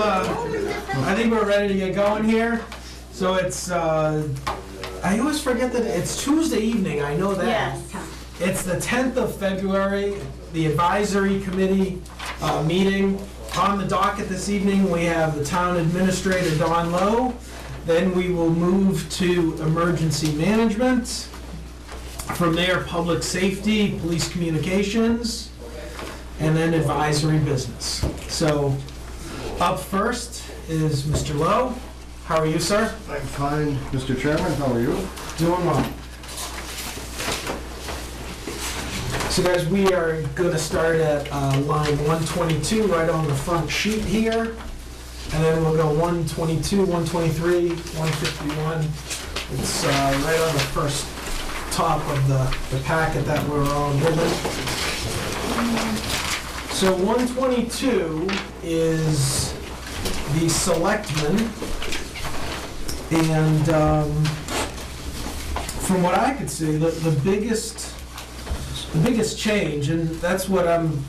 I think we're ready to get going here. So it's, I always forget that it's Tuesday evening, I know that. Yes. It's the 10th of February, the advisory committee meeting. On the docket this evening, we have the town administrator, Don Lowe. Then we will move to emergency management. From there, public safety, police communications, and then advisory business. So up first is Mr. Lowe. How are you, sir? I'm fine, Mr. Chairman. How are you? Doing well. So guys, we are going to start at line 122, right on the front sheet here. And then we'll go 122, 123, 151. It's right on the first top of the packet that we're all given. So 122 is the selectmen. And from what I could see, the biggest change, and that's what I'm,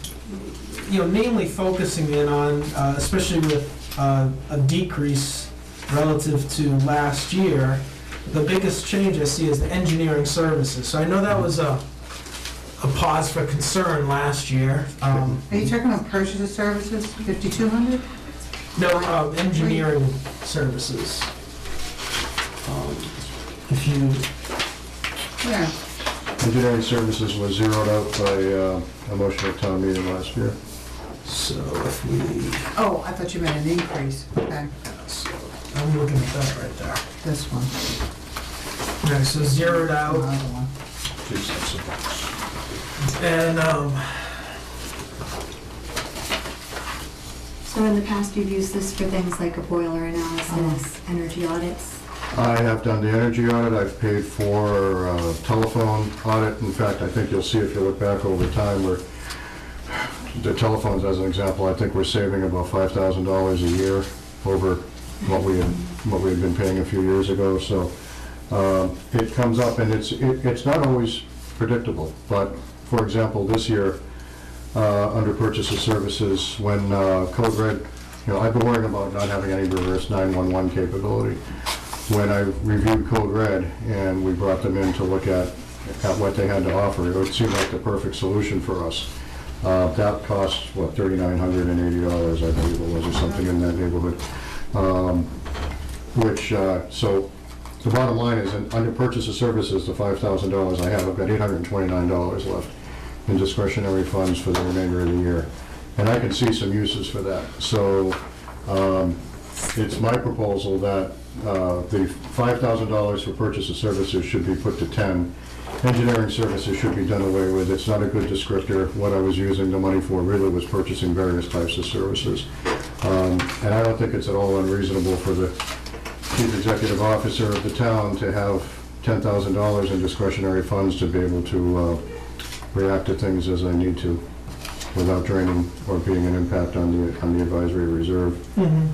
mainly focusing in on, especially with a decrease relative to last year. The biggest change I see is the engineering services. So I know that was a pause for concern last year. Are you talking about purchase of services, 5,200? No, engineering services. If you... Yeah. Engineering services was zeroed out by a motion at town meeting last year. So if we... Oh, I thought you meant an increase. Okay, So I'm looking at that right there. this one. Okay, so zeroed out. Another one. And, So in the past, you've used this for things like a boiler analysis, energy audits? I have done the energy audit. I've paid for telephone audit. In fact, I think you'll see if you look back over time where the telephones, as an example, I think we're saving about $5,000 a year over what we had been paying a few years ago. So it comes up, and it's not always predictable. But for example, this year, under purchase of services, when Code Red, I've been worrying about not having any reverse 911 capability. When I reviewed Code Red and we brought them in to look at what they had to offer, it would seem like the perfect solution for us. That cost, what, $3,980, I believe it was, or something in that neighborhood. So the bottom line is, under purchase of services, the $5,000 I have, I've got $829 left in discretionary funds for the remainder of the year. And I can see some uses for that. So it's my proposal that the $5,000 for purchase of services should be put to 10. Engineering services should be done away with. It's not a good descriptor. What I was using the money for really was purchasing various types of services. And I don't think it's at all unreasonable for the chief executive officer of the town to have $10,000 in discretionary funds to be able to react to things as I need to without draining or being an impact on the advisory reserve. mm-hmm.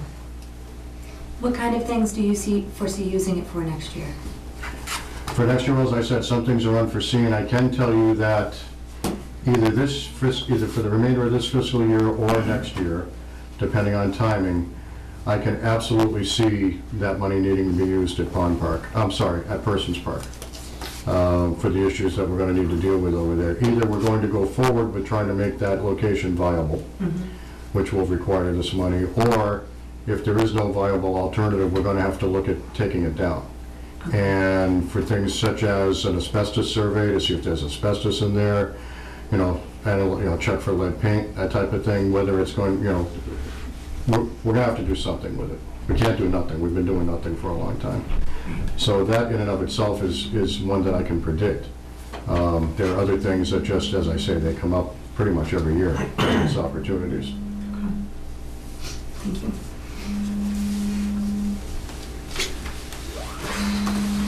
What kind of things do you foresee using it for next year? For next year, as I said, some things are unforeseen. I can tell you that either for the remainder of this fiscal year or next year, depending on timing, I can absolutely see that money needing to be used at at Persons Park, for the issues that we're going to need to deal with over there. Either we're going to go forward with trying to make that location viable, which will require this money, or if there is no viable alternative, we're going to have to look at taking it down. And for things such as an asbestos survey to see if there's asbestos in there, and check for lead paint, that type of thing, whether it's going, we're going to have to do something with it. We can't do nothing. We've been doing nothing for a long time. So that in and of itself is one that I can predict. There are other things that, just as I say, they come up pretty much every year, these opportunities. Thank you.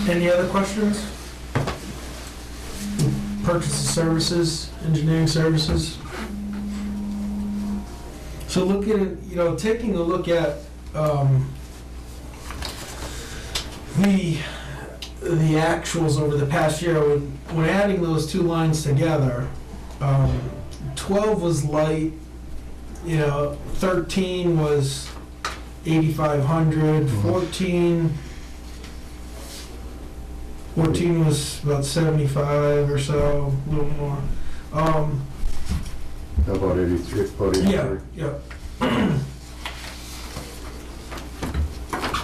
Any other questions? Purchase of services, engineering services. So look at it, taking a look at the actuals over the past year, when adding those two lines together, 12 was light, 13 was 8,500, Mhm. 14 was about 75 or so, a little more. About 83, about 83. Yeah.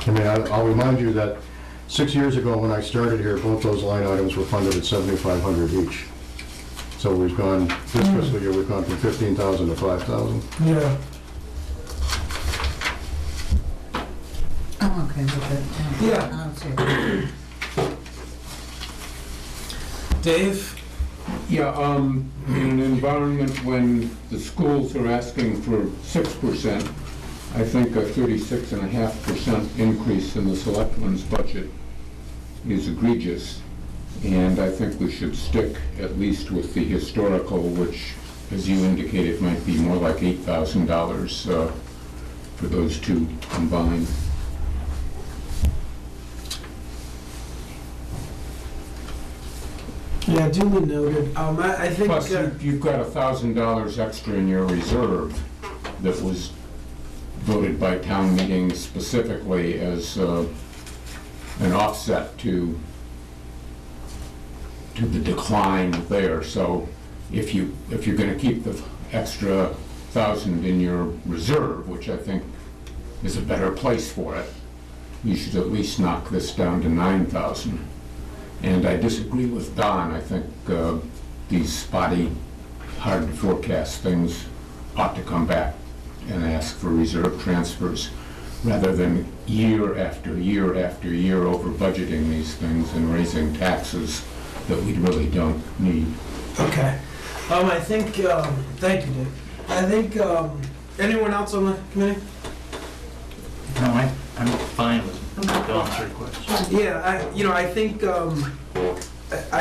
I mean, I'll remind you that 6 years ago, when I started here, both those line items were funded at 7,500 each. So we've gone, this fiscal year, we've gone from 15,000 to 5,000. Yeah. I'm okay with it. Yeah. I don't see it. Dave? Yeah, in an environment when the schools are asking for 6%, I think a 36.5% increase in the selectmen's budget is egregious, and I think we should stick at least with the historical, which, as you indicated, might be more like $8,000 for those two combined. Yeah, duly noted. I think. Plus, you've got $1,000 extra in your reserve that was voted by town meeting specifically as an offset to the decline there. So if you're going to keep the extra 1,000 in your reserve, which I think is a better place for it, you should at least knock this down to 9,000. And I disagree with Don. I think these spotty, hard to forecast things ought to come back and ask for reserve transfers rather than year after year after year over budgeting these things and raising taxes that we really don't need. Okay. I think, thank you, Dave. I think, anyone else on the committee? No, I'm fine with going through questions. Yeah, I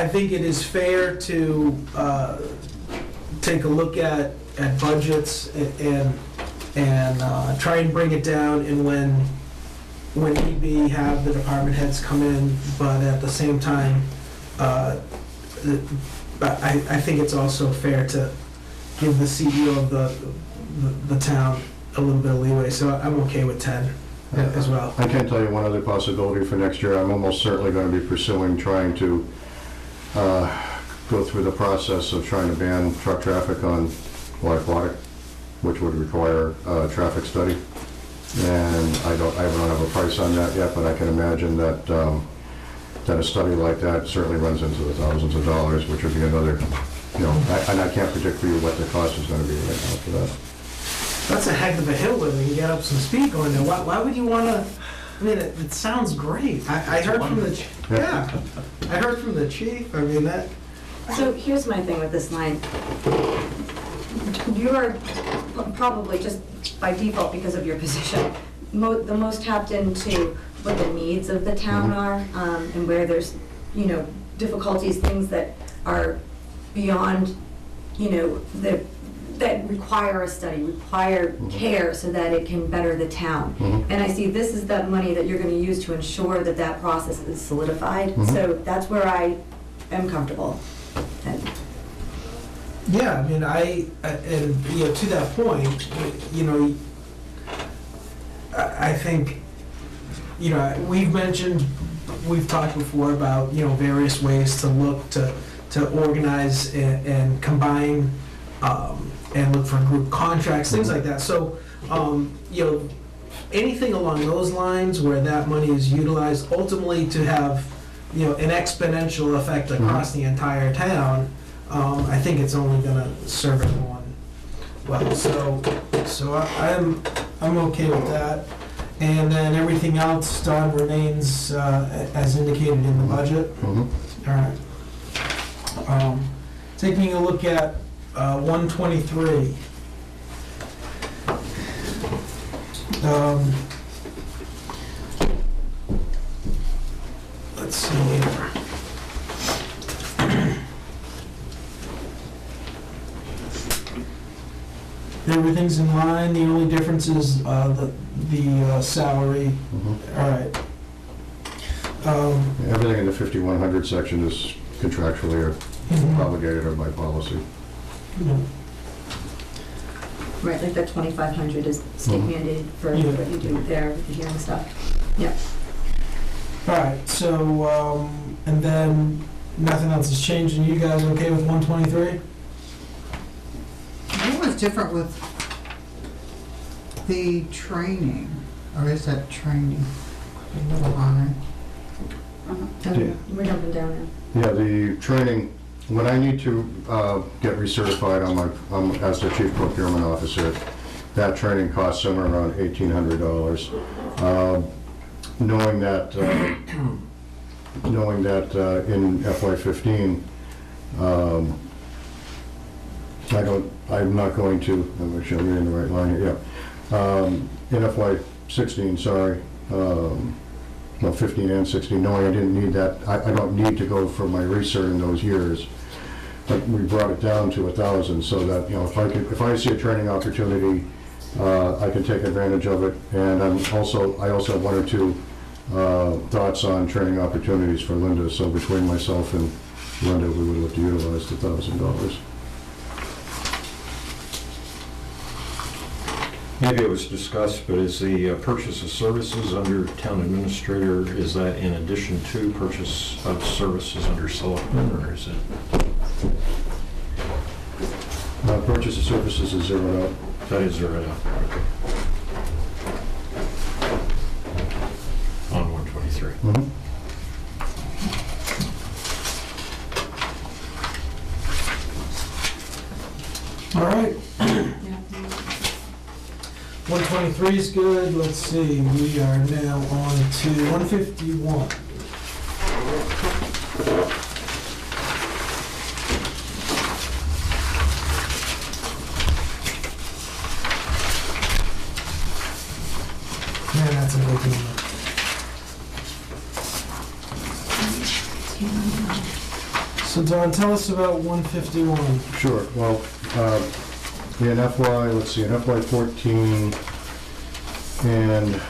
think it is fair to take a look at budgets and try and bring it down, and when need be, have the department heads come in, but at the same time, I think it's also fair to give the CEO of the town a little bit of leeway, so I'm okay with 10 as well. I can tell you one other possibility for next year. I'm almost certainly going to be pursuing trying to go through the process of trying to ban truck traffic on White Water, which would require a traffic study. And I don't have a price on that yet, but I can imagine that that a study like that certainly runs into the thousands of dollars, which would be another, and I can't predict for you what the cost is going to be right now for that. That's a heck of a hill where we can get up some speed going there. Why would you want to? I mean, it sounds great. I heard from the I heard from the chief. I mean that. So here's my thing with this line. You're probably, just by default because of your position, the most tapped into what the needs of the town are, and where there's, difficulties, things that are beyond, that require a study, require care so that it can better the town. And I see this is the money that you're going to use to ensure that that process is solidified. So that's where I am comfortable. And Yeah, I mean, and to that point, I think, we've talked before about, various ways to look to organize and combine, and look for group contracts, things like that. So, anything along those lines where that money is utilized ultimately to have, an exponential effect across the entire town, I think it's only gonna serve everyone well. So I'm okay with that. And then everything else, Don, remains as indicated in the budget. All right. Taking a look at 123. Let's see here. Everything's in line. The only difference is the salary. All right. Everything in the 5100 section is contractually obligated or by policy. Right, like that 2,500 is state Mhm. mandated for Yeah. what you do there with the hearing stuff. Yeah. All right, so, and then nothing else has changed, and you guys okay with 123? What was different with the training? Or is that training? On Yeah. We're jumping down now. Yeah, the training, when I need to get recertified as the chief procurement officer, that training costs somewhere around $1,800. Knowing that in FY15, I'm not going to, I'm make sure I'm reading the right line here, yeah. In FY16, sorry, well, 15 and 16, knowing I didn't need that, I don't need to go for my recert in those years. But we brought it down to 1,000 so that, you know, if I see a training opportunity, I can take advantage of it. And I also have one or two thoughts on training opportunities for Linda. So between myself and Linda, we would look to utilize the $1,000. Maybe it was discussed, but is the purchase of services under town administrator, is that in addition to purchase of services under selectmen, or is it? Purchase of services is zeroed out. That is zeroed out. Okay. On 123. Mhm. All right. 123 is good. Let's see, we are now on to 151. Man, that's a big number. So Don, tell us about 151. Sure. Well, in FY 14 and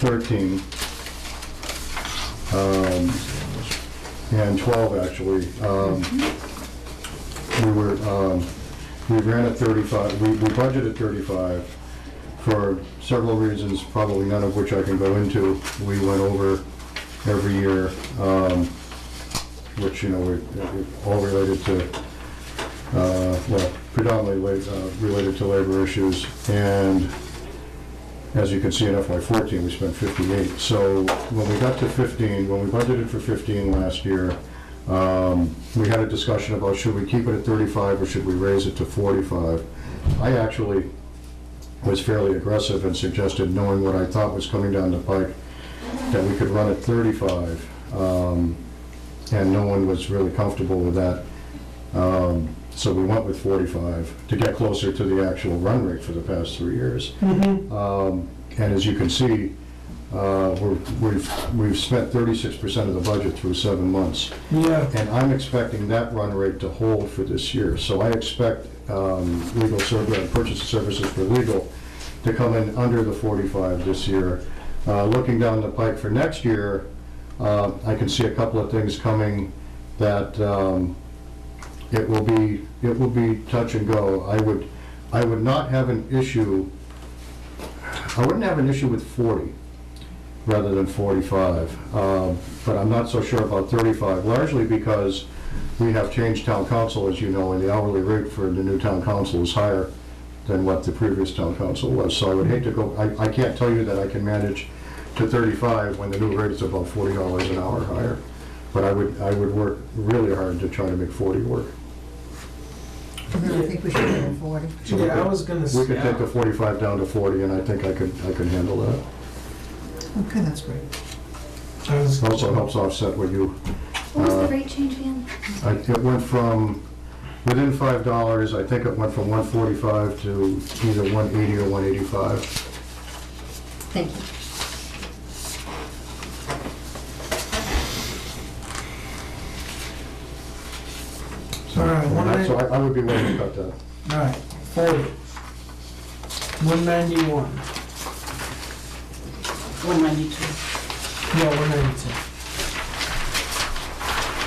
13, and 12 actually, we ran at 35, we budgeted 35 for several reasons, probably none of which I can go into. We went over every year, which, you know, we're all related to, well, predominantly related to labor issues. And as you can see in FY14, we spent 58. So when we got to 15, when we budgeted for 15 last year, we had a discussion about should we keep it at 35 or should we raise it to 45. I actually was fairly aggressive and suggested, knowing what I thought was coming down the pike, that we could run at 35. And no one was really comfortable with that. So we went with 45 to get closer to the actual run rate for the past 3 years. And as you can see, we've spent 36% of the budget through 7 months. Yeah. And I'm expecting that run rate to hold for this year. So I expect legal service, purchase of services for legal to come in under the 45 this year. Looking down the pike for next year, I can see a couple of things coming that it will be touch and go. I would not have an issue. I wouldn't have an issue with 40 rather than 45, but I'm not so sure about 35, largely because we have changed town council, as you know, and the hourly rate for the new town council is higher than what the previous town council was. So I would hate to go, I can't tell you that I can manage to 35 when the new rate is about $40 an hour higher. But I would work really hard to try to make 40 work. I really think we should go with 40. So Yeah, I was gonna we say. could take the 45 down to 40, and I think I could handle that. Okay, that's great. Also helps offset what you. What was the rate change again? It went from, within $5, I think it went from 145 to either 180 or 185. Thank you. So, All right, so I would be willing to cut that. All right, 40. 191. 192. No, 192.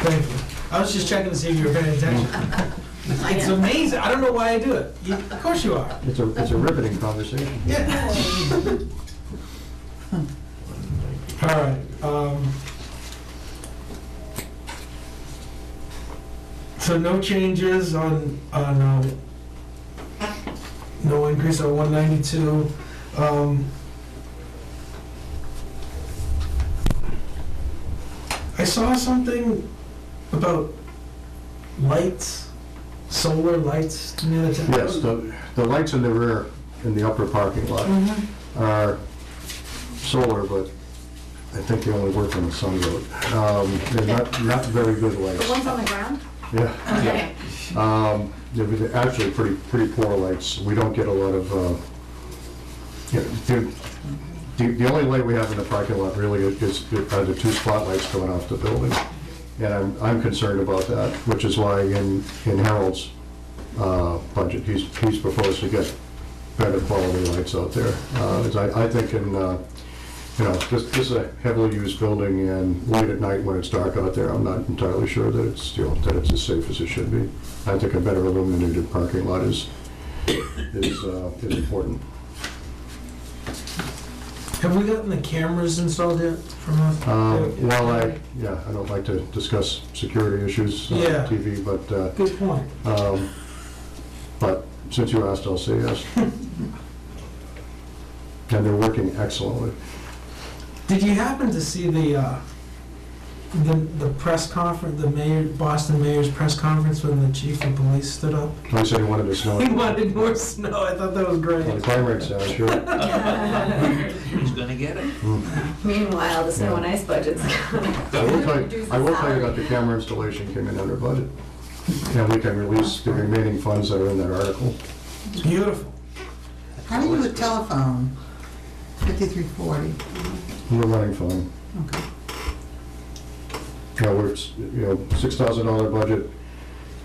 Thank you. I was just checking to see if you were paying attention. It's amazing. I don't know why I do it. Of course you are. It's a riveting conversation. Yeah. All right. So no changes on no increase on 192. I saw something about lights, solar lights near the town. Yes, the lights in the rear, in the upper parking lot are solar, but I think they only work on the sun road. They're not very good The lights. ones on the ground? Yeah. Okay. They're actually pretty poor lights. We don't get a lot of, the only light we have in the parking lot really are the two spotlights going off the building. And I'm concerned about that, which is why in Harold's budget, he's proposed to get better quality lights out there. I think this is a heavily used building, and late at night when it's dark out there, I'm not entirely sure that it's as safe as it should be. I think a better illuminated parking lot is important. Have we gotten the cameras installed yet from us? Well, I don't like to discuss security issues on Yeah. TV, but Good point. but since you asked, I'll say yes. And they're working excellently. Did you happen to see the press conference, the Boston mayor's press conference when the chief of police stood up? I said he wanted to snow. He wanted more snow. I thought that was great. Well, the crime rate's down, sure. Who's gonna get it? Meanwhile, the snow and ice budget's I will tell you that the camera installation came in under budget. And we can release the remaining funds that are in that article. Beautiful. How do you with telephone? 5340. We're running fine. Okay. We're, $6,000 budget.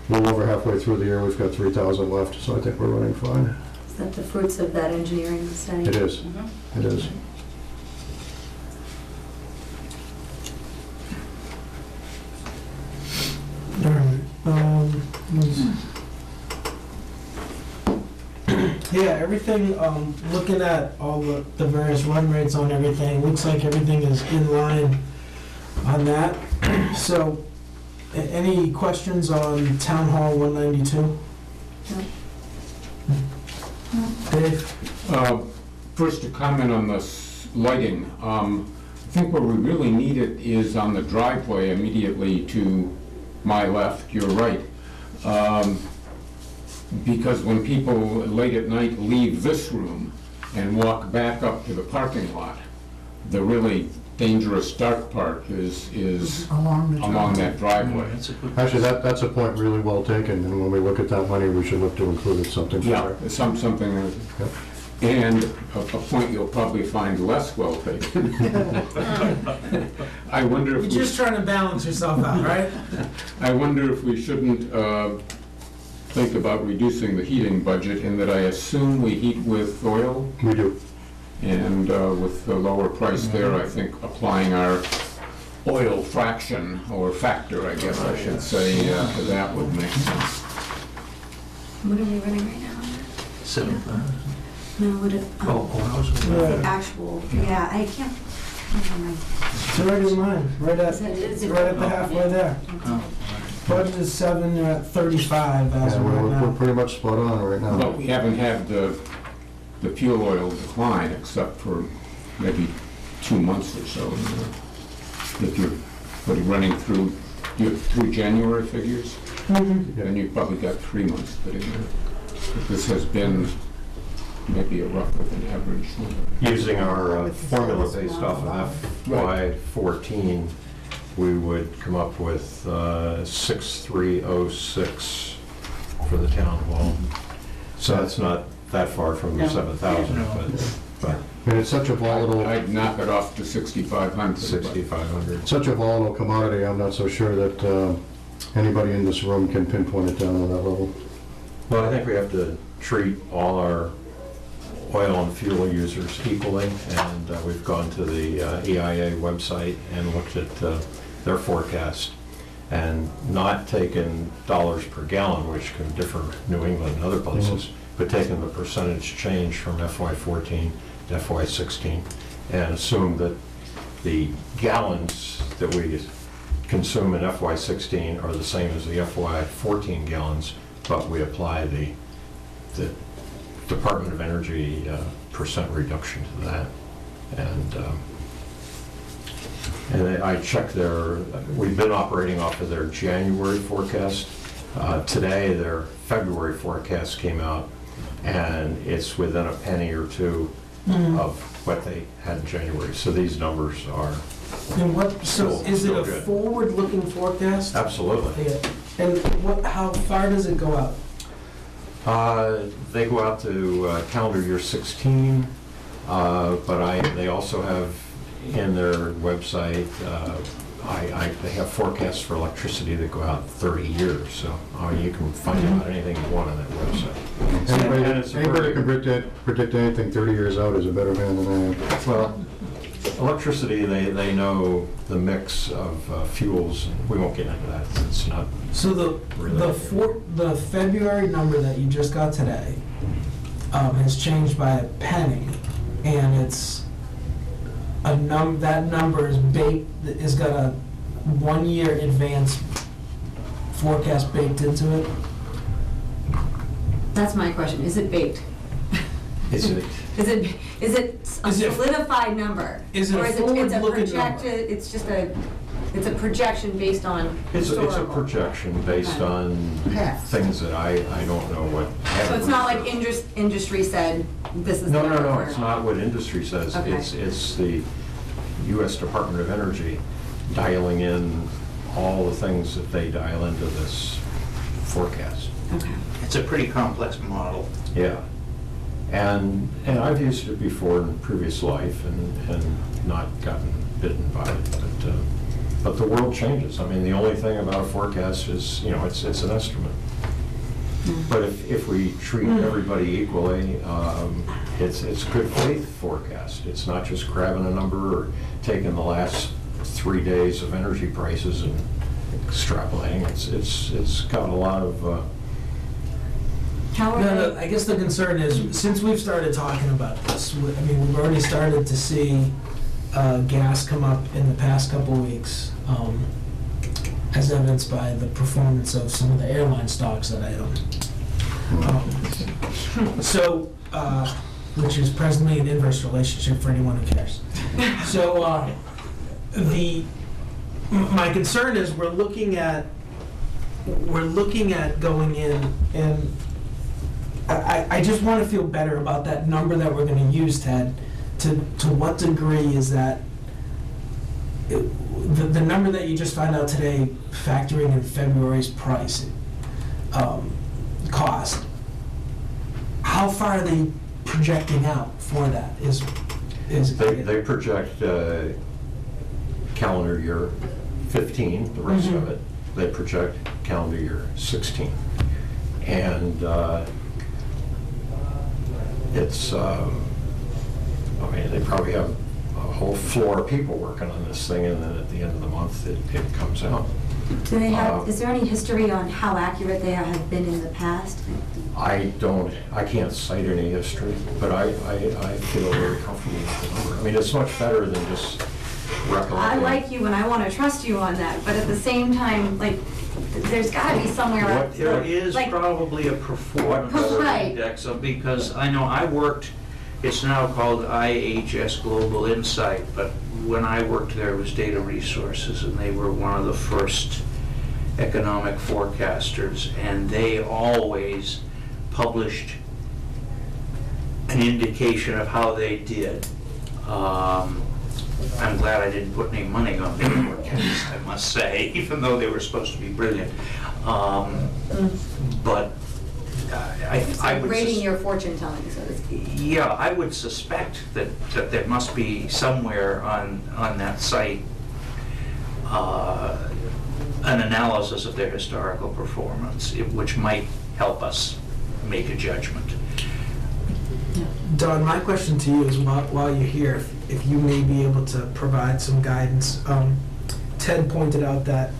A little over halfway through the year, we've got 3,000 left, so I think we're running fine. Is that the fruits of that engineering study? It is. It is. All right. Yeah, everything, looking at all the various run rates on everything, looks like everything is in line on that. So, any questions on Town Hall 192? Dave? First, to comment on the lighting. I think where we really need it is on the driveway immediately to my left, your right. Because when people late at night leave this room and walk back up to the parking lot, the really dangerous dark part is along that driveway. That's a good. Actually, that's a point really well taken, and when we look at that money, we should look to include it something for Yeah, there. something, Yep. and a point you'll probably find less well taken. I wonder You're if just trying to balance yourself out, right? I wonder if we shouldn't think about reducing the heating budget, in that I assume we heat with oil, We do. and with the lower price there, I think applying our oil fraction, or factor, I guess I should say, to that would make sense. What are we running right now? 7,000. No, what it, how's it? the actual, yeah, I can't. Never mind. It's already in line, right at the halfway there. Oh, Budget is 7, you're at 35 as Yeah, of right we're now. pretty much spot on right now. But we haven't had the fuel oil decline, except for maybe 2 months or so. If you're running through January figures, then you've probably got 3 months. But if this has been maybe a rougher than average number. Using our formula based off of FY14, we would come up with 6,306 for the town hall. So that's not that far from the 7,000, but And it's such a volatile, I'd knock it off to 6,500. 6,500. such a volatile commodity, I'm not so sure that anybody in this room can pinpoint it down to that level. Well, I think we have to treat all our oil and fuel users equally, and we've gone to the EIA website and looked at their forecast. and not taking dollars per gallon, which can differ New England and other places, but taking the percentage change from FY14 to FY16 and assume that the gallons that we consume in FY16 are the same as the FY14 gallons, but we apply the Department of Energy percent reduction to that. And I checked we've been operating off of their January forecast. Today, their February forecast came out, and it's within a penny or two of what they had in January. So these numbers are And what, so Still- is it still a good. forward-looking forecast? absolutely. Yeah. And how far does it go out? They go out to calendar year 16, but they also have in their website, they have forecasts for electricity that go out 30 years, so you can find out anything you want on that website. And it's a Anybody very- can predict anything 30 years out is a better man than I am. Well, electricity, they know the mix of fuels, and we won't get into that, it's not So really. the February number that you just got today has changed by a penny, and it's that number is got a 1 year advance forecast baked into it. That's my question. Is it baked? Is it, Is it a Is it- solidified number? is it a Or it's forward-looking number? projected, it's just it's a projection based on it's a historical? projection based on Past. things that I don't know what. So it's not like industry said, this is the No, number. it's not what industry says. Okay. It's the U.S. Department of Energy dialing in all the things that they dial into this forecast. Okay. It's a pretty complex model. Yeah. And I've used it before in previous life and not gotten bitten by it, but the world changes. I mean, the only thing about a forecast is, it's an estimate. But if we treat everybody equally, it's good faith forecast. It's not just grabbing a number or taking the last 3 days of energy prices and extrapolating. It's got a lot of, How are No, they? I guess the concern is, since we've started talking about this, we've already started to see gas come up in the past couple weeks, as evidenced by the performance of some of the airline stocks that I own. Which is presently an inverse relationship for anyone who cares. So, my concern is we're looking at going in, and I just want to feel better about that number that we're going to use, Ted. To what degree is that the number that you just found out today, factoring in February's price cost? How far are they projecting out for that? they project calendar year 15, the rest of it. They project calendar year 16. And it's, they probably have a whole floor of people working on this thing, and then at the end of the month, it comes out. Do they have, is there any history on how accurate they have been in the past? I can't cite any history, but I feel very comfortable with the number. I mean, it's much better than just recollecting. I like you and I want to trust you on that, but at the same time, like, there's got to be somewhere. What- There is like- probably a performance Right. index, because I know I worked, it's now called IHS Global Insight, but when I worked there, it was Data Resources, and they were one of the first economic forecasters, and they always published an indication of how they did. I'm glad I didn't put any money on their forecast, I must say, even though they were supposed to be brilliant. But I would... Rating your fortune telling, so to speak. Yeah, I would suspect that there must be somewhere on that site an analysis of their historical performance, which might help us make a judgment. Don, my question to you is, while you're here, if you may be able to provide some guidance. Ted pointed out that,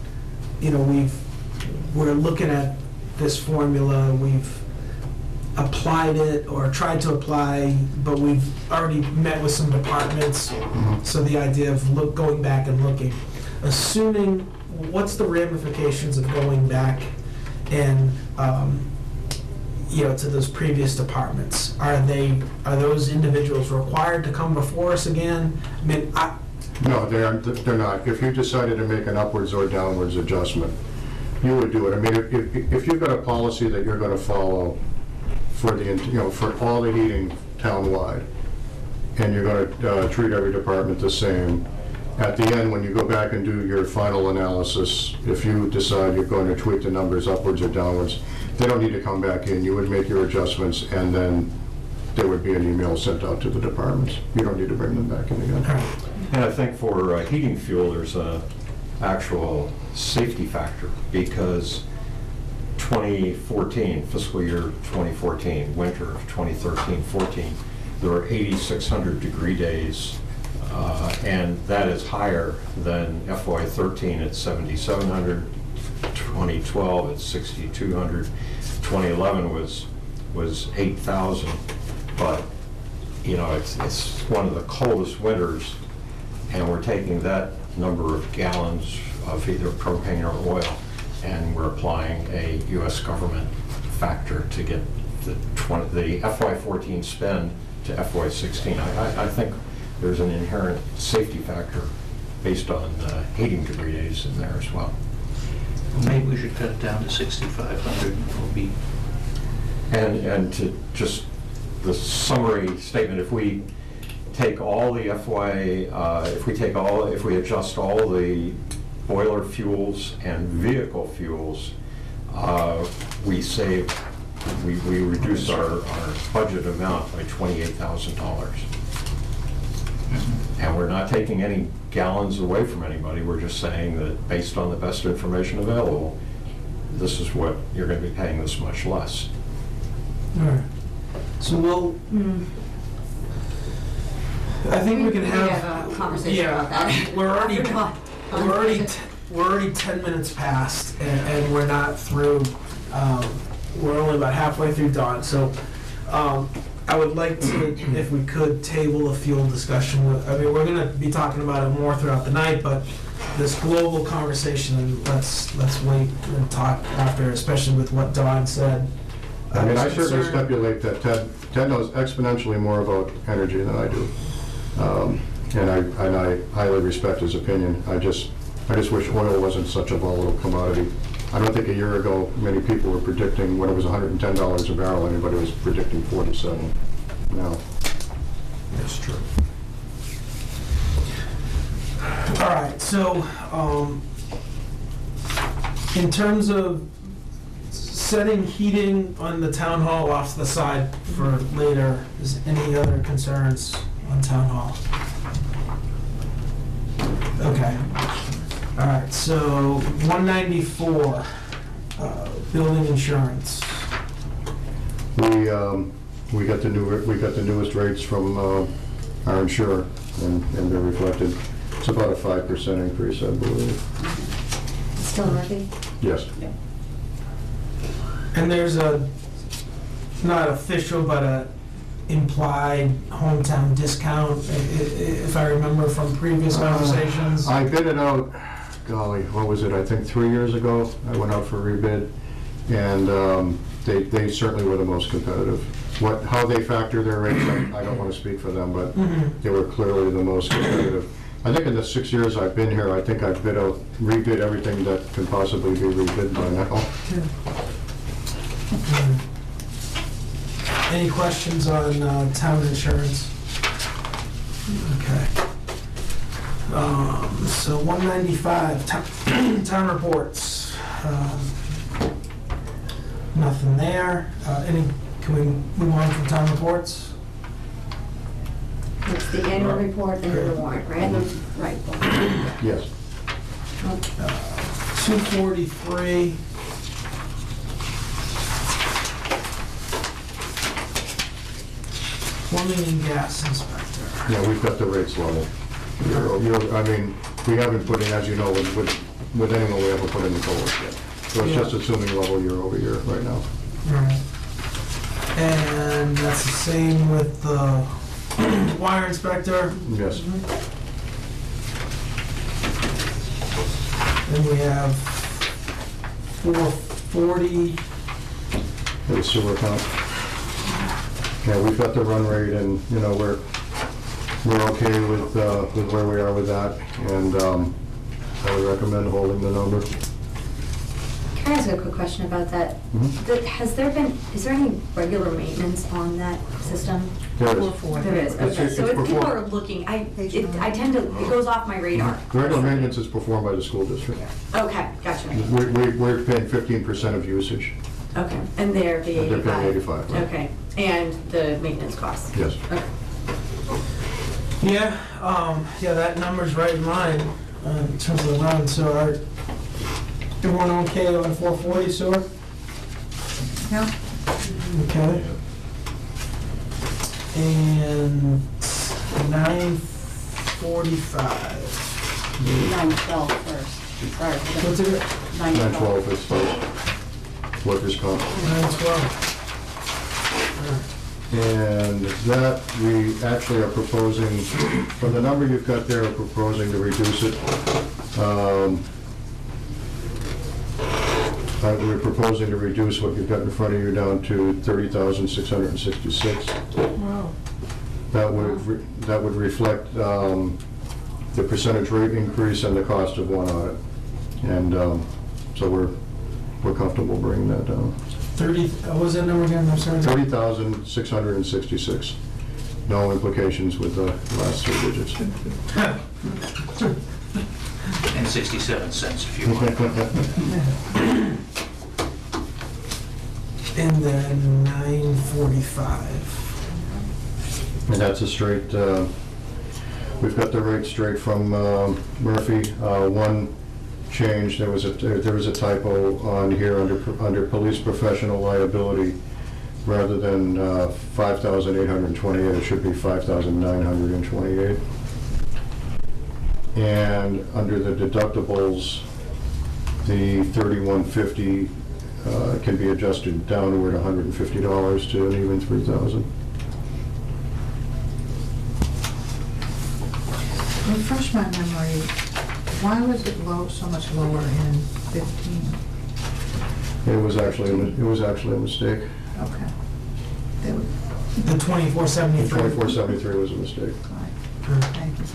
we're looking at this formula, we've applied it or tried to apply, but we've already met with some departments. So the idea of going back and looking, assuming, what's the ramifications of going back and, to those previous departments? Are those individuals required to come before us again? I mean, No, they're not. If you decided to make an upwards or downwards adjustment, you would do it. I mean, if you've got a policy that you're gonna follow for for all the heating townwide, and you're gonna treat every department the same, at the end, when you go back and do your final analysis, if you decide you're going to tweak the numbers upwards or downwards, they don't need to come back in. You would make your adjustments, and then there would be an email sent out to the departments. You don't need to bring them back in again. And I think for heating fuel, there's a actual safety factor, because 2014, fiscal year 2014, winter of 2013-14, there were 8,600 degree days, and that is higher than FY13 at 7,700, 2012 at 6,200, 2011 was 8,000, but it's one of the coldest winters, and we're taking that number of gallons of either propane or oil, and we're applying a U.S. government factor to get the FY14 spend to FY16. I think there's an inherent safety factor based on heating degree days in there as well. Maybe we should cut it down to 6,500. Will be. And to just the summary statement, if we take all the if we adjust all the boiler fuels and vehicle fuels, we reduce our budget amount by $28,000. And we're not taking any gallons away from anybody. We're just saying that based on the best information available, this is what you're going to be paying this much less. all right. So I think we can We have a conversation about that. We're already 10 minutes past, and we're not through. We're only about halfway through dawn. So I would like to, if we could, table a fuel discussion. I mean, we're going to be talking about it more throughout the night, but this global conversation, let's wait and talk after, especially with what Don said. I mean, I certainly stipulate that Ted knows exponentially more about energy than I do. And I highly respect his opinion. I just wish oil wasn't such a volatile commodity. I don't think a year ago many people were predicting, when it was $110 a barrel, anybody was predicting 47. No. That's true. All right, so in terms of setting heating on the town hall off to the side for later, is any other concerns on town hall? Okay. All right, so 194, building insurance. We got the newest rates from our insurer, and they're reflected. It's about a 5% increase, I believe. Still Murphy? Yes. And there's a, not official, but a implied hometown discount, if I remember from previous conversations. I bid it out, golly, what was it, I think 3 years ago, I went out for rebid, and they certainly were the most competitive. How they factor their rates, I don't want to speak for them, but they were clearly the most competitive. I think in the 6 years I've been here, I think I've rebid everything that can possibly be rebid by now. Any questions on town insurance? Okay. So 195, town reports. Nothing there. Can we move on from town reports? It's the annual report and the warrant, right? Right. Yes. 243. Plumbing and gas inspector. Yeah, we've got the rates level. I mean, we haven't put in, as you know, with with anyone we ever put in the COLAs yet. So it's just assuming level year over year right now. Right. And that's the same with the wire inspector. Yes. Then we have 440. The sewer account. Yeah, we've got the run rate and, you know, we're okay with where we are with that. And I would recommend holding the number. Can I ask a quick question about that? Mhm. Is there any regular maintenance on that system? There is. There is, okay. It's So if people performed- are looking, I tend to, it goes off my radar. Regular maintenance is performed by the school district. Okay, gotcha. We're paying 15% of usage. Okay, and they're the And they're 85? paying 85, right. Okay, and the maintenance costs? Yes. Okay. Yeah, that number's right in line in terms of the run. So everyone okay on 440 sewer? Yeah. Okay. And 945. 912 first. Sorry. What's it? 912 is workers' comp. 912. And that, we actually are proposing, from the number you've got there, we're proposing to reduce it. We're proposing to reduce what you've got in front of you down to 30,666. Wow. That would reflect the percentage rate increase and the cost of one audit. And so we're comfortable bringing that down. 30, what was that number again? I'm sorry. 30,666. No implications with the last three digits. And 67 cents if you want. And then 945. And that's a straight, we've got the rate straight from Murphy. One change, there was a typo on here under police professional liability. Rather than 5,828, it should be 5,928. And under the deductibles, the 3150 can be adjusted downward $150 to an even 3,000. Refresh my memory, why was it so much lower in 15? It was actually a mistake. Okay. They were, The 2473. 2473 was a mistake. right. Thank you.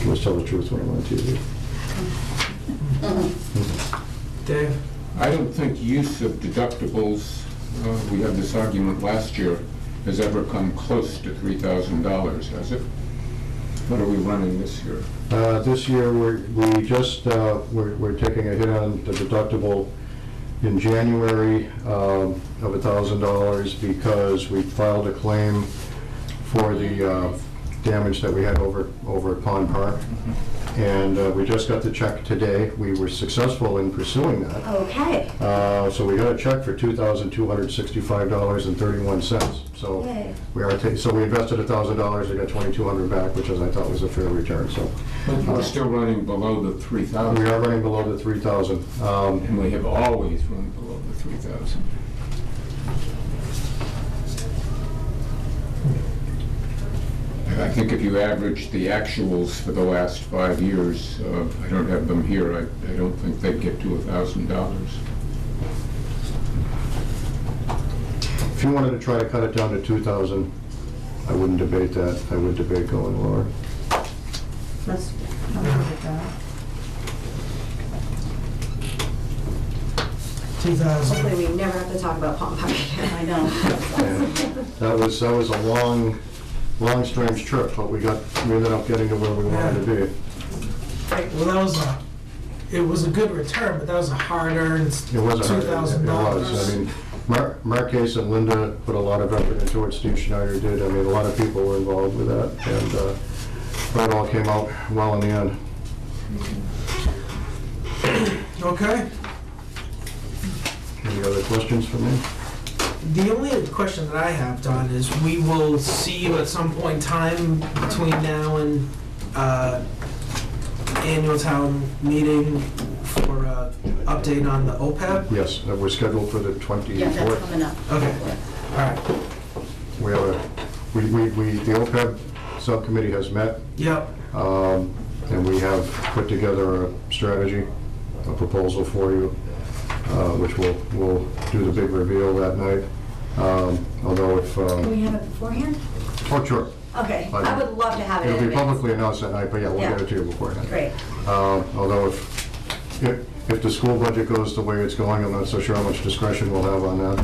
Let's tell the truth when I'm on TV. Dave? I don't think use of deductibles, we had this argument last year, has ever come close to $3,000, has it? What are we running this year? This year, we're taking a hit on the deductible in January of $1,000 because we filed a claim for the damage that we had over at Pond Park. And we just got the check today. We were successful in pursuing that. Okay. So we got a check for $2,265.31. So Yay. we invested $1,000, we got $2,200 back, which I thought was a fair return. So But we're still running below the 3,000. we are running below the 3,000. And we have always run below the 3,000. I think if you average the actuals for the last 5 years, I don't have them here, I don't think they'd get to $1,000. If you wanted to try to cut it down to 2,000, I wouldn't debate that. I would debate going lower. Let's, I'm good with that. 2000. Hopefully we never have to talk about Pond Park again. I know. And that was a long, strange trip, but we ended up getting to where we wanted to be. Right, well, it was a good return, but that was a hard-earned It was a hard- $2,000. It was. I mean, Mark Case and Linda put a lot of effort into it. Steve Schneider did. I mean, a lot of people were involved with that, and but it all came out well in the end. Okay. Any other questions for me? The only question that I have, Don, is we will see you at some point in time between now and annual town meeting for update on the OPEB? Yes, we're scheduled for the Yeah, that's 24th. coming up. Okay, all right. We have the OPEB subcommittee has met, Yep, and we have put together a strategy, a proposal for you, which we'll do the big reveal that night. Although if, Can we have it beforehand? oh, sure. Okay, I would love to have it in It'll be advance. publicly announced that night, but yeah, we'll Yeah. get it to you beforehand. Great. Although if the school budget goes the way it's going, I'm not so sure how much discretion we'll have on that,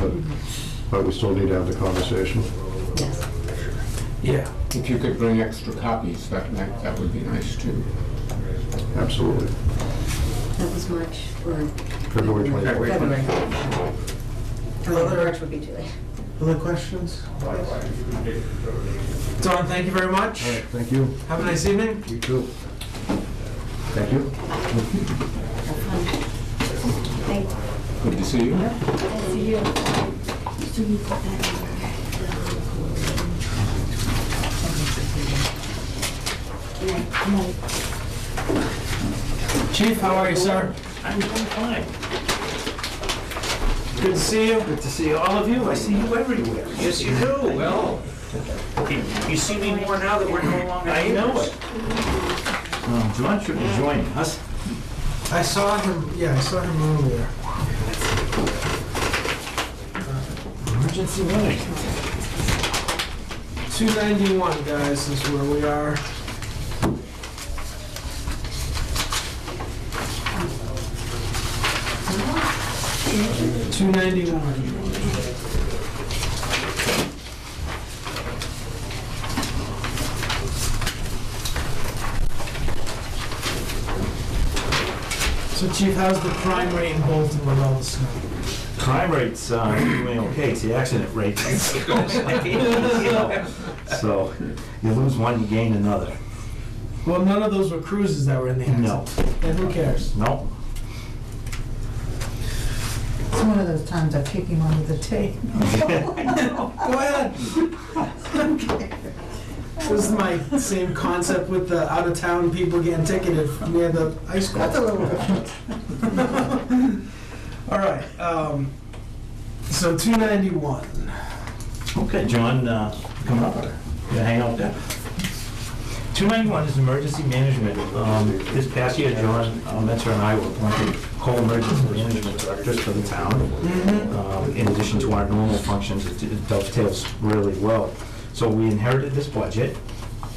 but we still need to have the conversation. Yes. yeah. If you could bring extra copies that night, that would be nice too. Absolutely. That was March or February 24th. February. March would be too late. Other questions? Don, thank you very much. All right, thank you. Have a nice evening. You too. Thank you. Thank Good to see you. See you. So you put that in Chief, how are you, sir? I'm doing fine. Good to see you. Good to see all of you. I see you everywhere. Yes, you do. Well, you see me more now that we're no longer I know neighbors. it. John should be joining us. I saw him, yeah, I saw him earlier. Emergency running. 291, guys, is where we are. So Chief, how's the crime rate in Bolton with all the snow? Crime rate's doing okay. It's the accident rate. You know, so you lose one, you gain another. Well, none of those were cruises that were in the accident. No. Then who cares? No. It's one of those times I kick him under the table. Go ahead. This is my same concept with the out-of-town people getting ticketed near the high school. That's a little different. All right, so 291. Okay, John, come up. You gonna hang out there? 291 is emergency management. This past year, John Metzer and I were appointed co-emergency management directors for the town. In addition to our normal functions, it dovetails really well. So we inherited this budget.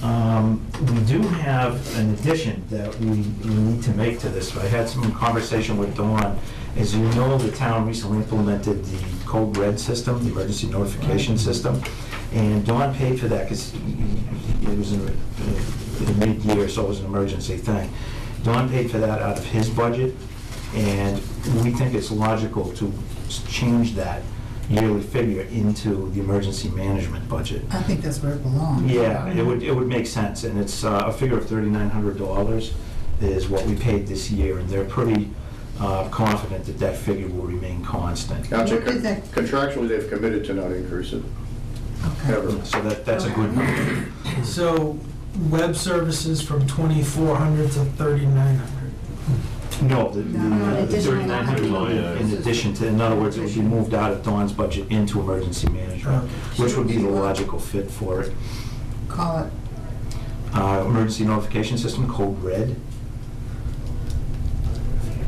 We do have an addition that we need to make to this. I had some conversation with Dawn. As you know, the town recently implemented the Code Red system, the emergency notification system. And Dawn paid for that because it was in mid-year, so it was an emergency thing. Dawn paid for that out of his budget, and we think it's logical to change that yearly figure into the emergency management budget. I think that's where it belongs. Yeah, it would make sense, and it's a figure of $3,900 is what we paid this year, and they're pretty confident that that figure will remain constant. Gotcha. What did that- Contractually, they've committed to not increase it, Okay. ever. So that's a good number. So web services from 2,400 to 3,900. No, the additional 3,900 in addition to, in other words, it would be moved out of Dawn's budget into emergency management, Okay. which would be the logical fit for it. Call it, Emergency notification system, Code Red.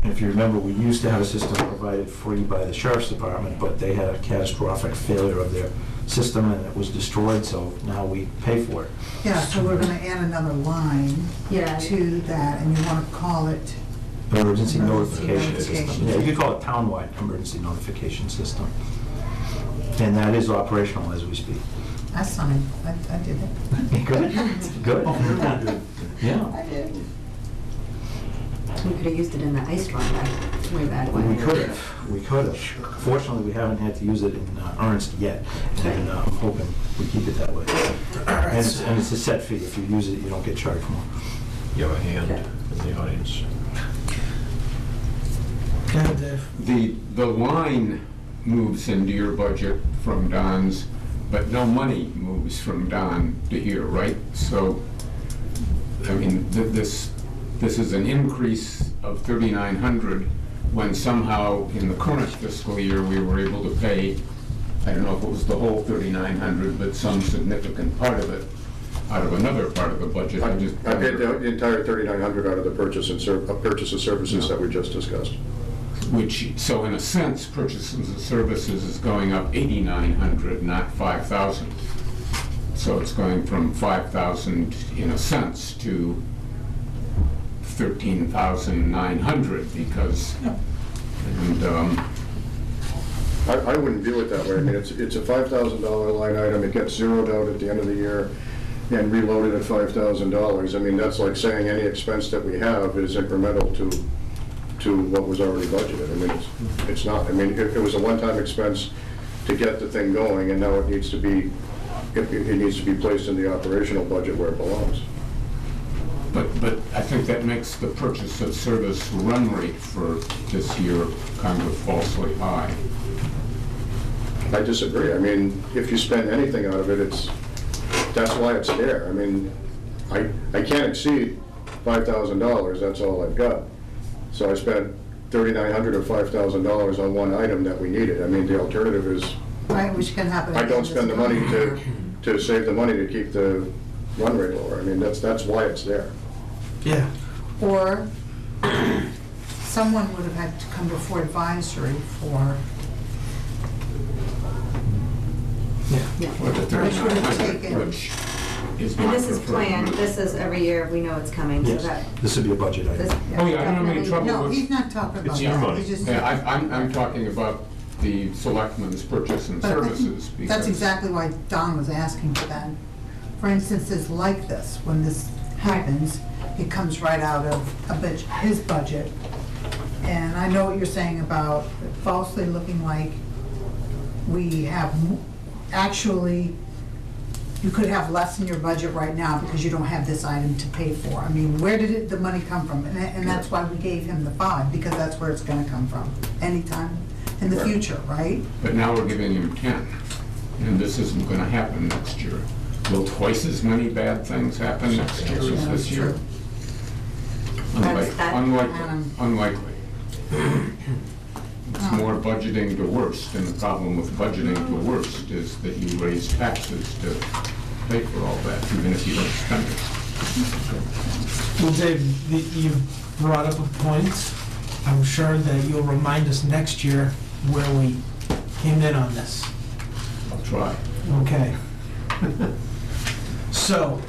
And if you remember, we used to have a system provided free by the sheriff's department, but they had a catastrophic failure of their system and it was destroyed, so now we pay for it. yeah, so we're gonna add another line Yeah. to that, and you wanna call it, Emergency Emergency notification system. notification. Yeah, you could call it townwide emergency notification system. And that is operational as we speak. I signed, I did it. Good, good. Yeah. I did. We could have used it in the ice storm back way back when. We could have. Fortunately, we haven't had to use it in Ernst yet, and I'm hoping we keep it that way. And it's a set fee. If you use it, you don't get charged more. You have a hand in the audience. Go ahead, Dave. The line moves into your budget from Don's, but no money moves from Don to here, right? So, I mean, this is an increase of 3,900 when somehow in the current fiscal year, we were able to pay, I don't know if it was the whole 3,900, but some significant part of it out of another part of the budget. I paid the entire 3,900 out of the purchase of services that we just discussed. Which, so in a sense, purchases of services is going up 8,900, not 5,000. So it's going from 5,000 in a sense to 13,900 because, and, I wouldn't view it that way. I mean, it's a $5,000 line item. It gets zeroed out at the end of the year and reloaded at $5,000. I mean, that's like saying any expense that we have is incremental to what was already budgeted. I mean, it's not. I mean, it was a one-time expense to get the thing going, and now it needs to be placed in the operational budget where it belongs. but I think that makes the purchase of service run rate for this year kind of falsely high. I disagree. I mean, if you spend anything out of it, that's why it's there. I mean, I can't exceed $5,000, that's all I've got. So I spent $3,900 or $5,000 on one item that we needed. I mean, the alternative is, Right, which can happen. I don't spend the money to save the money to keep the run rate lower. I mean, that's why it's there. Yeah. Or someone would have had to come before advisory for, Or the Which would have 3,900, taken- which is And not this is preferred. planned, this is every year, we know it's coming, so Yes, that, this would be a budget this. item. Oh, yeah, I don't have any definitely- trouble no, with. he's not talking about It's your that. money. He's just- Yeah, I'm talking about the selectmen's purchase and But I think services. that's because- exactly why Don was asking for that. For instances like this, when this happens, it comes right out of his budget. And I know what you're saying about falsely looking like we have, actually, you could have less in your budget right now because you don't have this item to pay for. I mean, where did the money come from? And that's why we gave him the 5, because that's where it's gonna come from, anytime in the Right. future, right? But now we're giving him 10, and this isn't gonna happen next year. Will twice as many bad things happen next year as Yeah, this year? true. That- Unlikely. It's more budgeting the worst, and the problem with budgeting the worst is that you raise taxes to pay for all that, even if you don't spend it. Well, Dave, you brought up a point. I'm sure that you'll remind us next year where we came in on this. I'll try. Okay. So,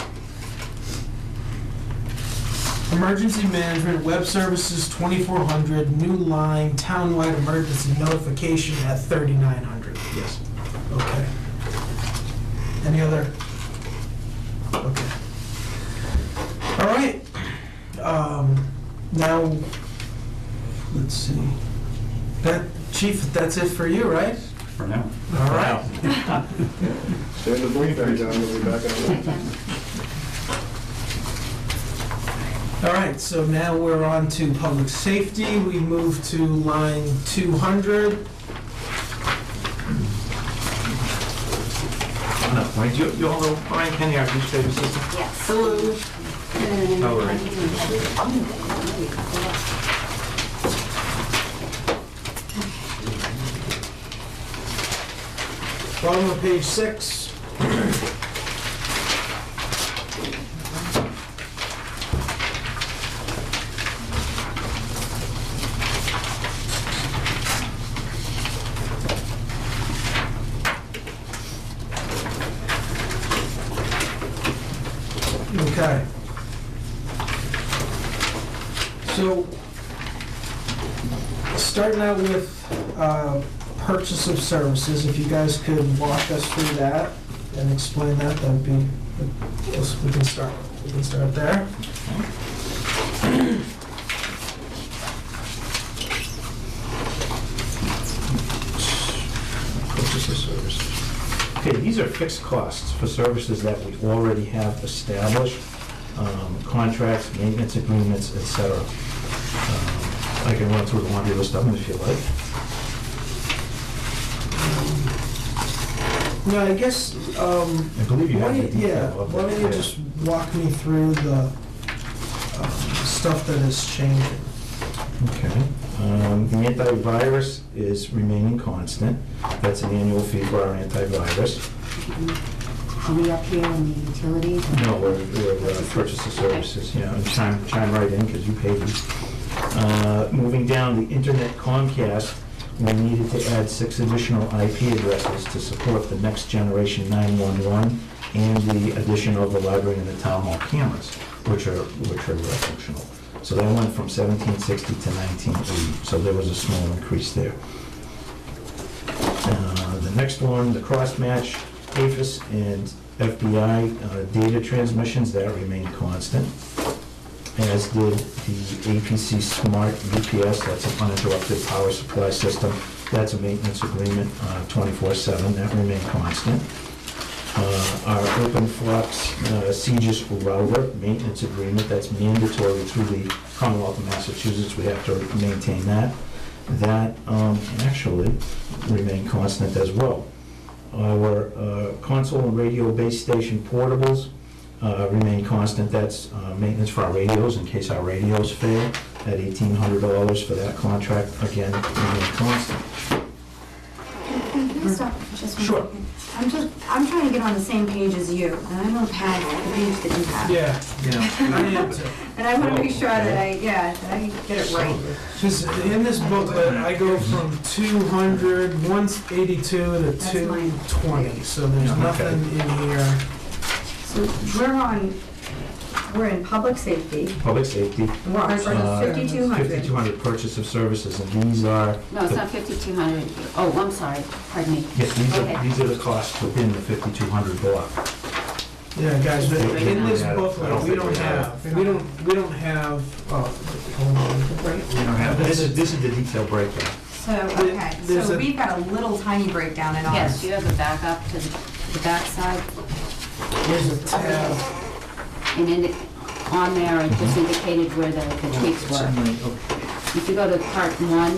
emergency management, web services, 2,400, new line, townwide emergency notification at 3,900. Yes. Okay. Any other? Okay. All right. Now, let's see. Chief, that's it for you, right? For now. All right. Stay in the booth there, John. We'll be back in a minute. All right, so now we're on to public safety. We move to line 200. No, Wayne, do you all know Brian Kenny, our administrative assistant? Yes. Hello. Oh, right. Bottom of page 6. Okay. So, starting out with purchase of services, if you guys could walk us through that and explain that, that would be, we can start there. Purchase of services. Okay, these are fixed costs for services that we already have established, contracts, maintenance agreements, et cetera. I can run through the laundry list of them if you like. No, I guess, I believe you why have the don't you- yeah, detail of why don't you it. just walk me through the stuff that is changing? Okay. The antivirus is remaining constant. That's an annual fee for our antivirus. Are we up here in the utilities? No, we're purchase of services, yeah, and chime right in, because you paid these. Moving down, the internet Comcast, we needed to add 6 additional IP addresses to support the next generation 911 and the addition of the library and the town hall cameras, which are functional. So that went from 1760 to 1980, so there was a small increase there. The next one, the cross-match, APHIS and FBI data transmissions, that remained constant, as did the APC Smart UPS, that's an uninterrupted power supply system. That's a maintenance agreement, 24/7, that remained constant. Our OpenFlux CGIS router maintenance agreement, that's mandatory through the Commonwealth of Massachusetts, we have to maintain that. That actually remained constant as well. Our console and radio base station portables remain constant. That's maintenance for our radios in case our radios fail at $1,800 for that contract. Again, remain constant. Can I stop just one Sure. second? I'm trying to get on the same page as you, and I don't have the page that you have. Yeah, I am too. And I want to make sure that I get it right. Because in this booklet, I go from 200, 182 to That's mine. 220, so there's nothing in here. So we're in public safety, Public safety, and we're on 5,200. 5,200 purchase of services, and these are, No, it's not 5,200. Oh, I'm sorry, pardon me. yes, Okay. these are the costs within the 5,200 block. Yeah, guys, but in this I don't booklet, we think don't we have. hold on. We don't have, this is the detailed breakdown. So, okay, There's so a- we've got a little tiny breakdown in ours. Yes, you have a backup to the backside, There's a tab. and on there, it just indicated where the tweaks It's were. in my- oh, If you go to part 1,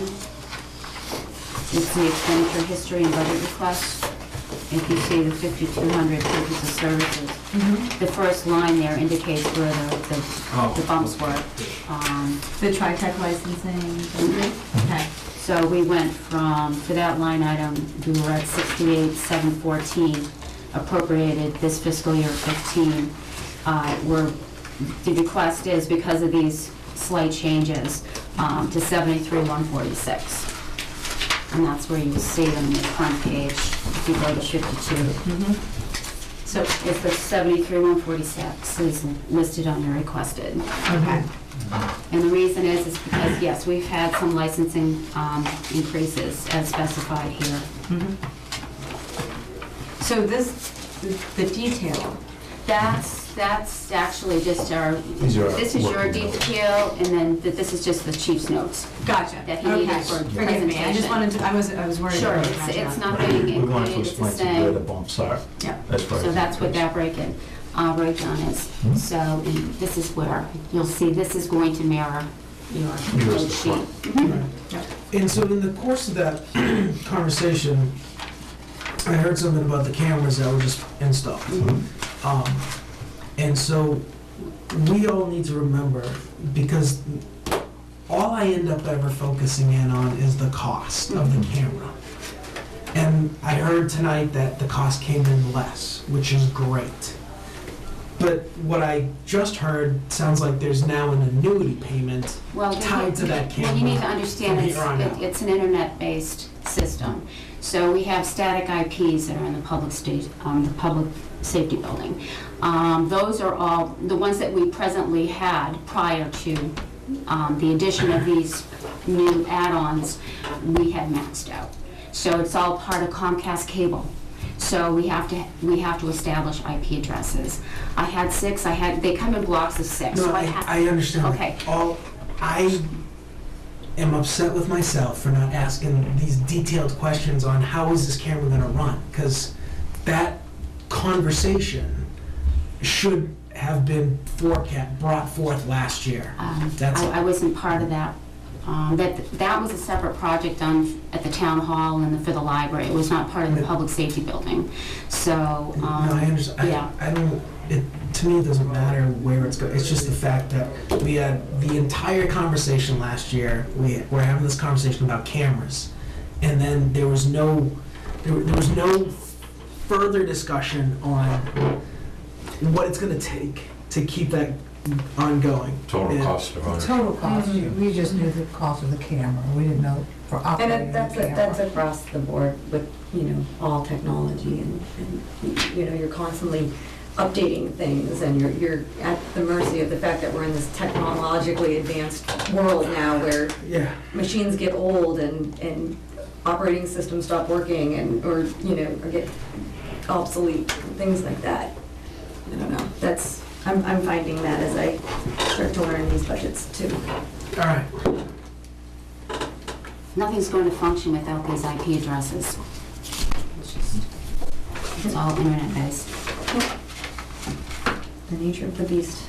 it's the expenditure history and budget requests. If you see the 5,200 purchase of services, the first line there indicates where the bumps were. The tri-tech licensing. Okay. So we went from, for that line item, we were at 68,714 appropriated this fiscal year 15. The request is, because of these slight changes, to 73,146. And that's where you will see them on the front page, if you go to 52. So if the 73,146 is listed on your requested. Okay. And the reason is because, yes, we've had some licensing increases as specified here. So the detail, That's actually just our, These are our this is your working notes. detail, and then this is just the chief's notes gotcha. that he needed Okay. for Forgive me, I just presentation. wanted to, I was worried. Sure, about it's that. nothing We wanted to included, it's the explain to you where the same. bumps are. Yeah. As far So as that's what the- that breakdown is. So, and this is where, you'll see, this is going to mirror your Here's note the sheet. front. And so in the course of that conversation, I heard something about the cameras that were just installed. And so we all need to remember, because all I end up ever focusing in on is the cost of the camera. And I heard tonight that the cost came in less, which is great. But what I just heard sounds like there's now an annuity payment Well, tied to that Well, you need to camera. understand, from here on out. it's an internet-based system. So we have static IPs that are in the public safety building. Those are all, the ones that we presently had prior to the addition of these new add-ons, we had maxed out. So it's all part of Comcast cable. So we have to establish IP addresses. I had 6, they come in blocks of 6. No, So I understand. Okay. I am upset with myself for not asking these detailed questions on how is this camera gonna run? Because that conversation should have been brought forth last year. That's all. I wasn't part of that that was a separate project done at the town hall and for the library. It was not part of the public safety building. So, No, I understand. yeah. I don't, to me, it doesn't matter where it's going. It's just the fact that we had the entire conversation last year. We're having this conversation about cameras. And then there was no further discussion on what it's going to take to keep that ongoing. Total And- cost of ownership. Total cost, we just knew the cost of the camera, we didn't know for operating And the that's camera. across the board with, all technology and, you're constantly updating things and you're at the mercy of the fact that we're in this technologically advanced world now where Yeah. machines get old and operating systems stop working or get obsolete, things like that. I don't know, I'm finding that as I start to learn these budgets too. All right. Nothing's going to function without these IP addresses. It's all internet-based. The nature of the beast.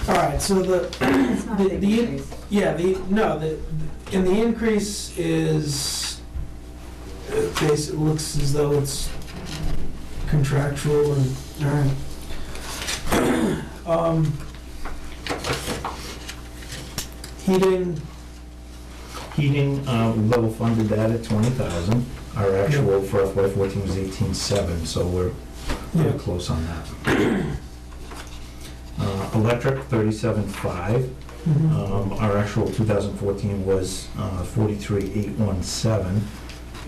All right. So It's not a big increase. and the increase is it looks as though it's contractual and all right. Heating, we level funded that at 20,000. Our actual for FY14 was 18.7, so we're Yeah. close on that. Electric, 37.5. Our actual 2014 was 43,817.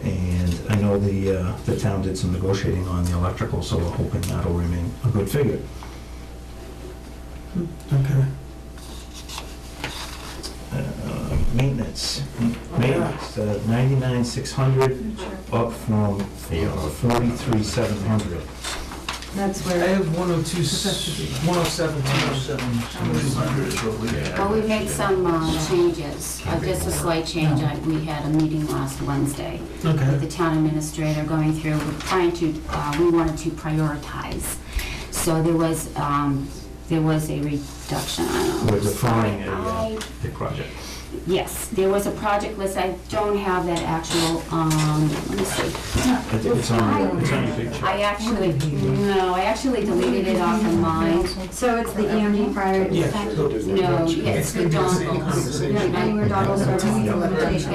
And I know the town did some negotiating on the electrical, so we're hoping that'll remain a good figure. Okay. Maintenance, 99,600, up from 43,700. That's I where, have 102, 107, 200. Well, we made some changes, just a slight change. We had a meeting last Wednesday with Okay. the town administrator going through, we wanted to prioritize. So there was a reduction, I don't know. We're deferring Sorry, a project. Yes, there was a project list. I don't have that actual, let me see. It's on your big chart. I actually deleted it off of mine. so it's the EMD prior. Yeah. No, it's the dongle. Anywhere dongle service implementation.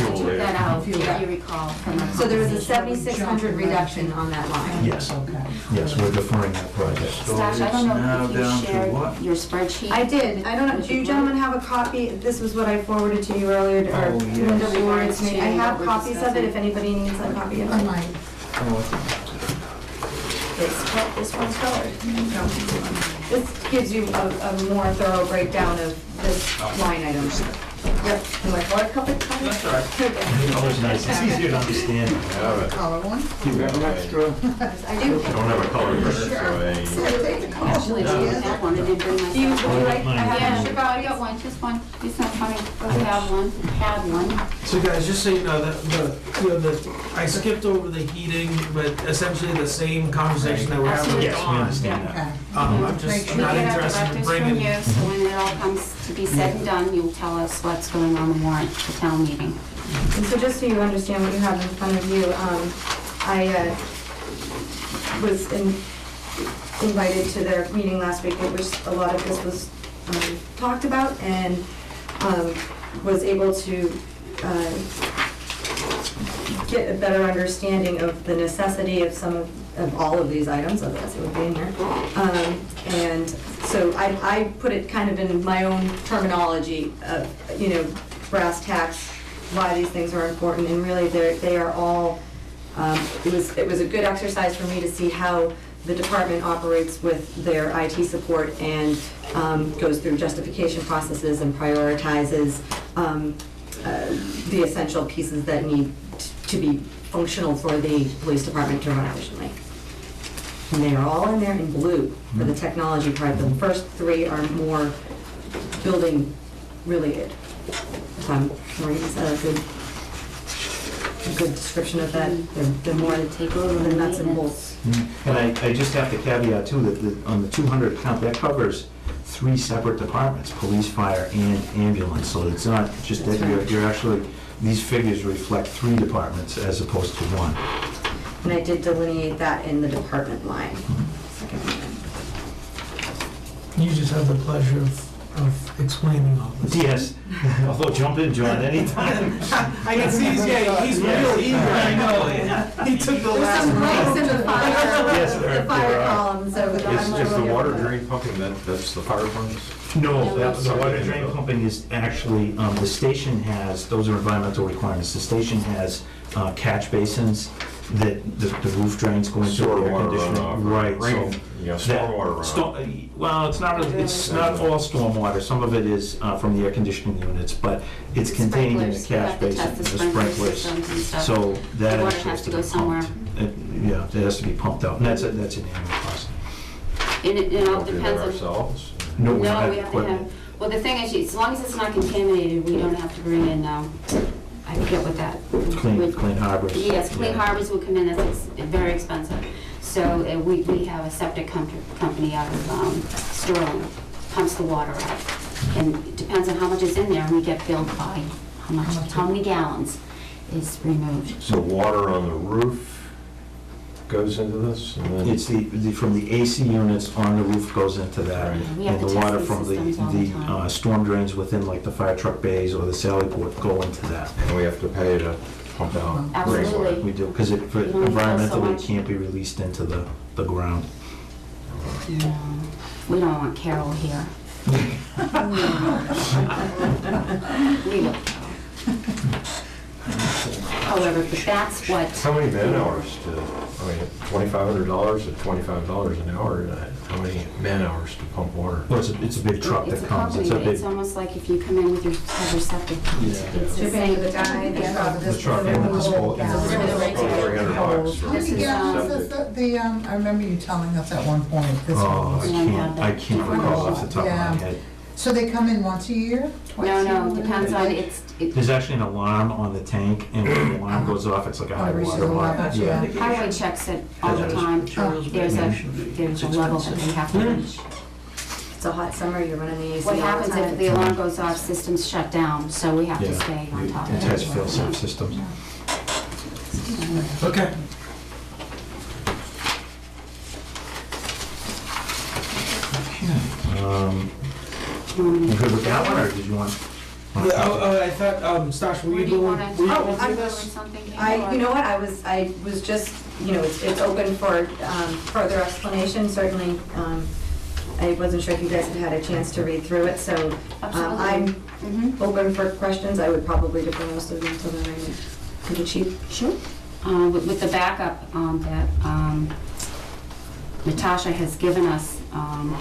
Took that out, if you recall from the. So there was a 7,600 reduction on that line. Yes, Okay. yes, we're deferring that project. Stash, I don't know if you shared your spreadsheet. I did, I don't know, do you gentlemen have a copy? This was what I forwarded to you earlier, or Oh, yes. Linda forwarded to me. I have We're copies of it if anybody needs a copy of I it. might, This one's colored. This gives you a more thorough breakdown of this line item. Yep, do I color copy? That's all right. Color's nice, it's easier to understand. color one. I do. Don't have a color printer, so Actually, I don't have one, I didn't bring Do you, myself. would you like, I Yeah, have sure, I got one, just one. It's not funny, I have one. So guys, just so you know, I skipped over the heating, but essentially the same conversation that we're having with Yes, we Dawn. understand that. Okay. I'm just We not get our interested in directives bringing. from you, so when it all comes to be said and done, you'll tell us what's going on the warrant for town meeting. And so just so you understand what you have in front of you, I was invited to their meeting last week, at which a lot of this was talked about, and was able to get a better understanding of the necessity of of all of these items, otherwise it would be in here. And so I put it kind of in my own terminology of, brass tacks, why these things are important, and really they are all, it was a good exercise for me to see how the department operates with their IT support and goes through justification processes and prioritizes the essential pieces that need to be functional for the police department to run efficiently. And they are all in there in blue for the technology part. The first three are more building related. If I'm reading, is that a good description of that? They're more Take over the the nuts and maintenance. bolts. And I just have to caveat too, that on the 200 account, that covers 3 separate departments, police, fire, and ambulance. So it's not just that you're actually, these figures reflect 3 departments as opposed to 1. And I did delineate that in the department line. You just have the pleasure of explaining all this. Yes, although jump in, John, anytime. I can see he's real eager, I know. He took the There's last some breaks in the fire, Yes, the fire column, so. Is the water drain pumping, that's the fire pumps? No, the water drain pumping is actually, the station has, those are environmental requirements. The station has catch basins that the roof drains go into the air Stormwater conditioning. runoff. Right, Rain, so. yeah, that- stormwater runoff. Well, it's not all stormwater. Some of it is from the air conditioning units, but it's contained in the Sprinklers, we have catch to basin, test the the sprinkler sprinklers. systems and stuff. So that The water actually has to be go somewhere. pumped. Yeah, it has to be pumped out, and that's an annual cost. And it all Don't do that depends on. ourselves? No, No, we have we have to equipment. have, well, the thing is, as long as it's not contaminated, we don't have to bring in, I forget what that. Clean harbors. Yes, Clean Yeah. Harbors will come in, that's very expensive. So we have a septic company out of Sterling, pumps the water out. And it depends on how much is in there, and we get billed by how many gallons is removed. So water on the roof goes into this? And then It's from the AC units on the roof goes into that. Right. We have And to the test water these from systems all the time. storm drains within like the fire truck bays or the sally port go into that. and we have to pay to pump out Absolutely. rainwater. We do, because it, for You only fill so environmentally, it much. can't be released into the ground. No, we don't want Carol here. Leave it. However, but that's what, How many man hours $2,500 at $25 an hour, how many man hours to pump water? Well, it's a big truck it's that a comes, company, it's a big. it's almost like if you come in with your septic. It's the Shipping same. the guy, the truck, The truck and the disposal. $300 How many gallons is I remember you telling us at one point, this Oh, one. I can't recall off the top of Yeah. my head. So they come in once a year? Twice a No, year? depends on, it's, There's actually an alarm on the tank, and when the alarm goes off, it's like a high Oh, water mark. reaches Yeah. highway checks it all the time. There's a level that they have to reach. It's a hot summer, you're running the AC What all the happens if time. the alarm goes off, systems shut down, so we have to Yeah. stay on top of It it. has fail-safe systems. Okay. You good with that one, or did you want? I thought, Stash, were Where you do you going, wanna, were you Oh, going I'm through doing this? something here? You know what, I was just, it's open for further explanation, certainly. I wasn't sure if you guys had had a chance to read through it, so Absolutely. I'm Mhm. open for questions. I would probably defer most of them until then I meet to the chief. Sure. With the backup that Natasha has given us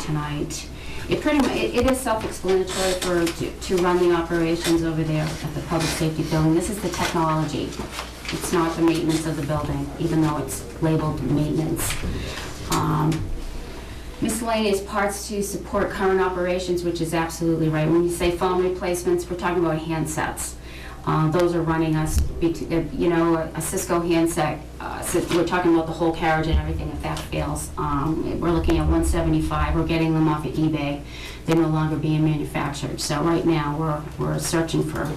tonight, it is self-explanatory to run the operations over there at the public safety building. This is the technology. It's not the maintenance of the building, even though it's labeled maintenance. Miscellaneous parts to support current operations, which is absolutely right. When you say phone replacements, we're talking about handsets. Those are running us, a Cisco handset, we're talking about the whole carriage and everything if that fails. We're looking at $175, we're getting them off of eBay. They're no longer being manufactured. So right now, we're searching for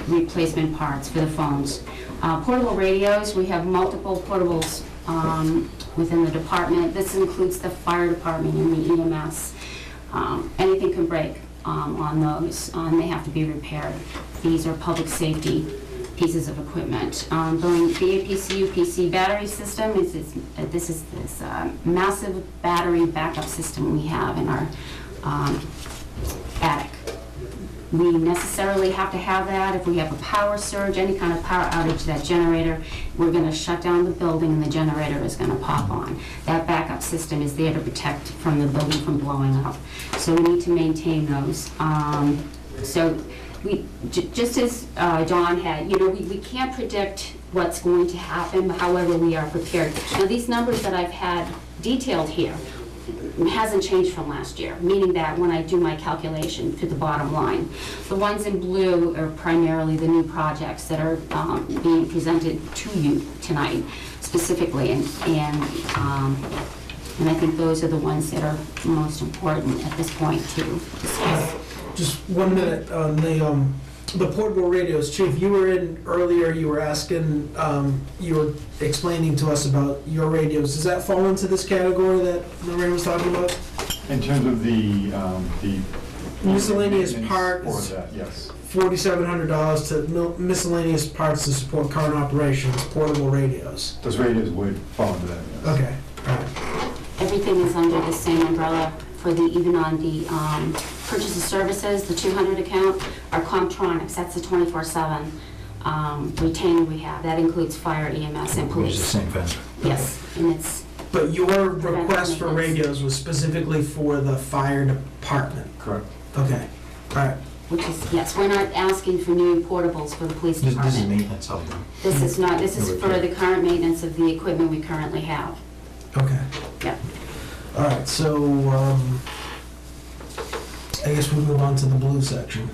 replacement parts for the phones. Portable radios, we have multiple portables within the department. This includes the fire department and the EMS. Anything can break on those. They have to be repaired. These are public safety pieces of equipment. The BAPC UPC battery system this is this massive battery backup system we have in our attic. We necessarily have to have that if we have a power surge, any kind of power outage, that generator, we're going to shut down the building and the generator is going to pop on. That backup system is there to protect from the building from blowing up. So we need to maintain those. So we, just as Dawn had, we can't predict what's going to happen, however we are prepared. Now these numbers that I've had detailed here, hasn't changed from last year, meaning that when I do my calculation to the bottom line. The ones in blue are primarily the new projects that are being presented to you tonight specifically, and I think those are the ones that are most important at this point to discuss. Just 1 minute on the portable radios. Chief, you were in earlier, you were asking, you were explaining to us about your radios. Does that fall into this category that Lorraine was talking about? In terms of the Miscellaneous maintenance parts, for that, yes. $4,700 to miscellaneous parts to support current operations, portable radios. Those radios would fall into that, yes. Okay, all right. Everything is under the same umbrella for even on the purchase of services, the 200 account, our Comptronics, that's the 24/7 retainer we have. That includes fire, EMS, and It's the police. same vendor. Yes, and it's, But your request for radios was specifically for the fire department? Correct. Okay, all right. which is, yes, we're not asking for new portables for the police This is department. maintenance of them. This is not, this is for the current maintenance of the equipment we currently have. Okay. Yeah. All right, so I guess we'll move on to the blue section.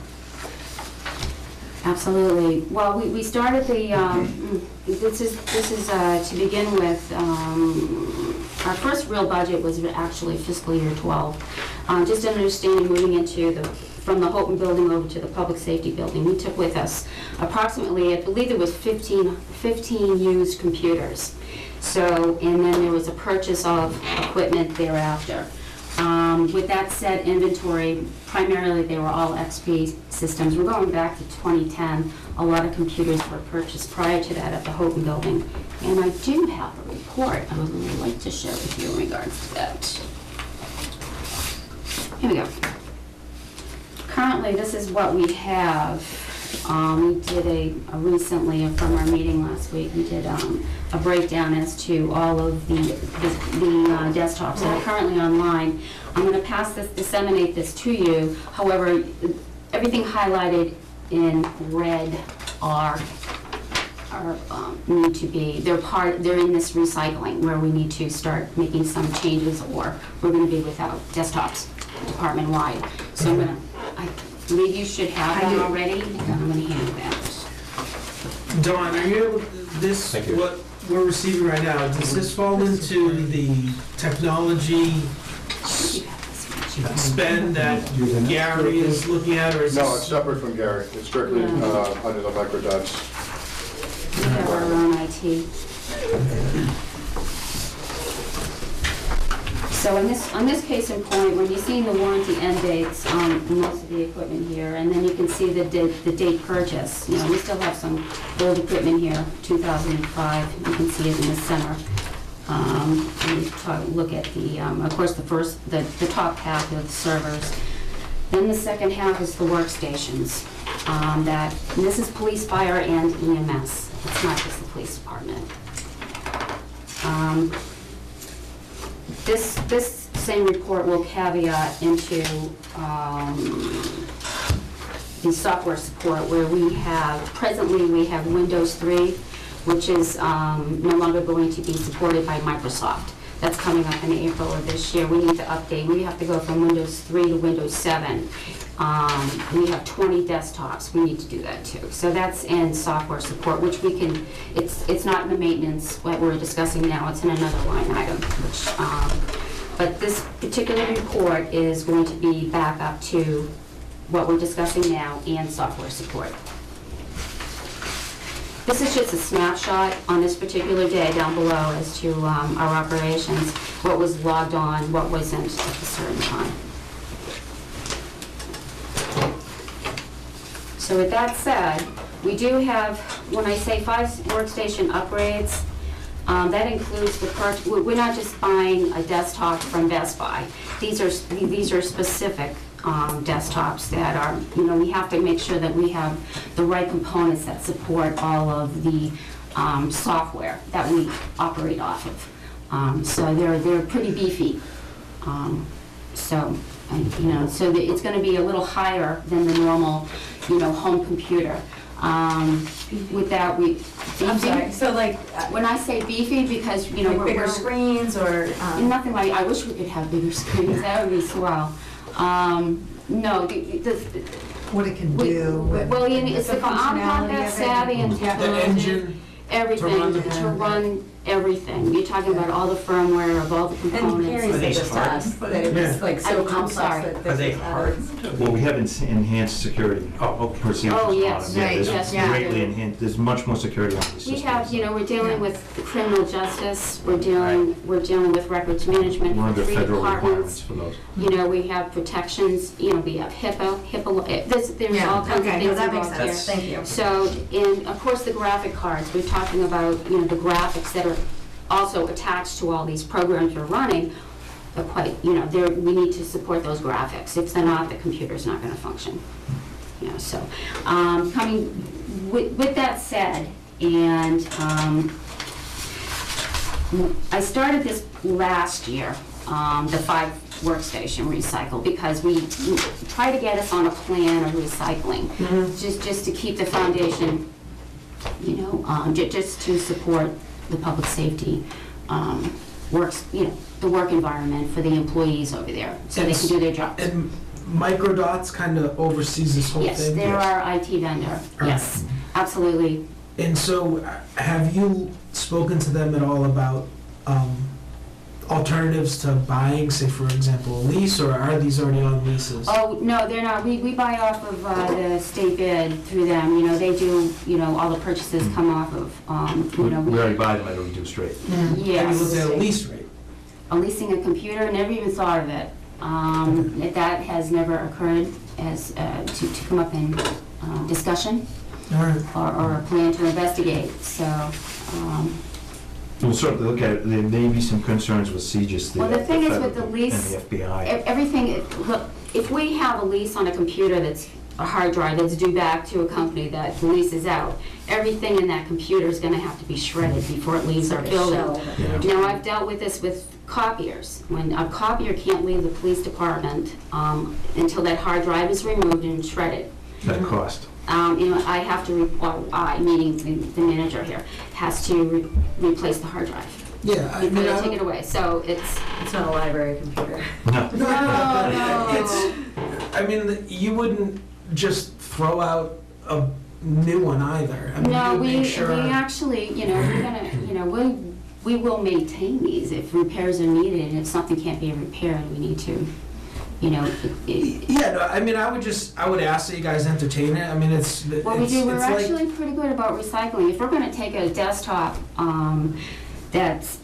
Absolutely. Well, we started the, this is to begin with, our first real budget was actually fiscal year 12. Just understanding moving into from the Houghton building over to the public safety building, we took with us approximately, I believe there was 15 used computers. So, and then there was a purchase of equipment thereafter. With that said, inventory, primarily they were all XP systems. We're going back to 2010. A lot of computers were purchased prior to that at the Houghton building. And I do have a report I would like to share with you in regards to that. Here we go. Currently, this is what we have. We did recently, from our meeting last week, we did a breakdown as to all of the desktops that are currently online. I'm going to disseminate this to you. However, everything highlighted in red need to be, they're in this recycling where we need to start making some changes, or we're going to be without desktops department-wide. So I believe you should have that already, and I'm going to hand it out. Dawn, are you able, Thank you. what we're receiving right now, does this fall into the technology spend that Gary is looking at, or is No, it's this? separate from Gary. It's strictly under the microducts. We have our own IT. So on this case in point, when you're seeing the warranty end dates on most of the equipment here, and then you can see the date purchase. You know, we still have some old equipment here, 2005. You can see it in the center. And you look at the, of course, the top half of the servers. Then the second half is the workstations. And this is police, fire, and EMS. It's not just the police department. This same report will caveat into the software support, where presently we have Windows 3, which is no longer going to be supported by Microsoft. That's coming up in April of this year. We need to update. We have to go from Windows 3 to Windows 7. We have 20 desktops. We need to do that too. So that's in software support, which we can, it's not in the maintenance, what we're discussing now. It's in another line item. But this particular report is going to be back up to what we're discussing now and software support. This is just a snapshot on this particular day down below as to our operations, what was logged on, what wasn't at a certain time. So with that said, we do have, when I say 5 workstation upgrades, that includes we're not just buying a desktop from Best Buy. These are specific desktops that are, we have to make sure that we have the right components that support all of the software that we operate off of. So they're pretty beefy. So it's going to be a little higher than the normal, home computer. With that, we, I'm sorry, beefy, so like, when I say beefy, because, you know, like bigger we're, screens or, nothing like, I wish we could have bigger screens, that would be swell. No, What it can do. well, you know, it's The the, I'm not that functionality of it. savvy in The technology. engine, Everything, the- to run everything. You're talking about all the firmware of all the and components. Carrie Are said these this to us, that it was like so I'm complex sorry. that Are this they was hard? Well, we have enhanced security procedures Oh, on yes, them. Yeah, right, there's yes, yeah. greatly enhanced, there's much more security on these systems. We have, you know, we're dealing with criminal justice, we're dealing with records management One for of the 3 federal requirements departments. for those. You know, we have protections, you know, we have HIPAA, there's Yeah, all kinds of okay, things no, that makes involved here. sense, thank you. So, and of course, the graphic cards, we're talking about, you know, the graphics that are also attached to all these programs we're running are quite, you know, we need to support those graphics. If they're not, the computer's not gonna function. You know, so, with that said, and, I started this last year, the 5 workstation recycle, because we try to get us on a plan of recycling, just to keep the foundation, you know, just to support the public safety works, you know, the work environment for the employees over there, so they can do their jobs. and Microdots kind of oversees this whole Yes, thing. they're our IT vendor, yes, absolutely. And so, have you spoken to them at all about alternatives to buying, say, for example, a lease, or are these already on leases? Oh, no, they're not, we buy off of the state bid through them, you know, they do, you know, all the purchases come off of, you know. We already buy them at a reduced rate. Have you looked at a Yes, lease rate? leasing a computer, never even thought of it. That has never occurred as, to come up in discussion All right. or a plan to investigate, so. We'll certainly look at it. There may be some concerns with CGIS, the Well, the thing is federal with the lease, and the FBI. everything, look, if we have a lease on a computer that's a hard drive that's due back to a company that the lease is out, everything in that computer is gonna have to be shredded before it leaves our Like a building. shell that Yeah. Now, I've dealt with this with copiers. When a copier can't leave the police department until that hard drive is removed and shredded. At cost. You know, I have to, meaning the manager here, has to replace the hard drive Yeah, I before mean, they take it away. So it's, It's not a library computer. No. no. It's, I mean, you wouldn't just throw out a new one either. I mean, No, you we make sure. actually, you know, we're gonna, you know, we will maintain these if repairs are needed, and if something can't be repaired, we need to, you know, Yeah, no, I mean, I would ask that you guys entertain it. I mean, it's. what we it's- do, we're it's like- actually pretty good about recycling. If we're gonna take a desktop, that's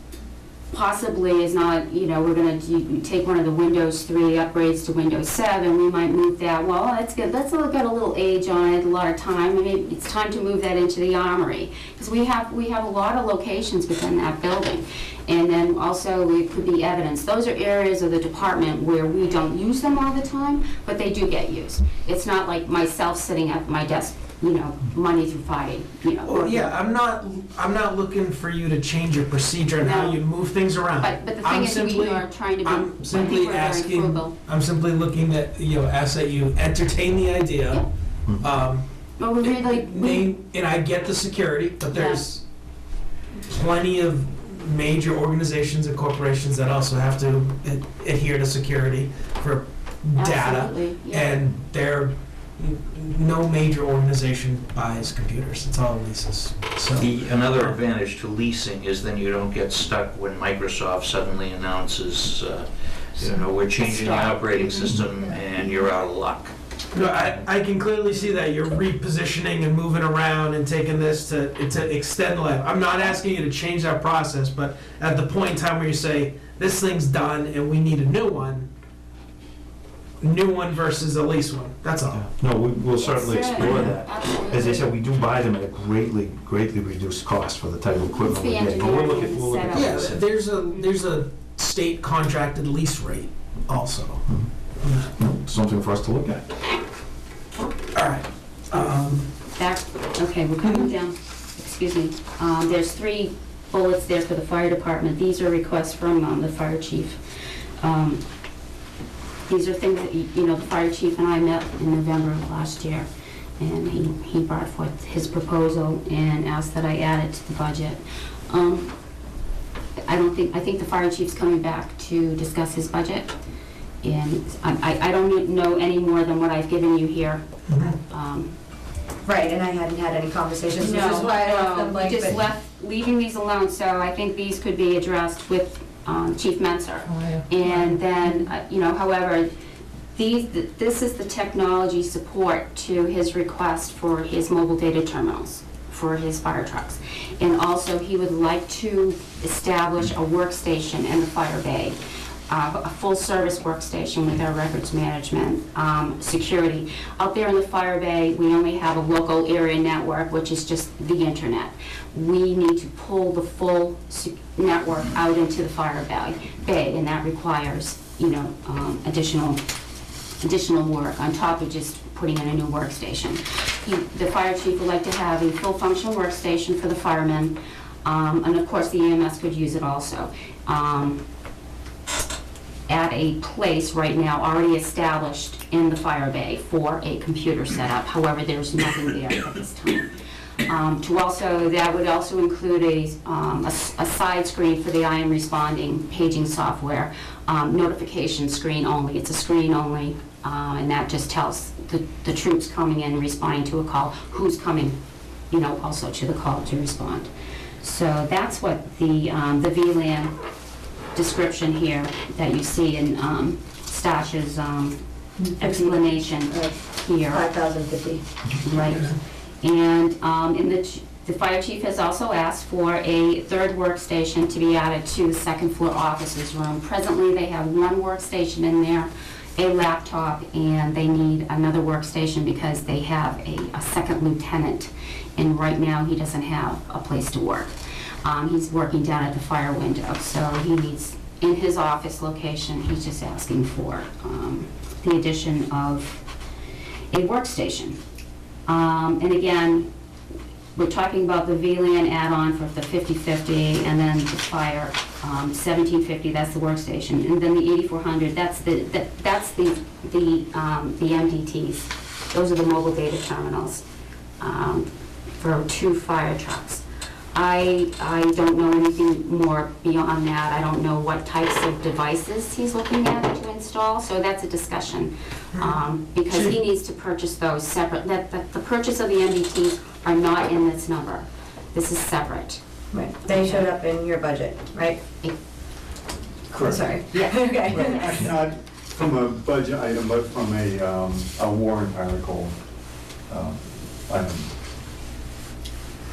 possibly is not, you know, we're gonna take one of the Windows 3 upgrades to Windows 7, we might move that, well, that's good, that's got a little age on it, a lot of time, I mean, it's time to move that into the armory, because we have a lot of locations within that building, and then also it could be evidence. Those are areas of the department where we don't use them all the time, but they do get used. It's not like myself sitting at my desk, you know, Monday through Friday, you know. Well, yeah, I'm not looking for you to change your procedure and how No. you move things around. But the thing I'm is, we simply- are trying to be, I'm I think simply we're very asking, frugal. I'm simply looking at, ask that you entertain the idea. Well, we really, And I get the security, but there's plenty of major organizations and corporations that also have to adhere to security for data. absolutely, yeah. And no major organization buys computers, it's all leases, so. Another advantage to leasing is then you don't get stuck when Microsoft suddenly announces, we're changing the operating system and you're out of luck. No, I can clearly see that you're repositioning and moving around and taking this to extend life. I'm not asking you to change that process, but at the point in time where you say, this thing's done and we need a new one versus a lease one, that's all. No, we'll certainly Yes, sir. explore that. Absolutely. As I said, we do buy them at a greatly reduced cost for the type of equipment It's the we get. But we'll look at engineering Yeah, this. there's a state contracted lease rate also. Something for us to look at. All right. Okay, we're coming down, excuse me. There's 3 bullets there for the fire department. These are requests from the fire chief. These are things that, the fire chief and I met in November of last year. And he brought forth his proposal and asked that I add it to the budget. I think the fire chief's coming back to discuss his budget. And I don't know any more than what I've given you here. Right, and I hadn't had any conversations, which is why I left them No, blank. just but- leaving these alone, so I think these could be addressed with Chief Menser. And then, however, this is the technology support to his request for his mobile data terminals for his fire trucks. And also, he would like to establish a workstation in the fire bay, a full-service workstation with our records management, security. Out there in the fire bay, we only have a local area network, which is just the internet. We need to pull the full network out into the fire bay, and that requires, additional work on top of just putting in a new workstation. The fire chief would like to have a full functional workstation for the firemen, and of course the EMS could use it also. At a place right now already established in the fire bay for a computer setup. However, there's nothing there at this time. That would also include a side screen for the I Am Responding paging software, notification screen only. It's a screen only, and that just tells the troops coming in, responding to a call, who's coming, also to the call to respond. So that's what the VLAN description here that you see in Stash's explanation here. 5,050. Right. And the fire chief has also asked for a third workstation to be added to the second floor officers room. Presently, they have one workstation in there, a laptop, and they need another workstation because they have a second lieutenant, and right now he doesn't have a place to work. He's working down at the fire window, so he needs, in his office location, he's just asking for the addition of a workstation. And again, we're talking about the VLAN add-on for the 5050, and then the fire 1750, that's the workstation, and then the 8400, that's the MDTs. Those are the mobile data terminals for 2 fire trucks. I don't know anything more beyond that. I don't know what types of devices he's looking at to install, so that's a discussion. Because he needs to purchase those separate. The purchase of the MDTs are not in this number. This is separate. Right, they showed up in your budget, right? Correct. Sorry. Yeah. Okay. Not from a budget item, but from a warrant article item.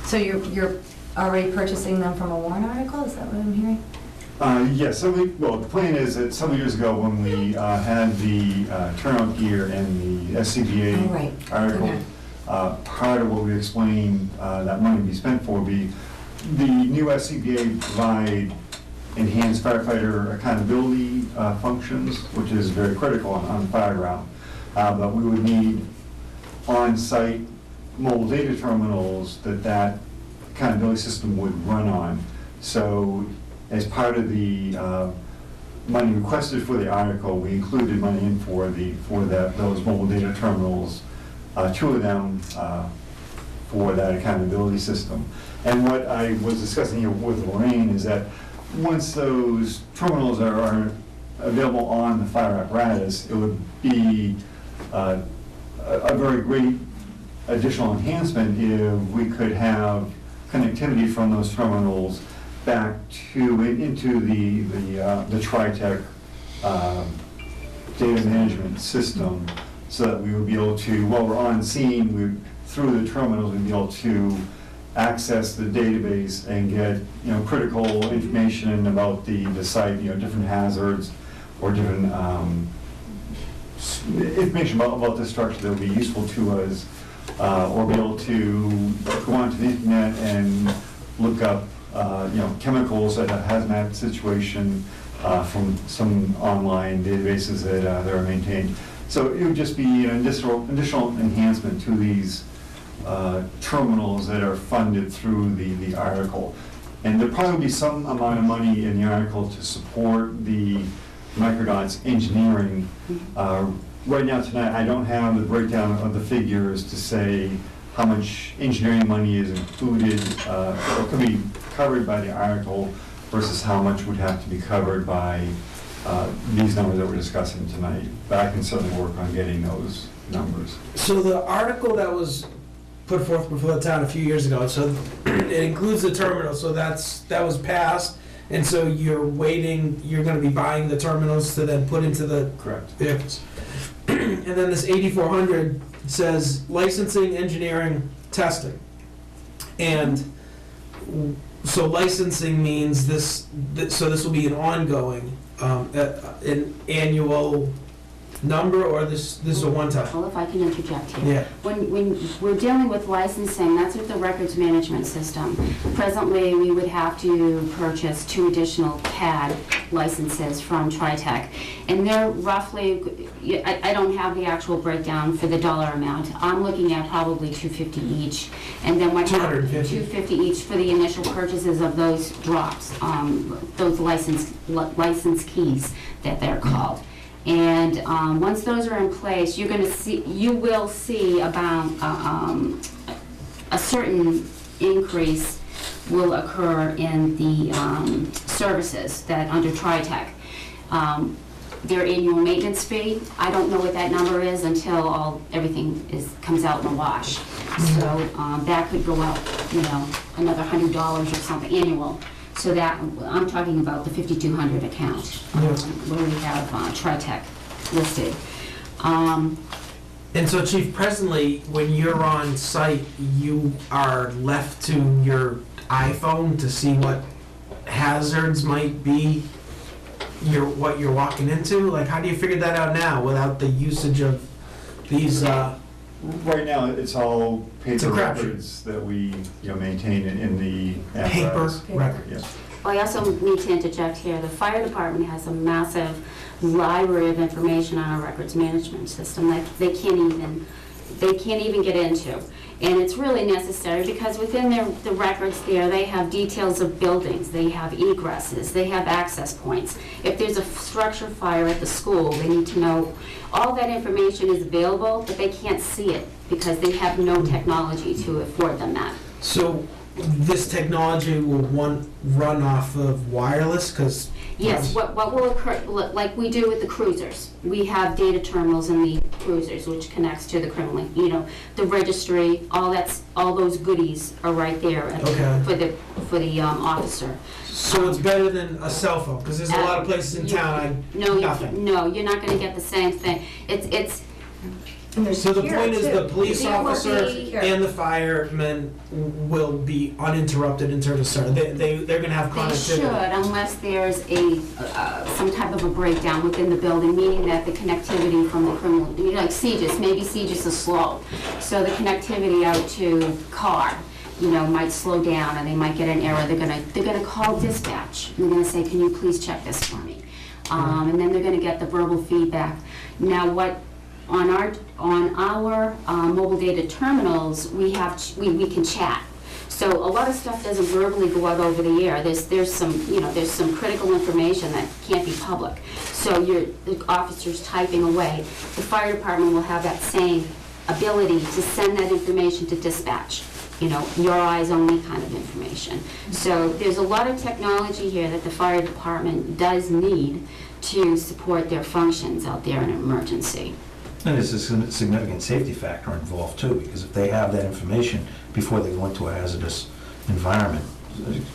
So you're already purchasing them from a warrant article, is that what I'm hearing? Yes, the plan is that several years ago when we had the turnout gear and the SCBA Oh, right. article, Okay. part of what we explained that money be spent for be the new SCBA provide enhanced firefighter accountability functions, which is very critical on the fire ground. But we would need on-site mobile data terminals that accountability system would run on. So as part of the money requested for the article, we included money in for those mobile data terminals, 2 of them for that accountability system. And what I was discussing here with Lorraine is that once those terminals are available on the fire apparatus, it would be a very great additional enhancement if we could have connectivity from those terminals back into the TriTech data management system, so that we would be able to, while we're on scene, through the terminals, we'd be able to access the database and get critical information about the site, different hazards or different information about the structure that would be useful to us, or be able to go onto the internet and look up chemicals at a hazmat situation from some online databases that are maintained. So it would just be an additional enhancement to these terminals that are funded through the article. And there'll probably be some amount of money in the article to support the Microdot's engineering right now tonight, I don't have the breakdown of the figures to say how much engineering money is included, or could be covered by the article versus how much would have to be covered by these numbers that we're discussing tonight. But I can certainly work on getting those numbers. So the article that was put forth before the town a few years ago, so it includes the terminal, so that was passed, and so you're waiting, you're gonna be buying the terminals to then put into the Correct. vehicles. And then this 8,400 says licensing, engineering, testing. And so licensing means so this will be an ongoing, an annual number, or this is a one-time? Well, if I can interject here. Yeah. When we're dealing with licensing, that's with the records management system. Presently, we would have to purchase 2 additional CAD licenses from TriTech. And they're roughly, I don't have the actual breakdown for the dollar amount. I'm looking at probably $250 each. And then what happens, $250 each for the initial purchases of those drops, those license keys that they're called. And once those are in place, you will see about a certain increase will occur in the services that under TriTech. Their annual maintenance fee, I don't know what that number is until everything comes out in the wash. So that could go up, another $100 or something annual. So that, I'm talking about the 5,200 account, where we have TriTech listed. And so, Chief, presently, when you're on site, you are left to your iPhone to see what hazards might be what you're walking into? Like, how do you figure that out now without the usage of these? Right now, it's all It's a paper crapshoot. records that we maintain in the Paper apparatus. record. Yeah. Well, I also need to interject here, the fire department has a massive library of information on our records management system that they can't even get into. And it's really necessary because within the records there, they have details of buildings, they have egresses, they have access points. If there's a structure fire at the school, they need to know. All that information is available, but they can't see it because they have no technology to afford them that. So this technology will run off of wireless, because Yes, what will occur, like we do with the cruisers, we have data terminals in the cruisers, which connects to the criminal, the registry, all those goodies are right there Okay. for the officer. So it's better than a cell phone, because there's a lot of places in town nothing. No, you're not gonna get the same thing. It's So the point is the police There will officer be- and the firemen will be uninterrupted in terms of service. They're gonna have They should, connectivity. unless there's some type of a breakdown within the building, meaning that the connectivity from the criminal, like Segis, maybe Segis is slow. So the connectivity out to car, might slow down, and they might get an error. They're gonna call dispatch. And they're gonna say, can you please check this for me? And then they're gonna get the verbal feedback. Now, on our mobile data terminals, we can chat. So a lot of stuff doesn't verbally go out over the air. There's some critical information that can't be public. So the officer's typing away. The fire department will have that same ability to send that information to dispatch. Your eyes only kind of information. So there's a lot of technology here that the fire department does need to support their functions out there in an emergency. And there's a significant safety factor involved too, because if they have that information before they go into a hazardous environment.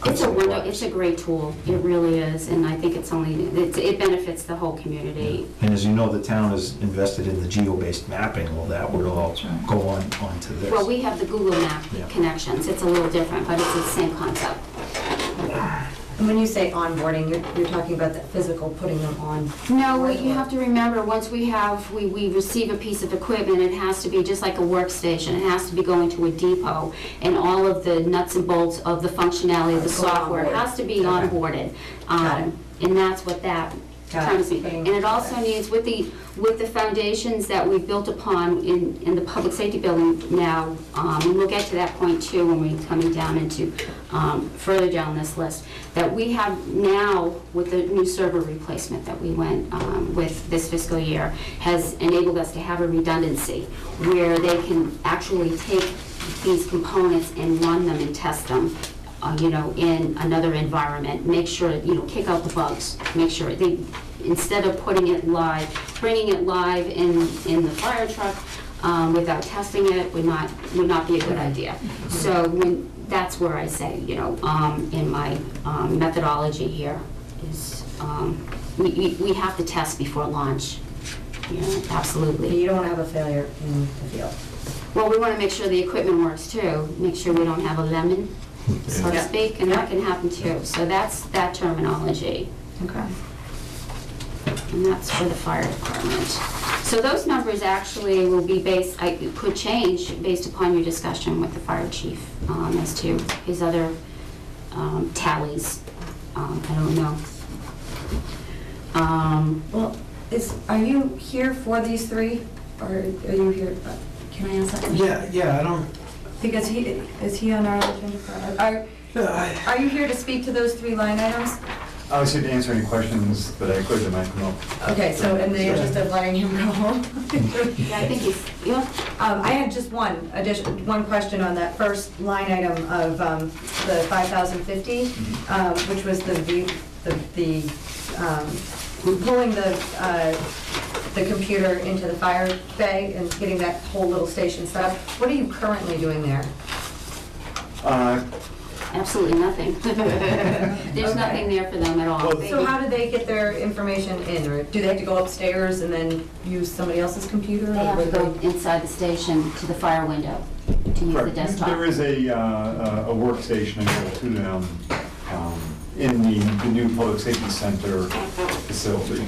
It's a great tool, it really is, and I think it benefits the whole community. And as you know, the town is invested in the geo-based mapping, well, that would all go on to this. Well, we have the Google Map Yeah. connections, it's a little different, but it's the same concept. And when you say onboarding, you're talking about the physical putting them on? No, what you have to remember, once we receive a piece of equipment, it has to be just like a workstation. It has to be going to a depot, and all of the nuts and bolts of the functionality of the Go on software board. has to be Okay. onboarded. Got it. And that's what that time to speak. And it also needs, with the foundations that we've built upon in the public safety building now, and we'll get to that point too when we're coming down into, further down this list, that we have now with the new server replacement that we went with this fiscal year, has enabled us to have a redundancy where they can actually take these components and run them and test them, in another environment, make sure, kick out the bugs, make sure they, instead of putting it live, bringing it live in the fire truck without testing it would not be a good idea. So that's where I say, in my methodology here is we have to test before launch. Absolutely. You don't want to have a failure in the field. Well, we want to make sure the equipment works too, make sure we don't have a lemon, so to speak, and that can happen too. So that's that terminology. Okay. And that's for the fire department. So those numbers actually will be could change based upon your discussion with the fire chief as to his other tallies. I don't know. Well, are you here for these three, or are you here? Can I ask that question? Yeah, I don't, Because is he on our agenda for? Are you here to speak to those three line items? I was here to answer any questions that I could that might come up. Okay, so in the interest of letting him go home. Yeah, I think yeah. I had just one question on that first line item of the 5,050, which was pulling the computer into the fire bay and getting that whole little station set up. What are you currently doing there? Absolutely nothing. There's nothing there for them at all. So how do they get their information in? Or do they have to go upstairs and then use somebody else's computer? They have to go inside the station to the fire window to use the desktop. There is a workstation available to them in the new public safety center facility.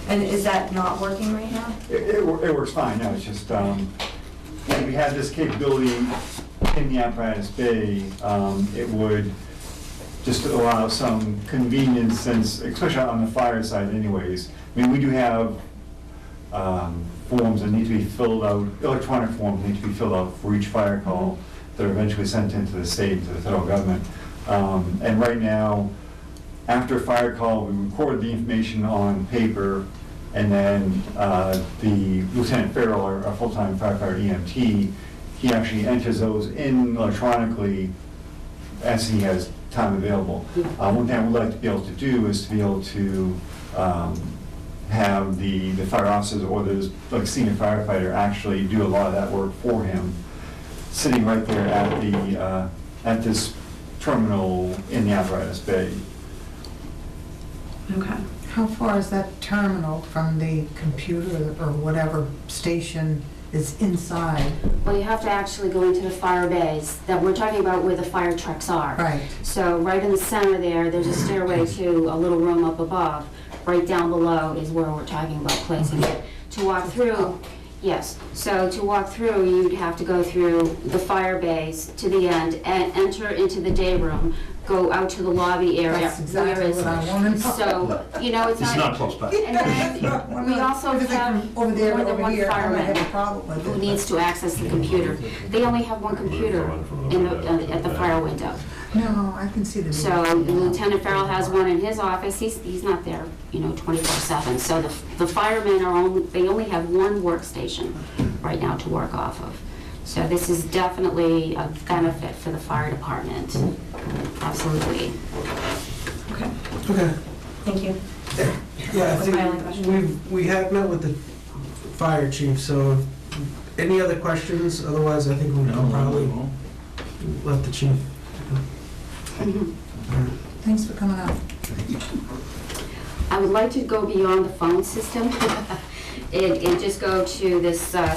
And is that not working right now? It works fine now. It's just if we had this capability in the apparatus bay, it would just allow some convenience, since, especially on the fire side anyways. I mean, we do have forms that need to be filled out, electronic forms need to be filled out for each fire call that are eventually sent into the state and to the federal government. And right now, after a fire call, we record the information on paper, and then the Lieutenant Farrell, our full-time firefighter EMT, he actually enters those in electronically as he has time available. One thing I would like to be able to do is to be able to have the fire officers or the senior firefighter actually do a lot of that work for him, sitting right there at this terminal in the apparatus bay. Okay. How far is that terminal from the computer or whatever station is inside? Well, you have to actually go into the fire bays that we're talking about, where the fire trucks are. Right. So right in the center there's a stairway to a little room up above. Right down below is where we're talking about placing it. To walk through, yes. So to walk through, you'd have to go through the fire bays to the end and enter into the day room, go out to the lobby area. That's exactly where is- what I want to know. So, it's It's not close by. And then we also have over there, more than over one here, I would have a fireman problem with who it. needs to access the computer. They only have one computer at the fire window. No, I can see the. So Lieutenant Farrell has one in his office. He's not there, 24/7. So the firemen they only have one workstation right now to work off of. So this is definitely a benefit for the fire department. Absolutely. Okay. okay. Thank you. Yeah, I What's my only question? think we have met with the fire chief, so any other questions? Otherwise, I think we can probably let the chief. Thanks for coming out. I would like to go beyond the phone system and just go to this, or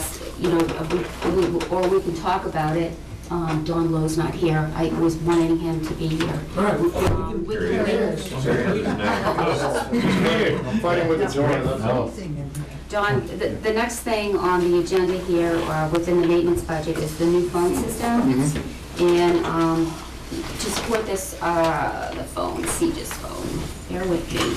we can talk about it. Don Lowe's not here. I was wanting him to be here. All right, we can. We can- I'm fighting with the joint, that's all. Don, the next thing on the agenda here, within the maintenance budget, is the new phone system. And to support this, the phone, CJIS phone, bear with me.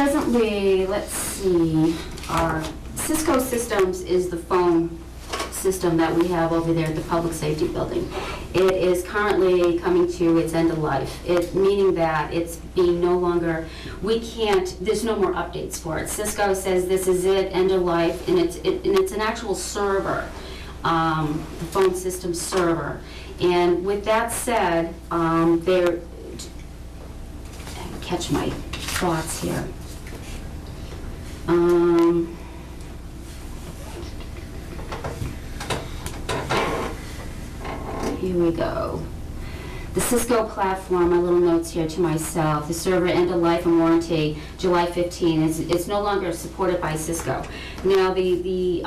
Presently, let's see, our Cisco Systems is the phone system that we have over there at the Public Safety Building. It is currently coming to its end of life, meaning that it's being no longer, there's no more updates for it. Cisco says this is it, end of life, and it's an actual server, the phone system server. And with that said, catch my thoughts here. Here we go. The Cisco platform, my little notes here to myself, the server end of life and warranty, July 15. It's no longer supported by Cisco. Now, the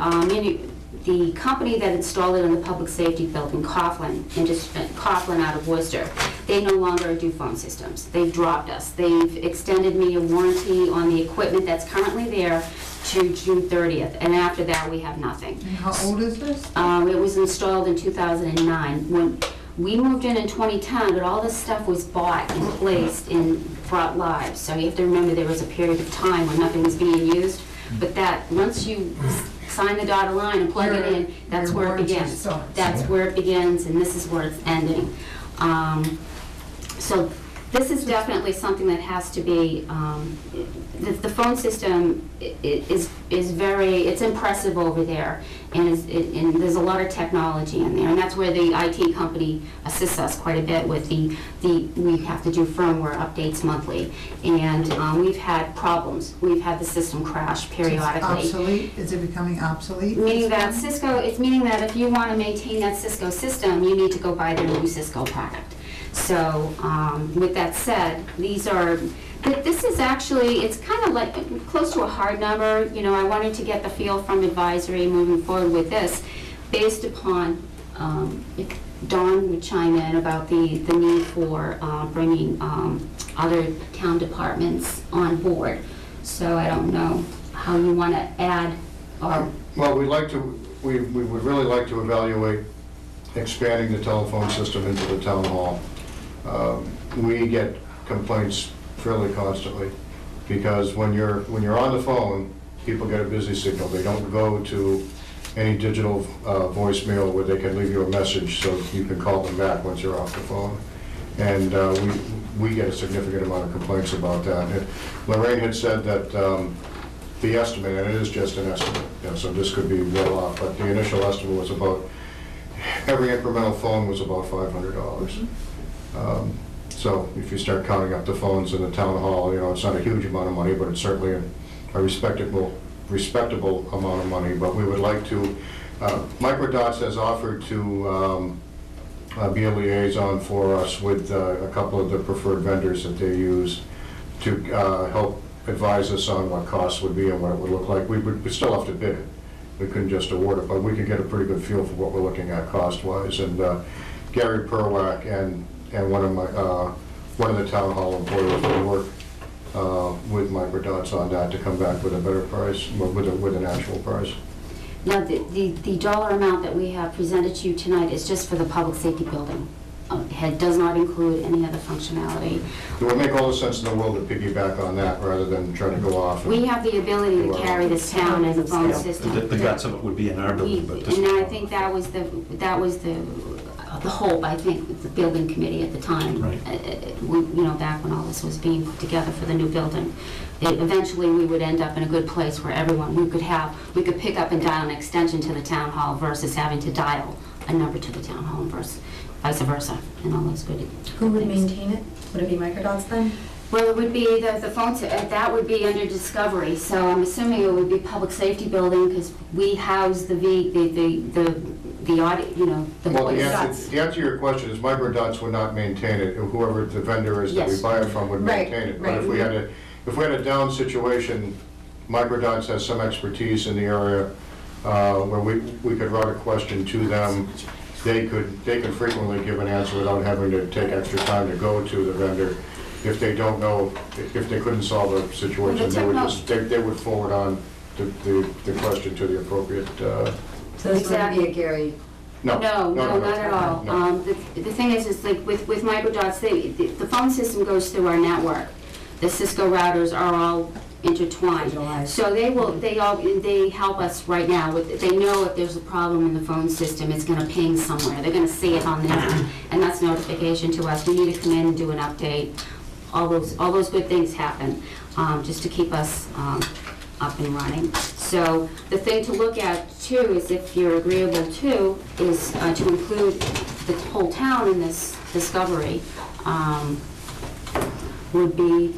company that installed it in the Public Safety Building, Coughlin out of Worcester, they no longer do phone systems. They've dropped us. They've extended me a warranty on the equipment that's currently there to June 30th, and after that, we have nothing. And how old is this? It was installed in 2009. When we moved in 2010, but all this stuff was bought and placed and brought live. So you have to remember there was a period of time when nothing was being used. But that, once you sign the dotted line and plug it in, that's your where it warranty begins. starts. That's where it begins, and this is where it's ending. So this is definitely something that has to be, the phone system is very, it's impressive over there, and there's a lot of technology in there, and that's where the IT company assists us quite a bit with we have to do firmware updates monthly, and we've had problems. We've had the system crash periodically. It's obsolete? Is it becoming obsolete? Meaning that it's meaning that if you want to maintain that Cisco system, you need to go buy their new Cisco product. So, with that said, this is actually, it's kind of like close to a hard number. You know, I wanted to get the feel from advisory moving forward with this, based upon, Dawn would chime in about the need for bringing other town departments on board. So I don't know how you want to add or... Well, we would really like to evaluate expanding the telephone system into the town hall. We get complaints fairly constantly, because when you're on the phone, people get a busy signal. They don't go to any digital voicemail where they can leave you a message so you can call them back once you're off the phone. And we get a significant amount of complaints about that. And Lorraine had said that the estimate, and it is just an estimate, so this could be well off, but the initial estimate was about, every incremental phone was about $500. So if you start counting up the phones in the town hall, it's not a huge amount of money, but it's certainly a respectable amount of money. But we would like to, Microdots has offered to be a liaison for us with a couple of the preferred vendors that they use to help advise us on what costs would be and what it would look like. We still have to bid it. We couldn't just award it, but we could get a pretty good feel for what we're looking at cost-wise. And Gary Perwack and one of the town hall employees will work with Microdots on that to come back with a better price, with an actual price. Now, the dollar amount that we have presented to you tonight is just for the Public Safety Building. It does not include any other functionality. It would make all the sense in the world to piggyback on that rather than trying to go off. We have the ability to carry this town as a phone Yeah, system. the guts of it would be in our building, but this... And I think that was the hope, I think, the building committee at the time. Right. Back when all this was being put together for the new building. Eventually, we would end up in a good place where we could pick up and dial an extension to the town hall versus having to dial a number to the town hall versus vice versa, and all those good things. Who would maintain it? Would it be Microdots then? Well, it would be the phone, that would be under Discovery, so I'm assuming it would be Public Safety Building, because we house the audit, the Well, voice. the answer to your question is Microdots would not maintain it. Whoever the vendor is that we Yes. buy it from would Right, maintain it. right. But if we had a down situation, Microdots has some expertise in the area where we could route a question to them. They could frequently give an answer without having to take extra time to go to the vendor. If they don't know, if they couldn't solve a situation, they would forward on the question to the appropriate. So this wouldn't be a Gary? No, not at all. No. The thing is like with Microdots, the phone system goes through our network. The Cisco routers are all intertwined. Visualize. So they help us right now with, they know if there's a problem in the phone system, it's gonna ping somewhere, they're gonna see it on there, and that's notification to us, we need to come in and do an update. All those good things happen, just to keep us, up and running. So the thing to look at too is, if you're agreeable to, is to include the whole town in this discovery, would be,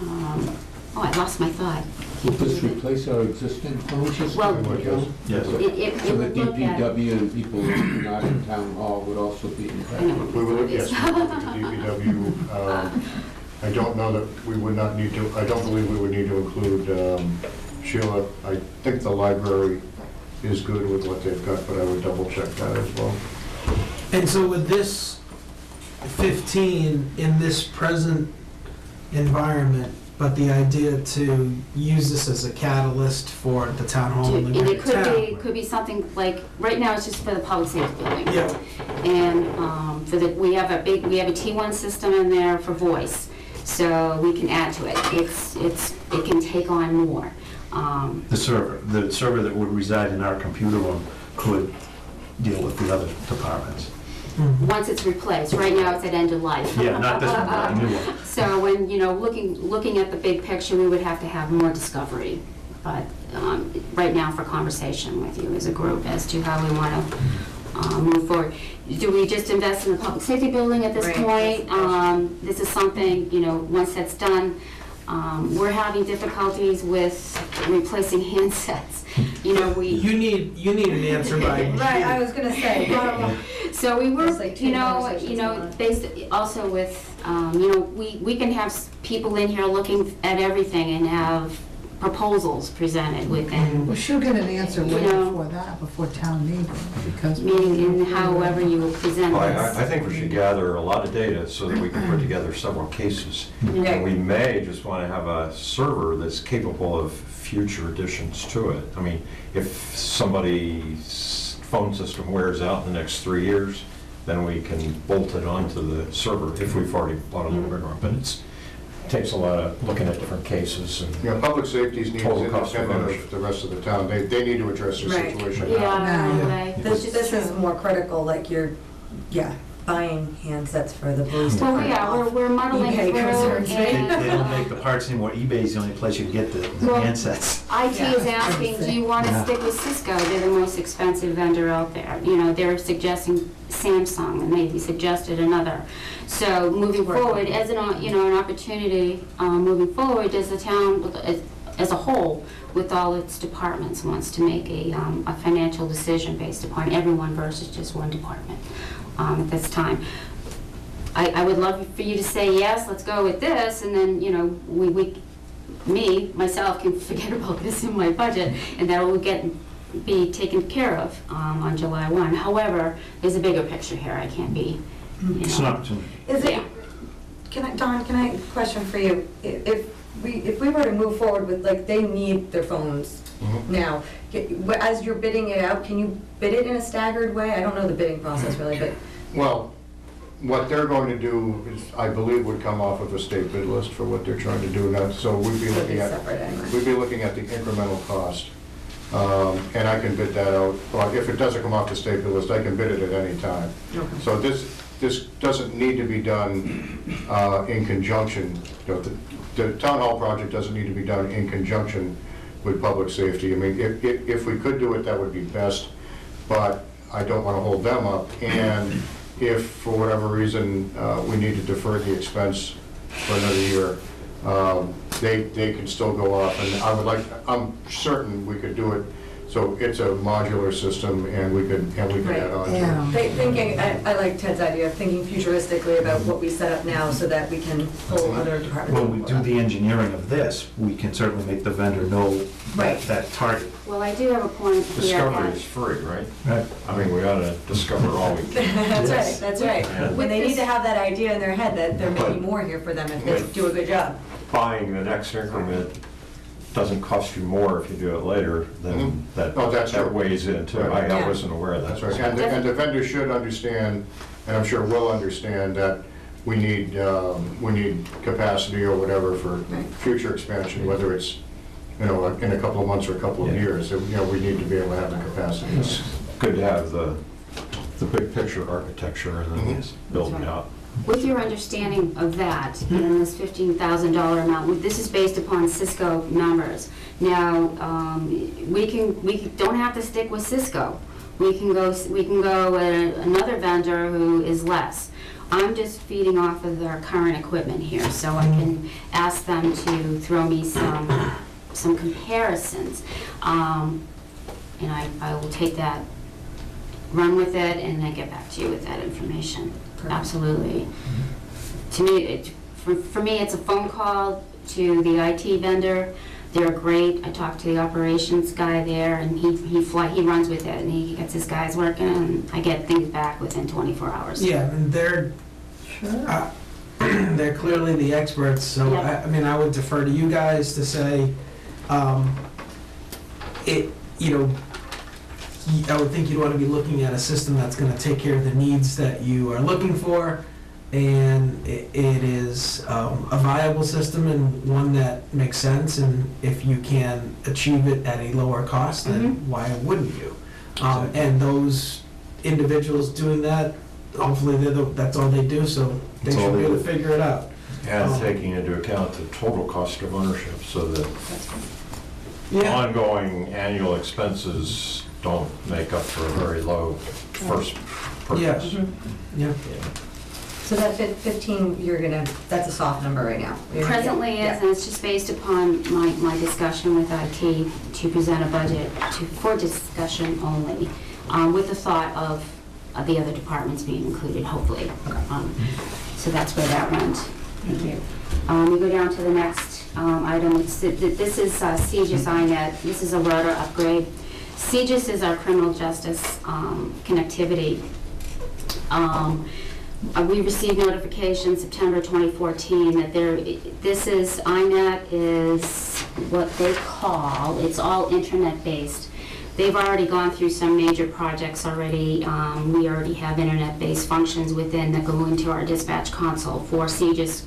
oh, I lost my thought. Will this replace our existing phone system? Well, Yes. it So the would look at. DPW and people who are not in town hall would also be I impacted? know. We will, yes, we will do the DPW. I don't know that we would not need to, I don't believe we would need to include Sheila. I think the library is good with what they've got, but I would double check that as well. And so with this 15 in this present environment, but the idea to use this as a catalyst for the town hall and And the it town. could be something like, right now it's just for the public safety building. Yeah, And we have a T1 system in there for voice, so we can add to it. It can take on more. The server that would reside in our computer room could deal with the other departments. Once it's replaced, right now it's at end of life. Yeah, not this one, but the new one. So when, looking at the big picture, we would have to have more discovery. But right now, for conversation with you as a group as to how we want to move forward. Do we just invest in the public safety building at this Right. point? This is something, once that's done, we're having difficulties with replacing handsets. you need an answer by. Right, I was gonna say, So we It's work, like 10 conversations a month. based also with, we can have people in here looking at everything and have proposals presented within, We should get an answer way You know- before that, before town meeting, because. meaning in however you will present Well, this. I think we should gather a lot of data so that we can put together several cases. And we may just want to have a server that's capable of future additions to it. I mean, if somebody's phone system wears out in the next 3 years, then we can bolt it onto the server if we've already bought a little bigger one. But it takes a lot of looking at different cases and Public safety's needs Total cost of independent ownership. of the rest of the town. They need to address their Right. situation. Yeah, No. anyway. this is more critical, like you're, buying handsets for the police Well, department. we're muddling eBay through concerns, They and. don't make the parts anymore. eBay's the only place you can get the Well, handsets. IT is asking, do you want to Yeah. stick with Cisco? They're the most expensive vendor out there. They're suggesting Samsung, and they suggested another. So moving forward, as an opportunity, moving forward, does the town, as a whole, with all its departments, wants to make a financial decision based upon everyone versus just one department at this time? I would love for you to say, yes, let's go with this, and then, myself can forget about this in my budget, and that will be taken care of on July 1. However, there's a bigger picture here. I can't be, It's an opportunity. Is it, Yeah. Don, can I, question for you? If we were to move forward with, like, they need their phones now, as you're bidding it out, can you bid it in a staggered way? I don't know the bidding process really, but, Well, what they're going to do is, I believe, would come off of a state bid list for what they're trying to do now. So we'd be it'll be looking at, separate anyway. we'd be looking at the incremental cost. And I can bid that out. Well, if it doesn't come off the state bid list, I can bid it at any time. Okay. So this doesn't need to be done in conjunction. The town hall project doesn't need to be done in conjunction with public safety. I mean, if we could do it, that would be best, but I don't want to hold them up. And if, for whatever reason, we need to defer the expense for another year, they can still go off. And I'm certain we could do it, so it's a modular system, and we could add on to it. Yeah. Thinking, I like Ted's idea of thinking futuristically about what we set up now so that we can pull other departments. When we do the engineering of this, we can certainly make the vendor know Right. that target. Well, I do have a point here. discovery that- is free, right? Right. I mean, we ought to discover all we can. That's right. Yeah. When they need to have that idea in their head that there may be more here for them if they do a good job. Buying the next increment doesn't cost you more if you do it later, then that Oh, that's true. weighs in too. I Yeah. wasn't aware of that. That's right, and the vendor should understand, and I'm sure will understand, that we need capacity or whatever for Right. future expansion, whether it's in a couple of months or a couple of Yeah. years. We need to be able to have the capacity. It's good to have the big picture architecture and then build it out. With your understanding of that, and this $15,000 amount, this is based upon Cisco numbers. Now, we don't have to stick with Cisco. We can go with another vendor who is less. I'm just feeding off of their current equipment here, so I can ask them to throw me some comparisons. And I will take that, run with it, and then get back to you with that information. Absolutely. To me, for me, it's a phone call to the IT vendor. They're great. I talked to the operations guy there, and he runs with it, and he gets his guys working, and I get things back within 24 hours. Yeah, and they're clearly the experts, so Yeah. I would defer to you guys to say, I would think you'd want to be looking at a system that's going to take care of the needs that you are looking for, and it is a viable system and one that makes sense, and if you can achieve it at a lower cost, then why wouldn't you? And those individuals doing that, hopefully that's all they do, so they That's all should be they able do. to figure it out. And taking into account the total cost of ownership, so that Yeah, ongoing annual expenses don't make up for a very low first purchase. yeah. So that 15, that's a soft number right now. You're gonna get- Presently yeah. is, and it's just based upon my discussion with IT to present a budget for discussion only, with the thought of the other departments being included, hopefully. So that's where that went. Thank you. We go down to the next item. This is CGIS INET. This is a router upgrade. CGIS is our criminal justice connectivity. We received notification September 2014 that INET is what they call, it's all internet-based. They've already gone through some major projects already. We already have internet-based functions within that go into our dispatch console for CGIS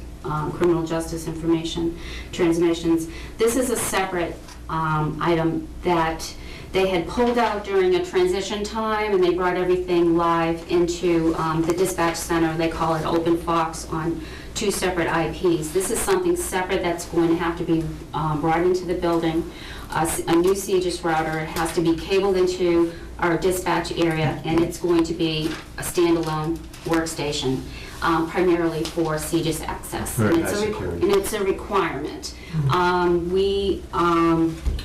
criminal justice information transmissions. This is a separate item that they had pulled out during a transition time, and they brought everything live into the dispatch center. They call it Open Fox on 2 separate IPs. This is something separate that's going to have to be brought into the building. A new CGIS router. It has to be cabled into our dispatch area, and it's going to be a standalone workstation, primarily for CGIS access. Very And high security. and it's a requirement.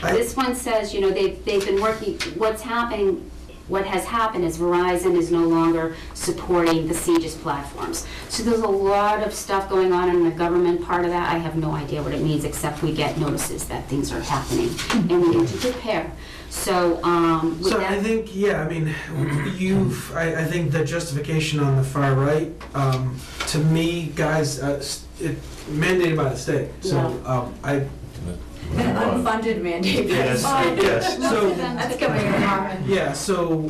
This one says, they've been working, what has happened is Verizon is no longer supporting the CGIS platforms. So there's a lot of stuff going on in the government part of that. I have no idea what it means, except we get notices that things are happening, and we need to prepare. So, with So that. I think, I think the justification on the far right, to me, guys, it mandated by the state, so, An unfunded mandate. Yes, yes. So, That's coming in common. yeah, so,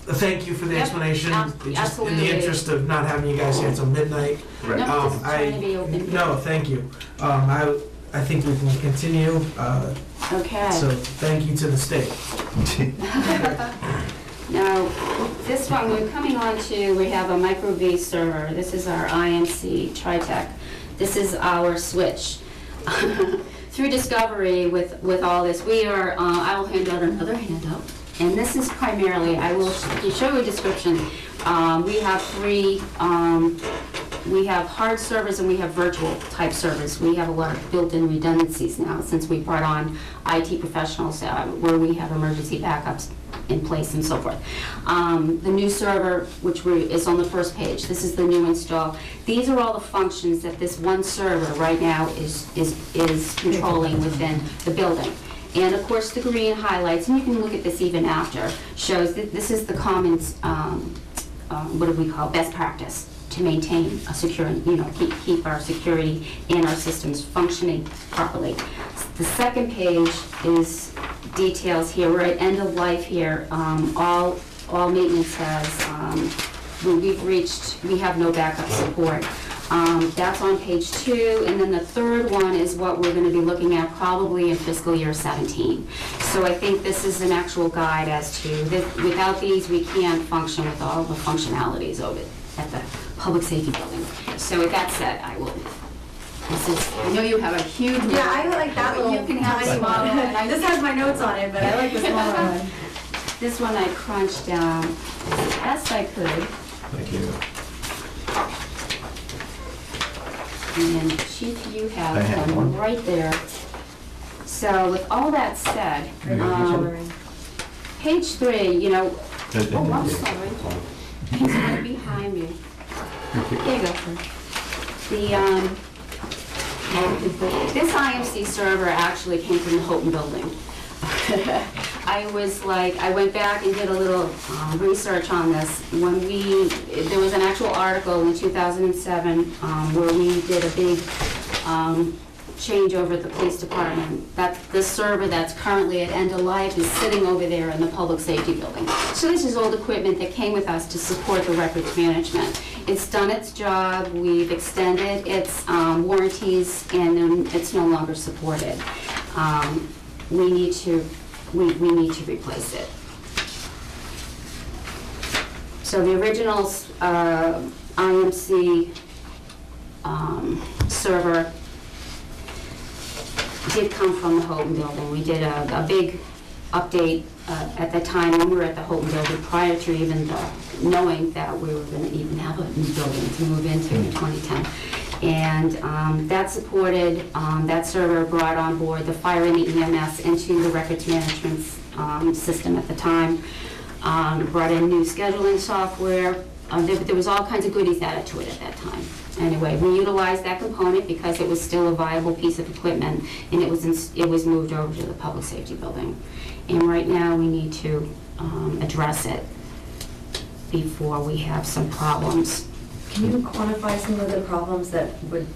thank you for the Yep, explanation. Just in the absolutely. interest of not having you guys here until midnight. No, just trying to be open. No, thank you. I think we can continue, Okay. so thank you to the state. Now, this one, we're coming on to, we have a micro V server. This is our IMC Tritech. This is our switch. Through discovery with all this, I will hand out another handout. And this is primarily, I will show you a description. We have 3, we have hard servers and we have virtual type servers. We have a lot of built-in redundancies now since we brought on IT professionals where we have emergency backups in place and so forth. The new server, which is on the first page, this is the new install. These are all the functions that this one server right now is controlling within the building. And of course, the green highlights, and you can look at this even after, shows that this is the common, what do we call, best practice to maintain a secure, keep our security and our systems functioning properly. The second page is details here. We're at end of life here. All maintenance has, we have no backup support. That's on page 2, and then the third one is what we're gonna be looking at probably in fiscal year 17. So I think this is an actual guide as to, without these, we can't function with all the functionalities of it at the public safety building. So with that said, I know you have a huge. Yeah, I like that but little. You can have a smaller one. This has my notes on it, but I like the smaller one. This one I crunched down as best I could. Thank you. And Chief, you have I have one one. right there. So with all that said, page 3, you know, oh, I'm sorry. He's right behind me. There you go. This IMC server actually came from the Houghton building. I went back and did a little research on this. There was an actual article in 2007 where we did a big change over at the police department. The server that's currently at end of life is sitting over there in the public safety building. So this is old equipment that came with us to support the records management. It's done its job, we've extended its warranties, and then it's no longer supported. We need to replace it. So the original IMC server did come from the Houghton building. We did a big update at the time when we were at the Houghton building, prior to even knowing that we were going to even have a new building to move into in 2010. And that supported, that server brought on board the fire and the EMS into the records management system at the time. Brought in new scheduling software. There was all kinds of goodies added to it at that time. Anyway, we utilized that component because it was still a viable piece of equipment, and it was moved over to the public safety building. And right now, we need to address it before we have some problems. Can you quantify some of the problems that would,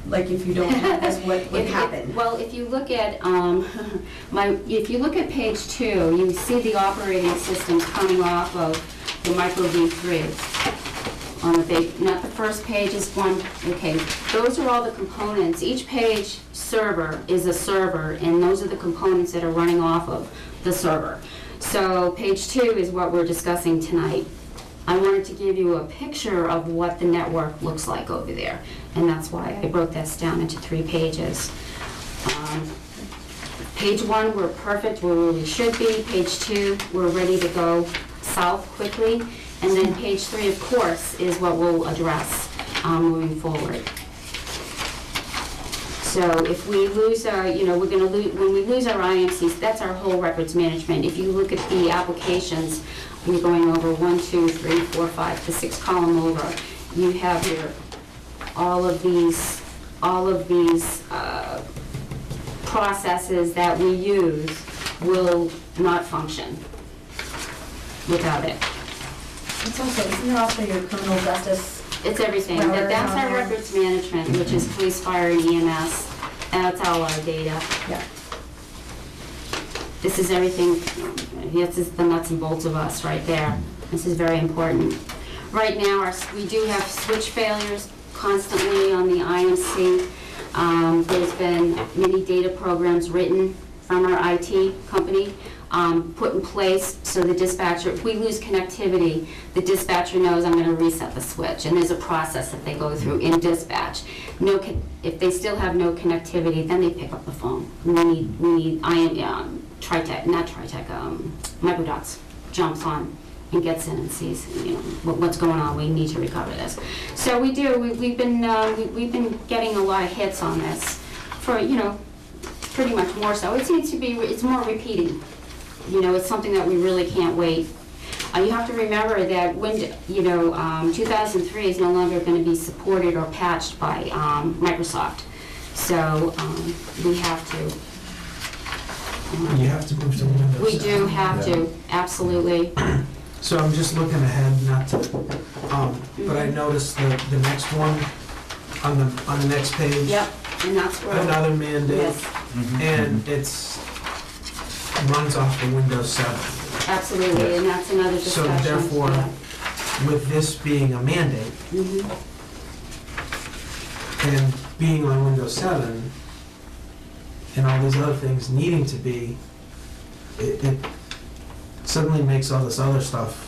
like if you don't have this, what would happen? Well, if you look at if you look at page 2, you see the operating system coming off of the Micro V3. On the big, not the first page is one, okay, those are all the components. Each page server is a server, and those are the components that are running off of the server. So page 2 is what we're discussing tonight. I wanted to give you a picture of what the network looks like over there, and that's why I broke this down into 3 pages. Page 1, we're perfect where we should be. Page 2, we're ready to go south quickly. And then page 3, of course, is what we'll address moving forward. So if we lose our, we're going to lose, when we lose our IMCs, that's our whole records management. If you look at the applications, we're going over 1, 2, 3, 4, 5, the 6 column over. You have here all of these processes that we use will not function without it. It's also, isn't it also your criminal justice? It's everything. Well, That's our records management, which is police, fire, and EMS. That's all our data. Yeah. This is everything. This is the nuts and bolts of us right there. This is very important. Right now, we do have switch failures constantly on the IMC. There's been many data programs written from our IT company, put in place so the dispatcher, if we lose connectivity, the dispatcher knows I'm going to reset the switch, and there's a process that they go through in dispatch. If they still have no connectivity, then they pick up the phone. We need Microdots jumps on and gets in and sees what's going on. We need to recover this. So we do. We've been getting a lot of hits on this for pretty much more so. It seems to be it's more repeating. It's something that we really can't wait. You have to remember that when 2003 is no longer going to be supported or patched by Microsoft. So we have to. You have to move to Windows. We do have to, absolutely. So I'm just looking ahead, not to, but I noticed the next one on the next page. Yep, and that's where. Another mandate, Yes, and runs off the Windows 7. absolutely, and that's another So discussion. therefore, Yeah. with this being a mandate, Mhm. and being on Windows 7 and all these other things needing to be, it suddenly makes all this other stuff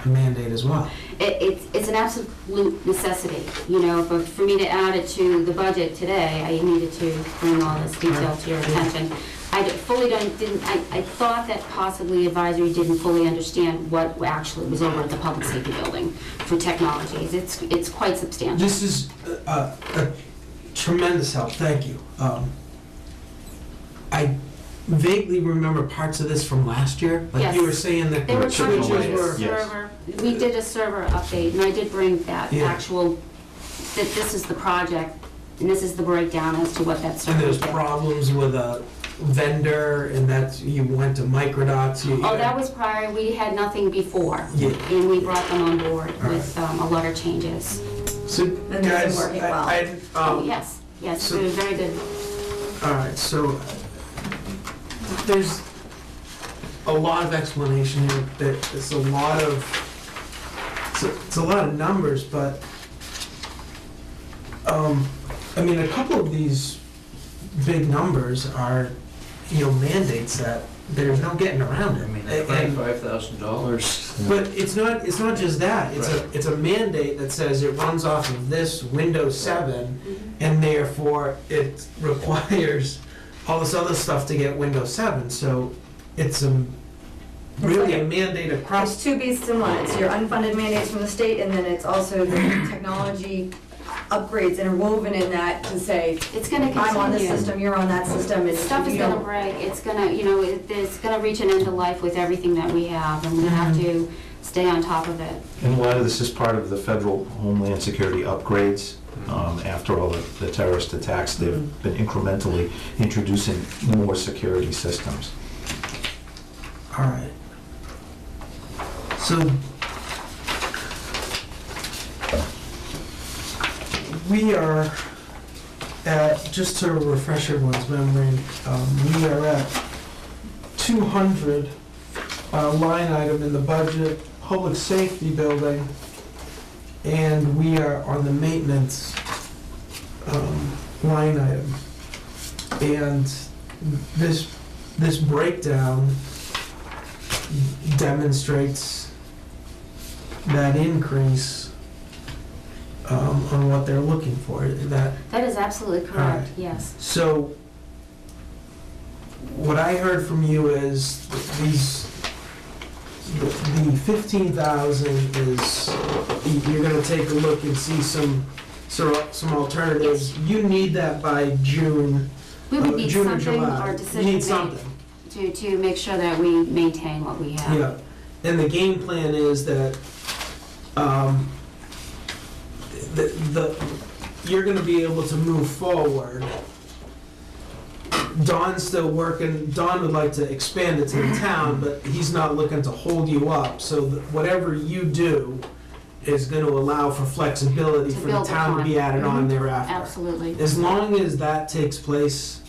a mandate as well. It's an absolute necessity, you know, but for me to add it to the budget today, I needed to bring all this detail to your attention. I thought that possibly advisory didn't fully understand what actually was over at the public safety building for technologies. It's quite substantial. This is a tremendous help, thank you. I vaguely remember parts of this from last year, like Yes. you were saying that They were talking switches about were. the server. We did a server update, and I did bring that Yeah. actual, that this is the project, and this is the breakdown as to what that server And there's did. problems with a vendor, and that's, you went to Microdots. Oh, that was prior, we had nothing before. Yeah. And we brought them on board All with a lot of changes. So, And they've been guys, working well. Oh, yes, yes, so- they were very good. All right, so there's a lot of explanation here. It's a lot of it's a lot of numbers, but I mean, a couple of these big numbers are, you know, mandates that there's no getting around it. I mean, And- $25,000. But it's not just that. It's a mandate that says it runs off of this Windows 7, and therefore it requires all this other stuff to get Windows 7. So it's really a mandate There's across. two beasts in one. It's your unfunded mandates from the state, and then it's also the technology upgrades interwoven in that to say, It's gonna I'm on this continue. system, you're on that system, and Stuff is you gonna don't. break, it's gonna, you know, it's gonna reach an end of life with everything that we have, and we have to stay on top of it. And a lot of this is part of the federal Homeland Security upgrades. After all the terrorist attacks, they've been incrementally introducing more security systems. All right. So we are at, just to refresh everyone's memory, we are at 200 line item in the budget, public safety building, and we are on the maintenance line item. And this breakdown demonstrates that increase on what they're looking for. That That is absolutely Alright. correct, yes. so what I heard from you is the 15,000 is, you're gonna take a look and see some alternatives. You need that by June. We would need June or something July. or You decision need made something. to make sure that we maintain what we have. Yeah, and the game plan is that, you're gonna be able to move forward. Don's still working, Don would like to expand it to the town, but he's not looking to hold you up, so whatever you do is gonna allow for flexibility To for the build town to upon. be added on Mhm. thereafter. Absolutely. As long as that takes place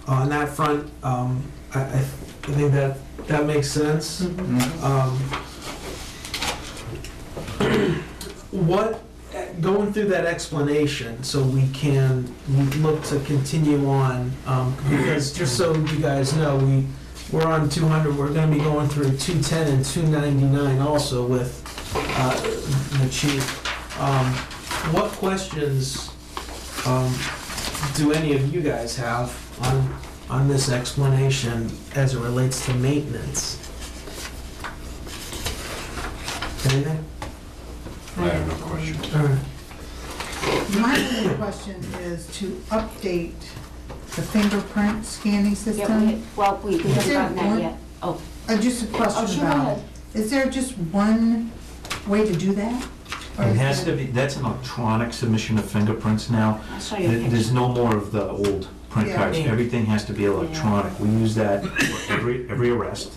on that front, I think that makes sense. What, going through that explanation, so we can look to continue on, because just so you guys know, we're on 200, we're gonna be going through 210 and 299 also with the chief. What questions do any of you guys have on this explanation as it relates to maintenance? Anything? I have no question. All right. My only question is to update the fingerprint scanning Yeah, system. we Is haven't there gotten that one- yet. Oh, Just a oh, question sure, go about, ahead. is there just one way to do that? Or It is has to there- be, that's an electronic submission of fingerprints now. I'll show you a picture. There's no more of the old print Yeah. cards. Everything has to be electronic. We use that for every arrest.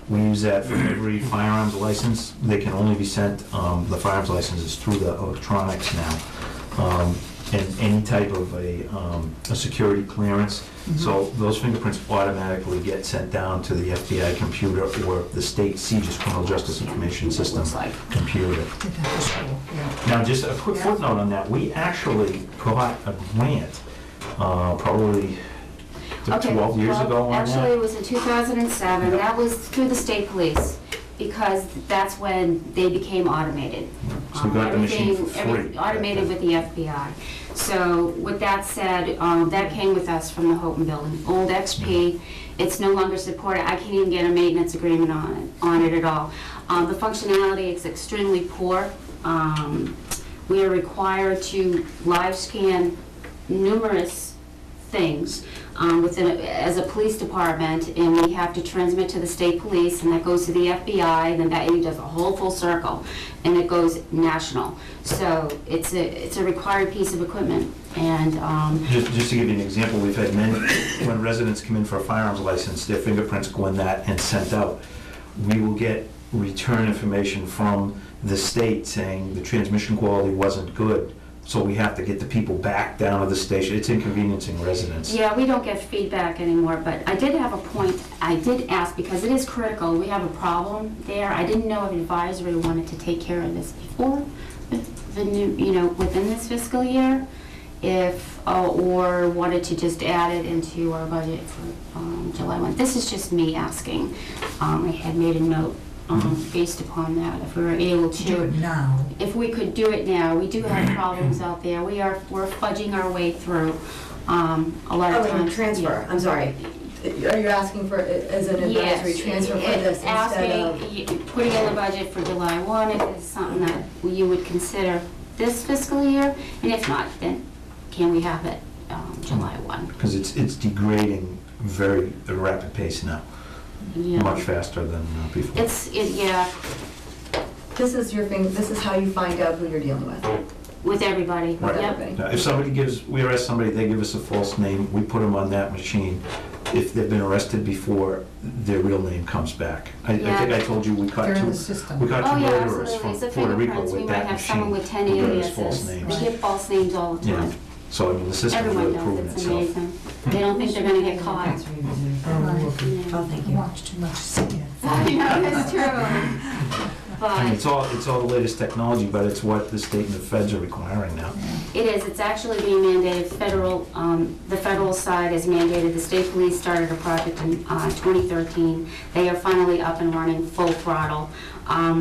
We use that for every firearms license. They can only be sent, the firearms licenses through the electronics now. and any type of a security clearance. So those fingerprints automatically get sent down to the FBI computer or the state CJIS Criminal Justice Information System computer. Did that for school, yeah. Now, just a quick footnote on that, we actually got a grant, probably 12 years ago on that. Actually, it was in 2007. That was through the state police, because that's when they became automated. So we got the machine for free. Automated with the FBI. So with that said, that came with us from the Houghton building. Old XP, it's no longer supported. I can't even get a maintenance agreement on it at all. The functionality is extremely poor. We are required to live scan numerous things as a police department, and we have to transmit to the state police, and that goes to the FBI, and then that does a whole full circle, and it goes national. So it's a required piece of equipment, and Just to give you an example, we've had many, when residents come in for a firearms license, their fingerprints go in that and sent out. We will get return information from the state saying the transmission quality wasn't good. So we have to get the people back down to the station. It's inconveniencing residents. yeah, we don't get feedback anymore, but I did have a point. I did ask, because it is critical, we have a problem there. I didn't know if advisory wanted to take care of this before the new, within this fiscal year, or wanted to just add it into our budget for July 1. This is just me asking. I had made a note based upon that, if we were able to. Do it now. If we could do it now. We do have problems out there. We're fudging our way through a lot of times. Transfer, I'm sorry. Are you asking for, as an advisory transfer for this instead of? Putting in the budget for July 1, if it's something that you would consider this fiscal year, and if not, then can we have it July 1? Because it's degrading very at a rapid pace now, Yeah. much faster than before. Yeah, This is your thing, this is how you find out who you're dealing with. with everybody. Right. Yep. Now, if somebody we arrest somebody, they give us a false name, we put them on that machine. If they've been arrested before, their real name comes back. I think I told you we caught They're in two the system. we caught Oh, two yeah, murderers absolutely. from It's the Puerto Rico fingerprints. We with might that have someone machine. with 10 Who gave us false aliases. names. We get false names all the Yeah. time. So, I mean, the system's Everyone really proven knows it's itself. amazing. They don't think they're gonna get caught. Oh, thank I you. watch too much CNN. I know, that's true. I mean, But it's all the latest technology, but it's what the state and the feds are requiring now. it is, it's actually being mandated, the federal side is mandated. The state police started a project in 2013. They are finally up and running full throttle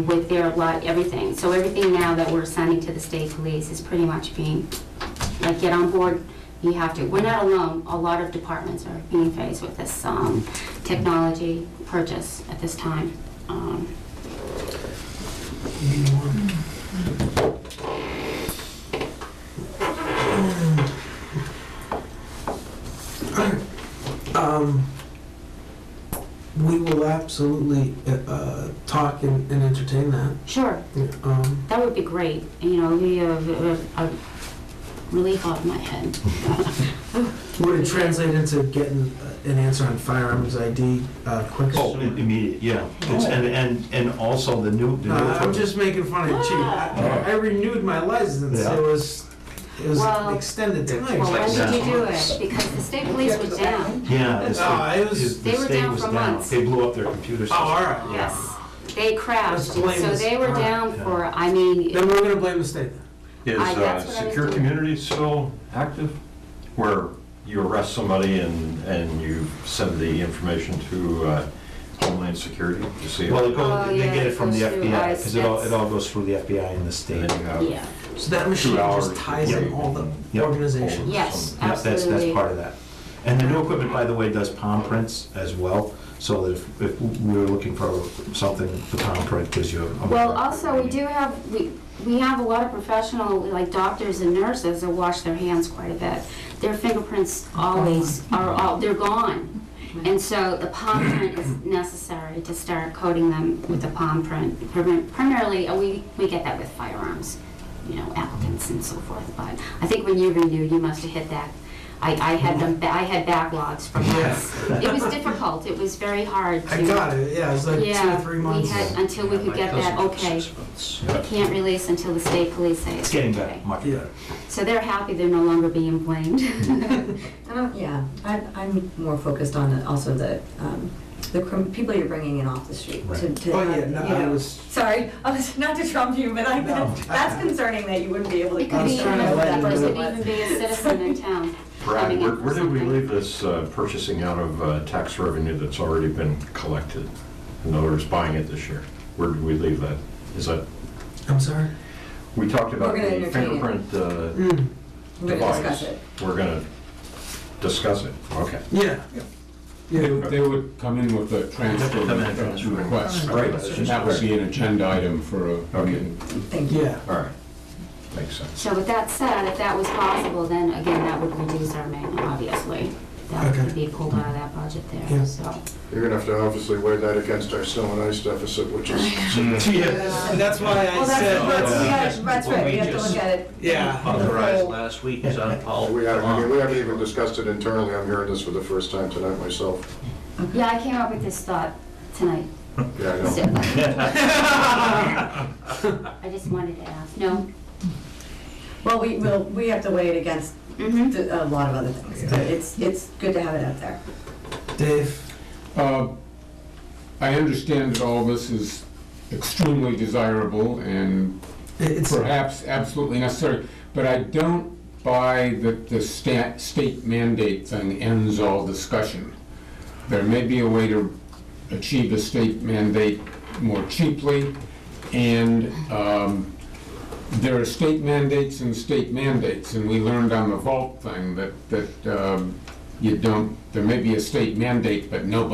with their everything. So everything now that we're sending to the state police is pretty much being, like, get on board. You have to. We're not alone. A lot of departments are being faced with this technology purchase at this time. We will absolutely talk and entertain that. Sure, that would be great. Be a relief off my head. Would it translate into getting an answer on firearms ID quicker? Oh, immediate, yeah. And also the new. I'm just making fun of Chief. I renewed my license. Yeah. It was Well, extended time. Well, when did you do it? Because the state police was down. Yeah. It was- The They were state down was for down. months. They blew up their computer Oh, system. all right. Yes, they crashed, Let's blame so this- they were all right. down for, I mean, Then we're gonna blame the state. Is that's what I was Secure doing. Community still active? Where you arrest somebody and you send the information to Homeland Security to see? Well, Oh, they yeah, get it from the it goes through FBI, ICE, because it all goes through the FBI and the state. And then you have yeah, So that machine 2 hours just ties in all the Yep. organizations. yes, Yeah, that's absolutely. part of that. And the new equipment, by the way, does palm prints as well, so that if we were looking for something, the palm print gives you a. Well, also, we have a lot of professional, like doctors and nurses that wash their hands quite a bit. Their fingerprints always they're gone. And so the palm print is necessary to start coating them with the palm print. Primarily, we get that with firearms, applicants and so forth. But I think when you renewed, you must have hit that I had them, I had backlogs from months. It was difficult, it was very hard to. I got it, yeah, it was like 2 Yeah, or 3 we months. had, until we Yeah, could my get that, cousin took okay, 6 months. we can't release until the state police say It's getting better, okay. much Yeah. better. So they're happy they're no longer being blamed. Yeah, I'm more focused on also the people you're bringing in off the street to Oh, yeah, have, no, you I know. was, Sorry, not to trump you, but No. that's concerning that you wouldn't be able to. It could be, trying to let that you person know. it could even be a citizen in town. Brad, coming in for where did we something. leave this purchasing out of tax revenue that's already been collected? In other words, buying it this year? Where did we leave that? Is that, I'm sorry? we talked about We're gonna the entertain it. fingerprint We're gonna device. discuss it. We're gonna discuss it, okay. Yeah. They would come in with a transfer Come in and transfer. request. Right. And that would be an agenda item for a Okay. meeting. Thank you. Yeah. All right, makes sense. So with that said, if that was possible, then again, that would reduce our maintenance, obviously. That Okay. would be pulled out of that budget Yeah. there, so. You're gonna have to obviously weigh that against our snow and ice deficit, which is Yeah, that's why I Well, said, that's right, we have to look at it. Yeah. Authorized last week is on Paul. we haven't even discussed it internally. I'm hearing this for the first time tonight myself. Yeah, I came up with this thought tonight. Yeah, I know. So- I just wanted to ask, no? Well, we have to weigh it against Mm-hmm. a lot of other things, but it's good to have it out there. Dave, I understand that all this is extremely desirable and it's, perhaps absolutely necessary, but I don't buy that the state mandate thing ends all discussion. There may be a way to achieve a state mandate more cheaply, and there are state mandates, and we learned on the vault thing that you don't, there may be a state mandate, but no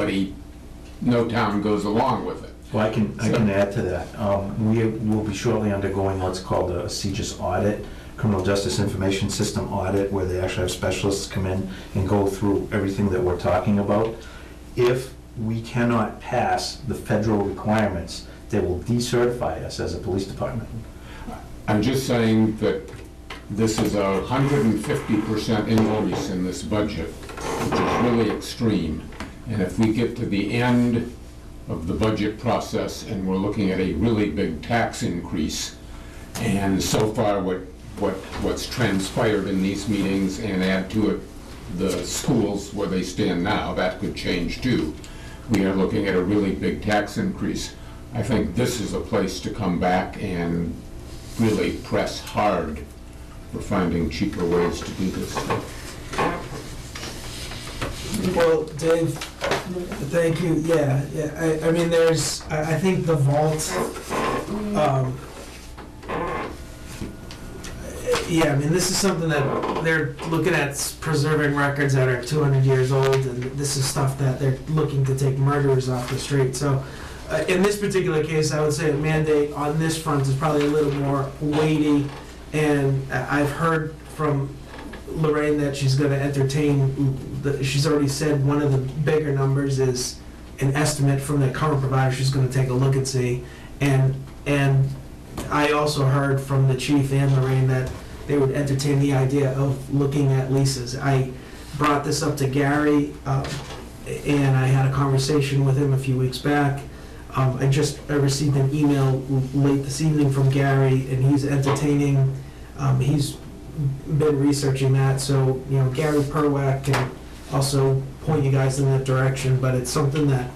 town goes along with it. Well, I can add to that. We will be shortly undergoing what's called a CJIS audit, Criminal Justice Information System audit, where they actually have specialists come in and go through everything that we're talking about. If we cannot pass the federal requirements, they will decertify us as a police department. I'm just saying that this is a 150% increase in this budget, which is really extreme. And if we get to the end of the budget process and we're looking at a really big tax increase, and so far what's transpired in these meetings, and add to it the schools where they stand now, that could change too. We are looking at a really big tax increase. I think this is a place to come back and really press hard for finding cheaper ways to do this stuff. well, Dave, thank you, yeah, I mean, I think the vault, yeah, I mean, this is something that they're looking at preserving records that are 200 years old, and this is stuff that they're looking to take murderers off the street, so in this particular case, I would say a mandate on this front is probably a little more weighty, and I've heard from Lorraine that she's going to entertain, she's already said one of the bigger numbers is an estimate from the current provider she's going to take a look and see, and I also heard from the chief and Lorraine that they would entertain the idea of looking at leases. I brought this up to Gary, and I had a conversation with him a few weeks back. I received an email late this evening from Gary, and he's entertaining, he's been researching that, so, you know, Gary Perwack can also point you guys in that direction, but it's something that,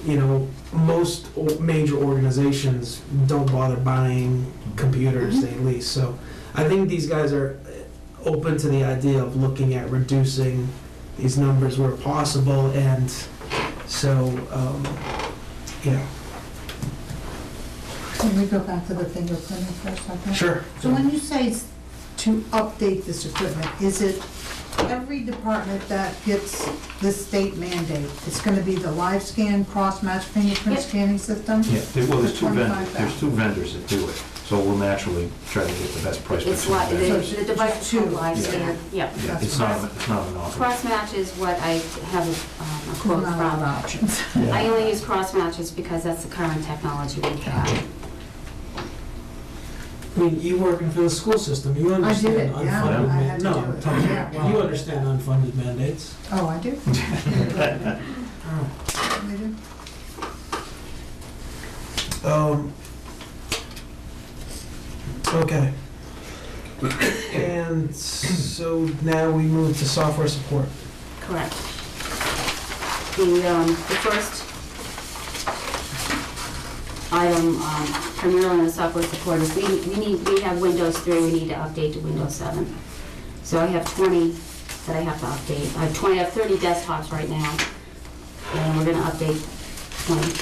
you know, most major organizations don't bother buying computers, they lease, so I think these guys are open to the idea of looking at reducing these numbers where possible, and so, yeah. Can we go back to the fingerprinting for a second? Sure. So when you say to update this equipment, is it every department that gets this state mandate? It's gonna be the live scan, cross-match fingerprint Yep. scanning system? Yeah, well, there's two $25,000. vendors that do it, so we'll naturally try to get the best price. It's between like, vendors. the device is called live Yeah. scan, yeah. Yeah, it's not an offer. Cross match is what I have a quote Not a lot of from. options. I only use cross matches because that's the current technology we have. I mean, you working for the school system, you understand it, yeah, unfunded I had to no, do I'm it. talking- Yeah, well, you understand unfunded mandates. Oh, I do? I do? Okay. And so now we move to software support. Correct. The first item, primarily in the software support, is we have Windows 3, we need to update to Windows 7. So I have 20 that I have to update. I have 30 desktops right now, and we're gonna update 20.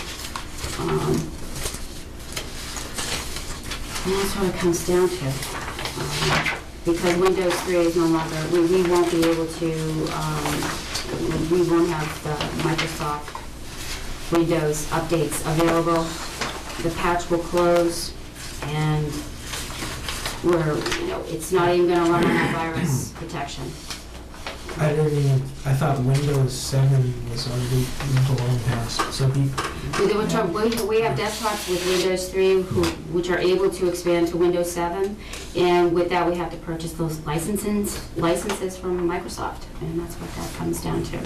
And that's what it comes down to. Because Windows 3 is no longer, we won't be able to, we won't have the Microsoft Windows updates available. The patch will close, and it's not even gonna run on that virus protection. I thought Windows 7 was already going past, so We have desktops with Windows 3 which are able to expand to Windows 7, and with that, we have to purchase those licenses from Microsoft, and that's what that comes down to.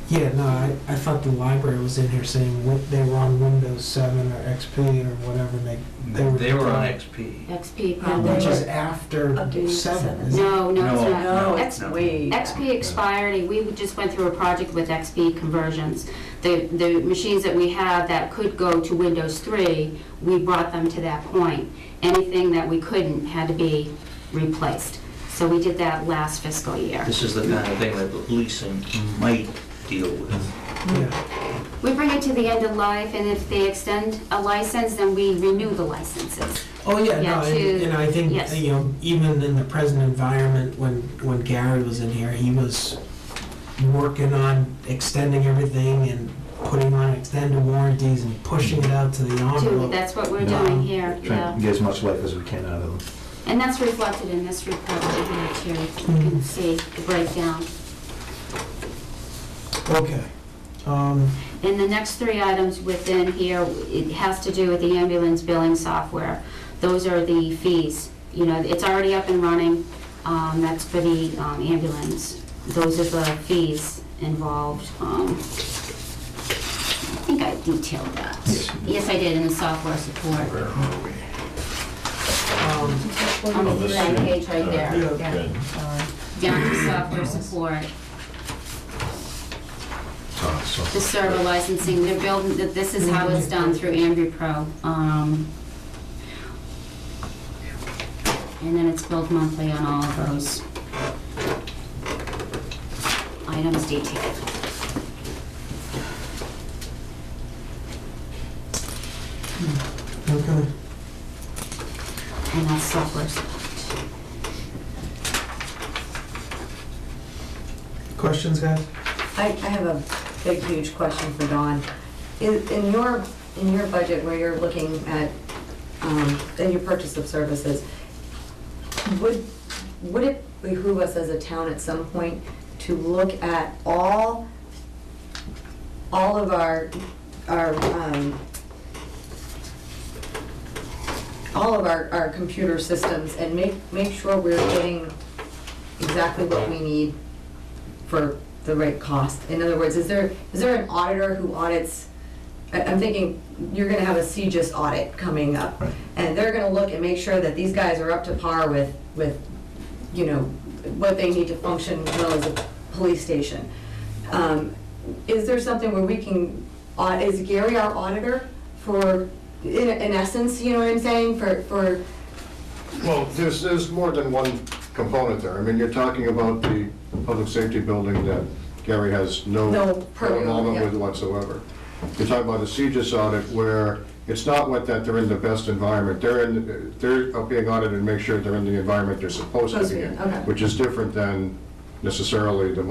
yeah, no, I thought the library was in here saying they were on Windows 7 or XP or whatever, and They were on XP. XP, which is after Updating 7. 7. isn't it? no, it's not. No, it's way. XP expired, and we just went through a project with XP conversions. The machines that we had that could go to Windows 3, we brought them to that point. Anything that we couldn't had to be replaced. So we did that last fiscal year. This is the kind of thing that leasing might deal with. Yeah. We bring it to the end of life, and if they extend a license, then we renew the licenses. Oh, yeah, Yeah, no, to- and I think, yes. Even in the present environment, when Gary was in here, he was working on extending everything and putting on extended warranties and pushing it out to the envelope. That's what we're doing here, Trying yeah. to get as much life as we can out of them. And that's reflected in this report right here, too. You can see the breakdown. Okay. And the next three items within here, it has to do with the ambulance billing software. Those are the fees. It's already up and running. That's for the ambulance. Those are the fees involved. I think I detailed that. Yes, I did in the software support. On the third page right there. Yeah. Good. Down to software support. The server licensing, they're building, this is how it's done through AmbuPro. And then it's billed monthly on all of those items detailed. Okay. And that's software support. Questions, guys? I have a big, huge question for Dawn. In your budget, where you're looking at, in your purchase of services, would it behoove us as a town at some point to look at all of our computer systems and make sure we're getting exactly what we need for the right cost? In other words, is there an auditor who audits? I'm thinking you're gonna have a CGIS audit coming up, and they're gonna look and make sure that these guys are up to par with what they need to function well as a police station. Is there something where we can, is Gary our auditor for, in essence, you know what I'm saying, for Well, there's more than one component there. I mean, you're talking about the public safety building that Gary has no purview, involvement yeah. with whatsoever. You're talking about a CGIS audit where it's not that they're in the best environment. They're being audited and make sure they're in the environment they're supposed to be in, okay. which is different than necessarily the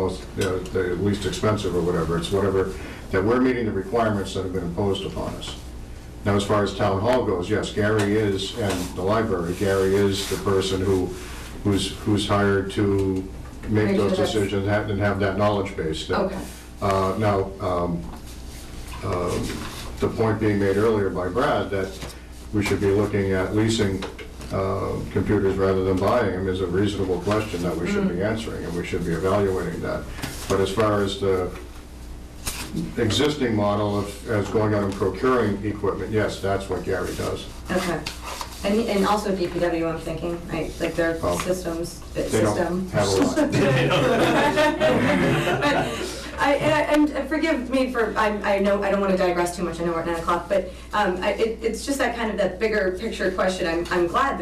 least expensive or whatever. It's whatever, that we're meeting the requirements that have been imposed upon us. Now, as far as town hall goes, yes, Gary is, and the library, Gary is the person who's hired to make Make those sure that's- decisions and have that knowledge base. Okay. Now, the point being made earlier by Brad that we should be looking at leasing computers rather than buying them is a reasonable question that we should be answering, and we should be evaluating that. But as far as the existing model of, as going out and procuring equipment, yes, that's what Gary does. Okay. And also DPW, I'm thinking, right, like their systems, They system. don't have a lot. And forgive me for, I know, I don't want to digress too much, I know we're at 9 o'clock, but it's just that kind of that bigger picture question. I'm glad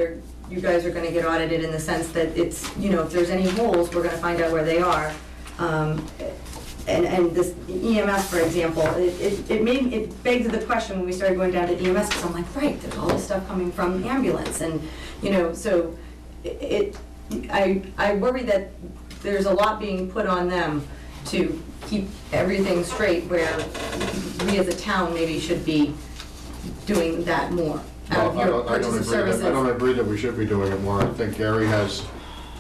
you guys are going to get audited in the sense that it's, if there's any holes, we're going to find out where they are. And this EMS, for example, it begged the question when we started going down to EMS, because I'm like, right, there's all this stuff coming from ambulance, and, so I worry that there's a lot being put on them to keep everything straight, where we as a town maybe should be doing that more out of your purchase of services. I don't agree that we should be doing it more. I think Gary has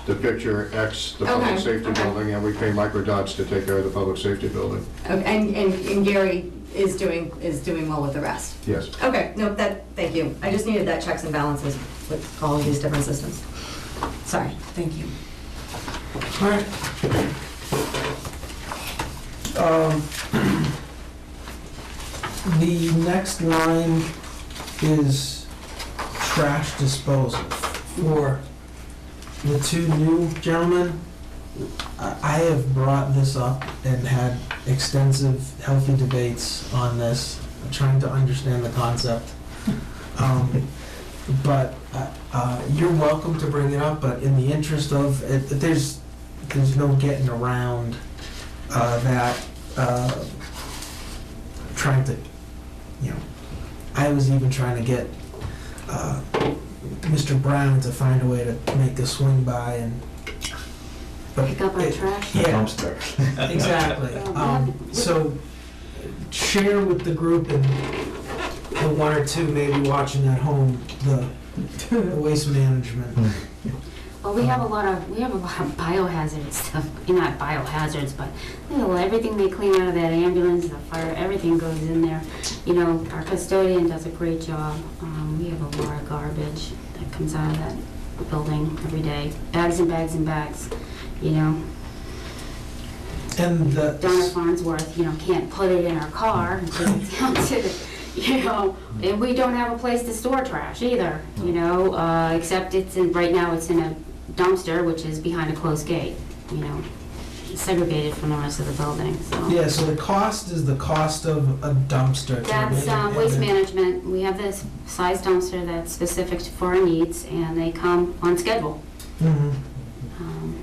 the picture X, the public safety building, and we pay microdots to take care of the public safety building. Okay, and Gary is doing well with the rest? Yes. Okay, no, thank you. I just needed that checks and balances with all of these different systems. Sorry, thank you. All right. The next line is trash disposal. For the two new gentlemen, I have brought this up and had extensive, healthy debates on this, trying to understand the concept. But you're welcome to bring it up, but in the interest of, there's no getting around that, trying to, I was even trying to get Mr. Brown to find a way to make a swing by and. Pick up our trash? Yeah, Dumpster. exactly. So share with the group and the one or two maybe watching at home, the waste management. Well, we have a lot of biohazard stuff, not biohazards, but everything they clean out of that ambulance, the fire, everything goes in there. Our custodian does a great job. We have a lot of garbage that comes out of that building every day. Bags and bags and bags, And Donna Farnsworth, can't put it in her car and take it down to the, and we don't have a place to store trash either, except right now it's in a dumpster, which is behind a closed gate, segregated from the rest of the building, so. yeah, so the cost is the cost of a dumpster. That's waste management. We have this size dumpster that's specific for our needs, and they come on schedule. Mhm. Um,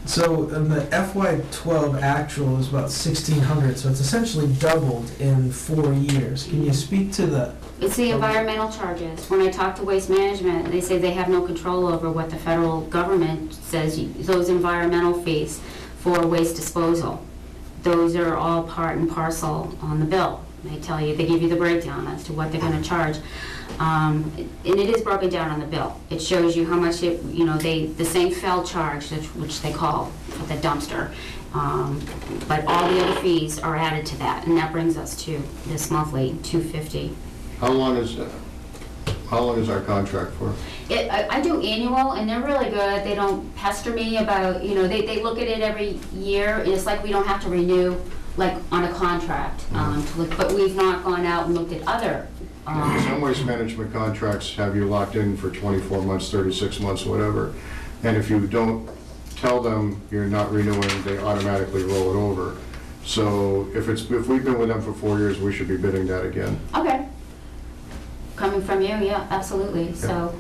So the FY12 actual is about 1,600, so it's essentially doubled in 4 years. Can you speak to the? It's the environmental charges. When I talk to Waste Management, they say they have no control over what the federal government says, those environmental fees for waste disposal. Those are all part and parcel on the bill. They give you the breakdown as to what they're gonna charge. And it is broken down on the bill. It shows you how much the same fell charge, which they call the dumpster. But all the other fees are added to that, and that brings us to this monthly $250. How long is our contract for? I do annual, and they're really good. They don't pester me about, they look at it every year. It's like we don't have to renew, like on a contract. But we've not gone out and looked at other. Some waste management contracts have you locked in for 24 months, 36 months, whatever. And if you don't tell them you're not renewing, they automatically roll it over. So if we've been with them for 4 years, we should be bidding that again. Okay. Coming from you, yeah, absolutely. So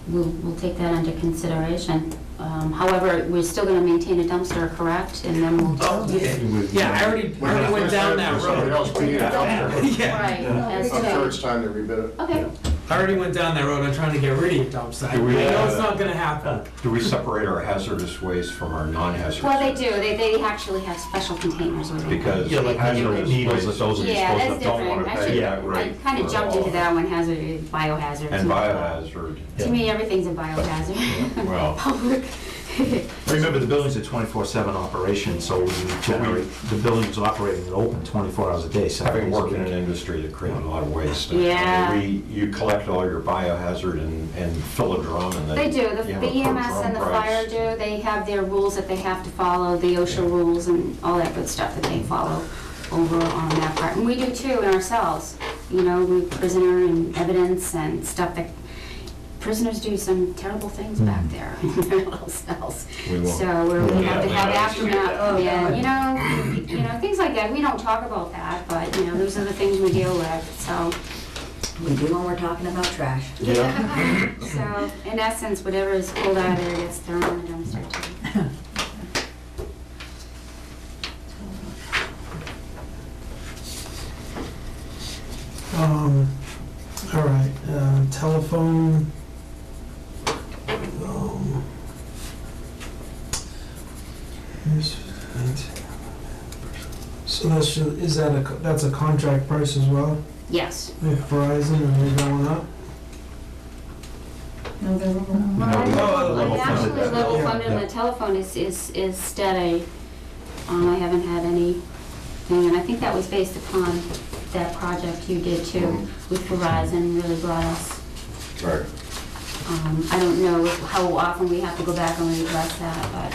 we'll take that under consideration. However, we're still going to maintain a dumpster, correct? And then we'll. Yeah, I already went down that Somebody road. else, we need a dumpster. Yeah. Right. As I'm sure to, it's time to rebid it. okay. I already went down that road. I'm trying to get rid of your dumpster. I Do we, know it's not gonna happen. Do we separate our hazardous waste from our non-hazardous? Well, they do. They actually have special containers with it. Because Yeah, like hazardous needles. waste, those are Yeah, disposed that's of, don't want different. to I pay. should, Yeah, right. I kind of jumped into that one, biohazard. And biohazard. To me, everything's a biohazard. Well, Public Remember, the building's a 24/7 operation, so we generate, the building's operating and open 24 hours a day, 7 Having days a worked in an week. industry that created a lot of waste. Yeah. You collect all your biohazard and fill a drum and then. They do, you have the a per EMS drum and the price. fire do, they have their rules that they have to follow, the OSHA rules and all that good stuff that they follow over on that part. And we do too in ourselves, you know, we prisoner and evidence and stuff that, prisoners do some terrible things back there in their little cells. We won't. So we have to we have always do aftermath, that. you know, things like that. We don't talk about that, but, you know, those are the things we deal with, so. We do when we're talking about trash. Yeah. So, in essence, whatever is pulled out of there gets thrown in the dumpster too. All right, telephone. Here's- So that's a contract price as well? Yes. If Verizon, are they going up? No, they're wrong. No, level Actually, funded. level Yeah. funded, and the telephone is steady. I haven't had anything, and I think that was based upon that project you did too, with Verizon, really brought us. Right. I don't know how often we have to go back and readdress that, but,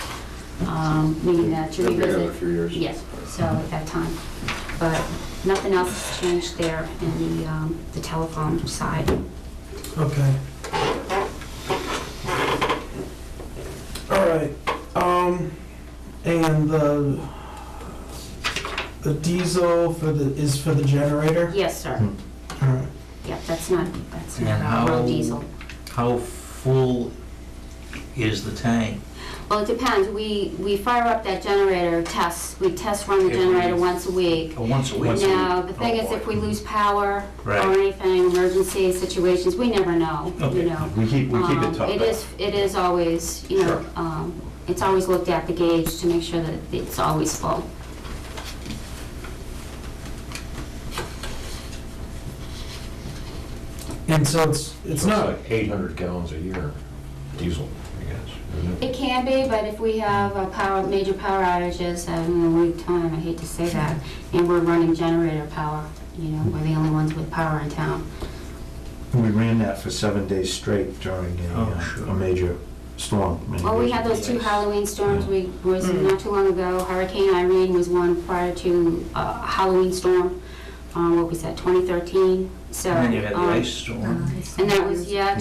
meaning that to revisit. few years. Yes, so at that time. But nothing else has changed there in the telephone side. Okay. All right, and the diesel is for the generator? Yes, sir. All right. Yep, that's not And how- road diesel. How full is the tank? Well, it depends. We fire up that generator tests. We test run the Every generator week. once a week. Once a week? Now, the thing Oh, is, boy. if we lose power or Right. anything, emergency situations, we never know, you Okay. know. We keep it tough. It is always, you know, it's always looked at the gauge to make sure that it's always full. And so it's not, like 800 gallons a year diesel, I guess, isn't it? It can be, but if we have major power outages at a week time, I hate to say that, and we're running generator power, you know, we're the only ones with power in town. We ran that for 7 days straight during a major storm. Well, we had those two Halloween storms, was not too long ago. Hurricane Irene was one prior to Halloween storm, what was that, 2013? So, And then you had the ice storm. and that was, Yeah.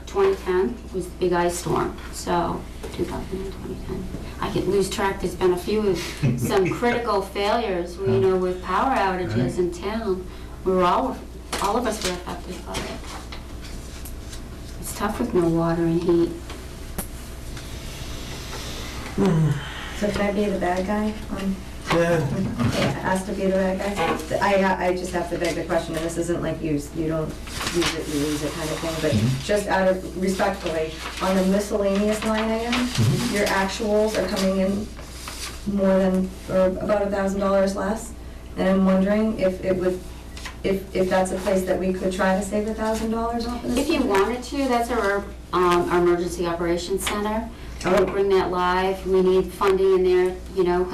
2010 was the big ice storm, so 2009, 2010. I could lose track, there's been a few, some critical failures, you know, with power outages in town. We were all of us were affected by it. It's tough with no water and heat. So can I be the bad guy? yeah, Asked to be the bad guy? I just have to beg the question, and this isn't like you don't use it, you lose it kind of thing, but just out of respectfully, on the miscellaneous line item, your actuals are coming in more than, or about $1,000 less, and I'm wondering if it would, if that's a place that we could try to save $1,000 off of this? If you wanted to, that's our emergency operations center. Oh. We'll bring that live. We need funding in there, you know.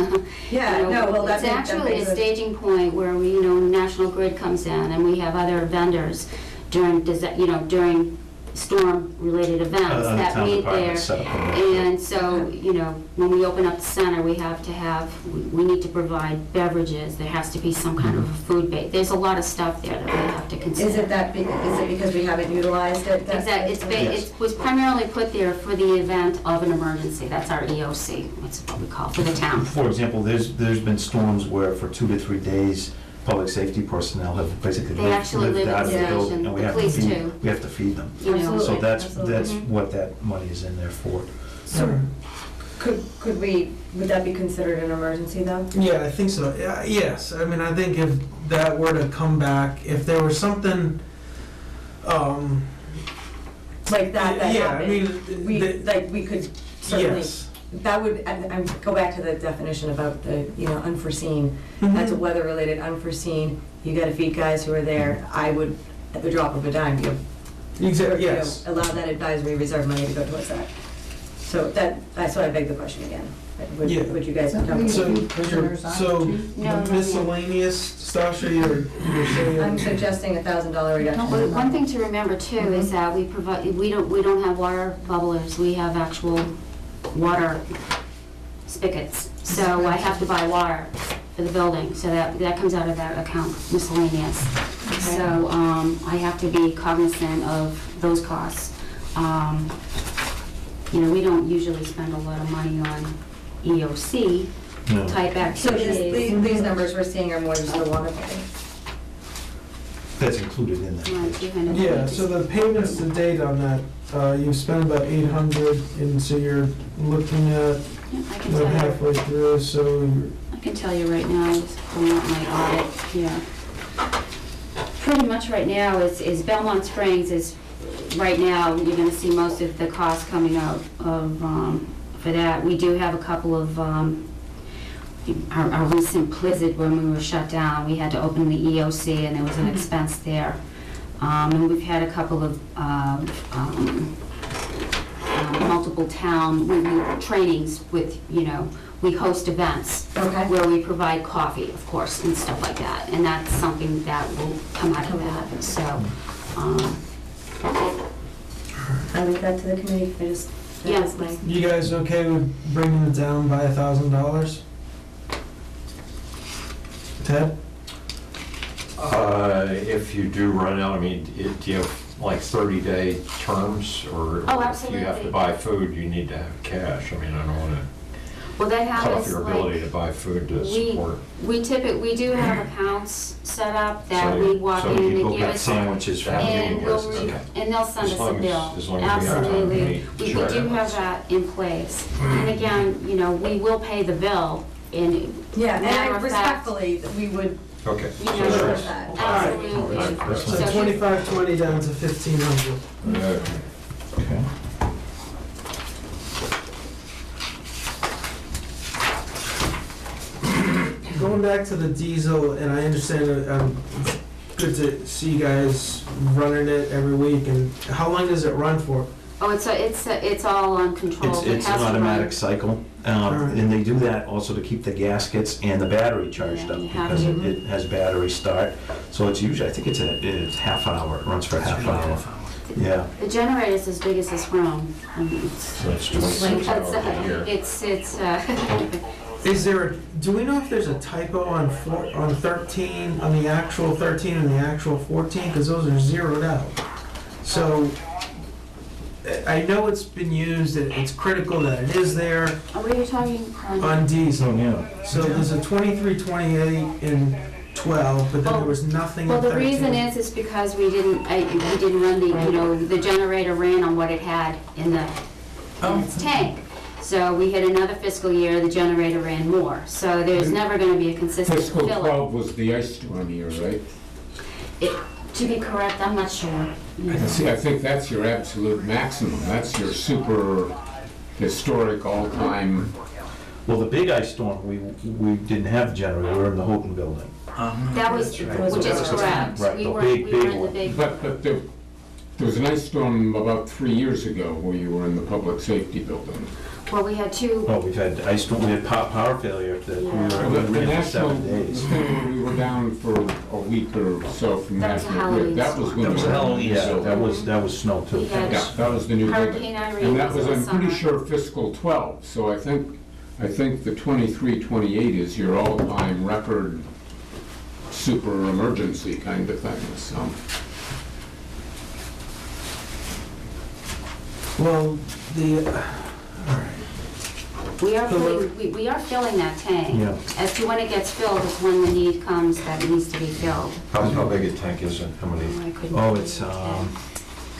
Yeah, You know, no, well, that it's makes- that actually a makes it- staging point where we, you know, National Grid comes in and we have other vendors during, you know, during storm-related events Other that town meet there. departments set up a- And so, you know, when we open up the center, we have to have, we need to provide beverages. There has to be some kind of a food bait. There's a lot of stuff there that we have to consider. Is it because we haven't utilized it? Exactly, it was primarily put there for the event of an emergency, that's our EOC, that's what we call, for the town. For example, there's been storms where for 2 to 3 days, public safety personnel have basically They actually live out in of the the building. station. and we The have to police feed- too. We have to feed them. You know, Absolutely. So that's Absolutely. what that money is in there for. So, could we, would that be considered an emergency though? yeah, I think so. Yeah, yes, I mean, I think if that were to come back, if there was something, Like that yeah, I happened? mean, We could certainly, yes. that would, I go back to the definition about the, unforeseen. Mm-hmm. That's a weather-related unforeseen. You gotta feed guys who are there. I would, at the drop of a dime, Exactly, yes. allow that advisory reserve money to go towards that. So that's why I beg the question again. Yeah. Would you guys be That leaves comfortable? you prisoners on So, too. No, the no, miscellaneous stuff, you're saying? I'm suggesting $1,000 reduction. Well, one thing to remember too is that we don't have water bubblers, we have actual water spigots. So I have to buy water for the building, so that comes out of that account, miscellaneous. So, I have to be cognizant of those costs. You know, we don't usually spend a lot of money on EOC No. type So activities. these numbers we're seeing are more just the water bill. That's included in that. Right, 200. Yeah, so the payments to date on that, you've spent about 800, and so you're looking at Yeah, I can about tell you. halfway through, so you're I can tell you right now, just pulling up my audit here. Pretty much right now is Belmont Springs is, right now, you're gonna see most of the costs coming out of, for that. We do have a couple of, our recent blizzard when we were shut down, we had to open the EOC and there was an expense there. And we've had a couple of, multiple town trainings with, you know, we host events Okay. where we provide coffee, of course, and stuff like that. And that's something that will come out of that, so, I leave that to the committee. Yeah. That's my. You guys okay with bringing it down by $1,000? Ted? If you do run out, I mean, do you have like 30-day terms? Or Oh, if you have to absolutely. buy food, you need to have cash? I mean, I don't want to well, that cut off happens your ability to like, buy food to we, support. we do have accounts set up that So- we walk So in and people give get us. sandwiches from And the we'll, okay. and they'll send As us a long as- bill. as long as we have time to Absolutely. meet. We Sure. do have that in place. And again, you know, we will pay the bill and, Yeah, and matter I of fact, respectfully, that we would Okay. you So know, sure. endorse that. absolutely. So So- 2520 down to 1,500. Okay. Going back to the diesel, and I understand, it's good to see you guys running it every week, and how long does it run for? Oh, it's all on control. It's It an has to run. automatic cycle, and they do that also to keep the gaskets and the battery charged Yeah, up you have because to. it has battery start. So it's usually, I think it's half hour, it runs for half hour. Yeah. The generator's as big as this room. I mean, it's- So it's 26 hours a year. It's, Is there, do we know if there's a typo on 13, on the actual 13 and the actual 14? Because those are zeroed out. So, I know it's been used, it's critical that it is there are we talking? on diesel. Oh, yeah. So there's a 23, 28, and 12, but then there was nothing Well, in the 13. reason is because we didn't run the, you know, the generator ran on what it had in its tank. So we had another fiscal year, the generator ran more. So there's never gonna be a consistent Fiscal fill-up. 12 was the ice storm year, right? To be correct, I'm not sure. See, I think that's your absolute maximum. That's your super historic all-time. Well, the big ice storm, we didn't have the generator, we were in the Houghton building. That was, which is correct. Right, We the were big in the one. big. But there was an ice storm about 3 years ago where you were in the public safety building. Well, we had two, Oh, we've had ice storm, we had power failure that we Yeah. were The in for national, 7 days. we were down for a week or so from That was a National Halloween Grid. That was storm. when That was you were in the Halloween, yeah, building. that was snow too. We had- Yeah, that was the new building. Hurricane Irene And that was was, in the I'm pretty summer. sure, fiscal 12. So I think the 23, 28 is your all-time record super emergency kind of thing, so. Well, we are filling that tank. Yeah. As to when it gets filled is when the need comes that it needs to be filled. How big a tank is it? How many? I couldn't- Oh, it's,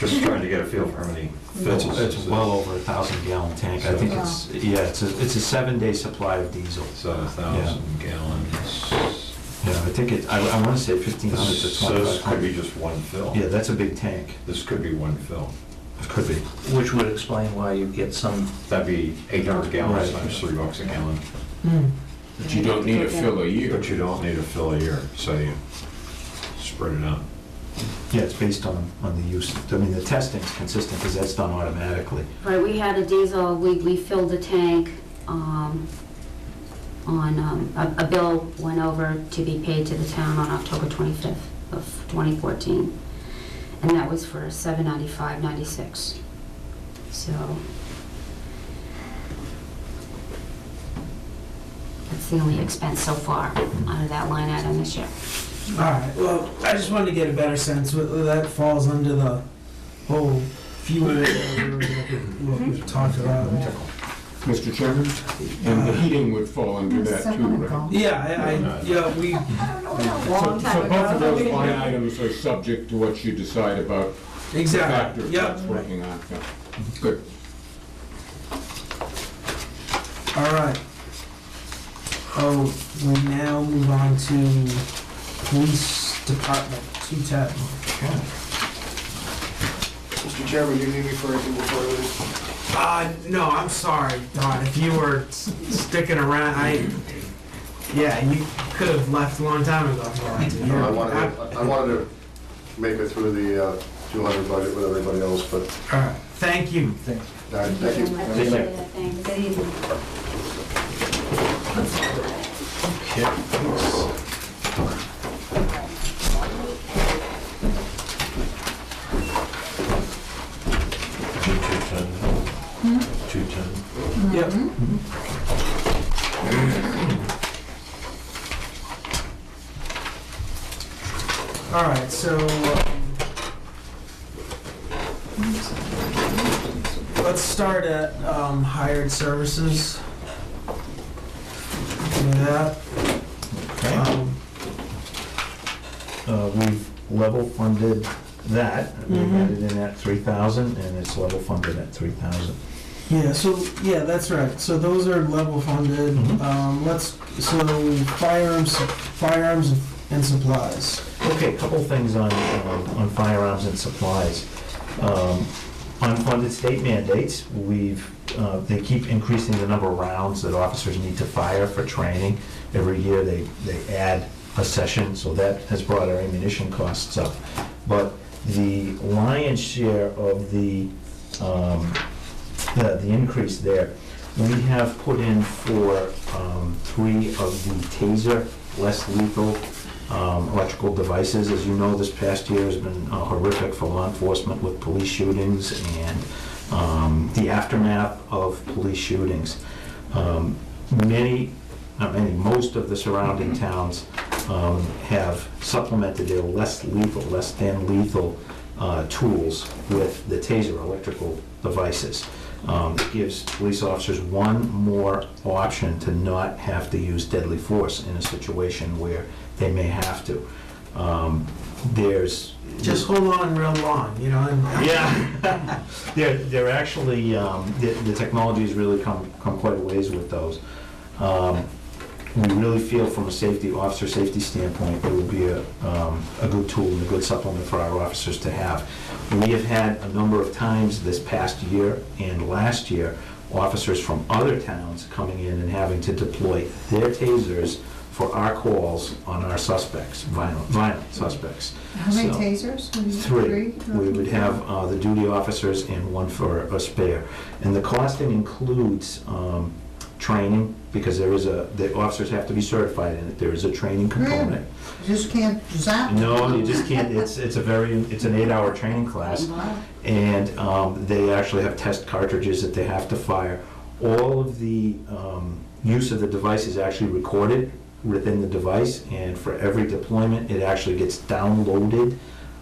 Just trying to get a feel for how many it's fills. it's well over 1,000-gallon tank. I think it's, yeah, it's a 7-day supply of diesel. So 1,000 gallons. Yeah, I think I want to say 1,500 to So this could be 2,500. just one fill. Yeah, that's a big tank. This could be one fill. It could be. Which would explain why you get some, That'd be 800 gallons Right. times $3 a gallon. But you don't need a fill a year. But you don't need a fill a year, so you spread it out. Yeah, it's based on the use. I mean, the testing's consistent because that's done automatically. Right, we had a diesel, we filled the tank, a bill went over to be paid to the town on October 25th of 2014, and that was for $795.96. So that's the only expense so far out of that line item this year. All right, well, I just wanted to get a better sense whether that falls under the whole fuel what we've talked about. Mr. Chairman, and the heating would fall under that too, right? Yeah, we, So both of those line items are subject to what you decide about the exactly, factors yep. that's working on. Yeah. Good. All right. Oh, we now move on to Police Department, 210. Mr. Chairman, you need me for anything before I leave? No, I'm sorry, Don, if you were sticking around, you could have left a long time ago if you wanted to. I wanted to make it through the 200 budget with everybody else, but, All right, thank you. all right, thank you. I appreciate it, thanks. Good evening. Yep. All right, so let's start at hired services. Do that. We've level funded that. We had it in at 3,000, and it's level funded at 3,000. Yeah, that's right. So those are level funded. Firearms and supplies. Okay, a couple things on firearms and supplies. Unfunded state mandates, they keep increasing the number of rounds that officers need to fire for training. Every year they add a session, so that has brought our ammunition costs up. But the lion's share of the increase there, we have put in for 3 of the taser, less lethal electrical devices. As you know, this past year has been horrific for law enforcement with police shootings and the aftermath of police shootings. Most of the surrounding towns have supplemented their less than lethal tools with the taser electrical devices. It gives police officers one more option to not have to use deadly force in a situation where they may have to. Just hold on real long, Yeah, they're actually, the technology has really come quite a ways with those. We really feel from a officer safety standpoint, it would be a good tool and a good supplement for our officers to have. We have had a number of times this past year and last year, officers from other towns coming in and having to deploy their tasers for our calls on our suspects, violent suspects. How many So, tasers? 3. We would have the duty officers and 1 for a spare. And the costing includes training, because the officers have to be certified in it. There is a training component. You just can't zap? No, you just can't. It's an 8-hour training class, and they actually have test cartridges that they have to fire. All of the use of the device is actually recorded within the device, and for every deployment, it actually gets downloaded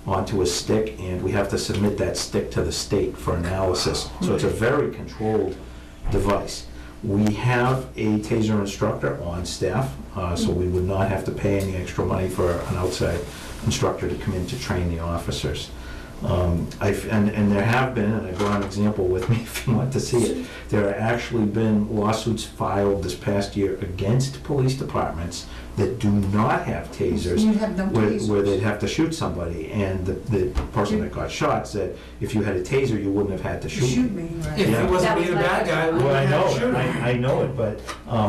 onto a stick, and we have to submit that stick to the state for analysis. So it's a very controlled device. We have a taser instructor on staff, so we would not have to pay any extra money for an outside instructor to come in to train the officers. And there have been, and I brought an example with me if you want to see it, there have actually been lawsuits filed this past year against police departments that do not have tasers, You have no where tasers. they'd have to shoot somebody. And the person that got shot said, if you had a taser, you wouldn't have had to shoot Shoot me. me, right. If he Yeah. wasn't being a bad guy, we Well, I wouldn't know have to shoot it, him. I know it, but,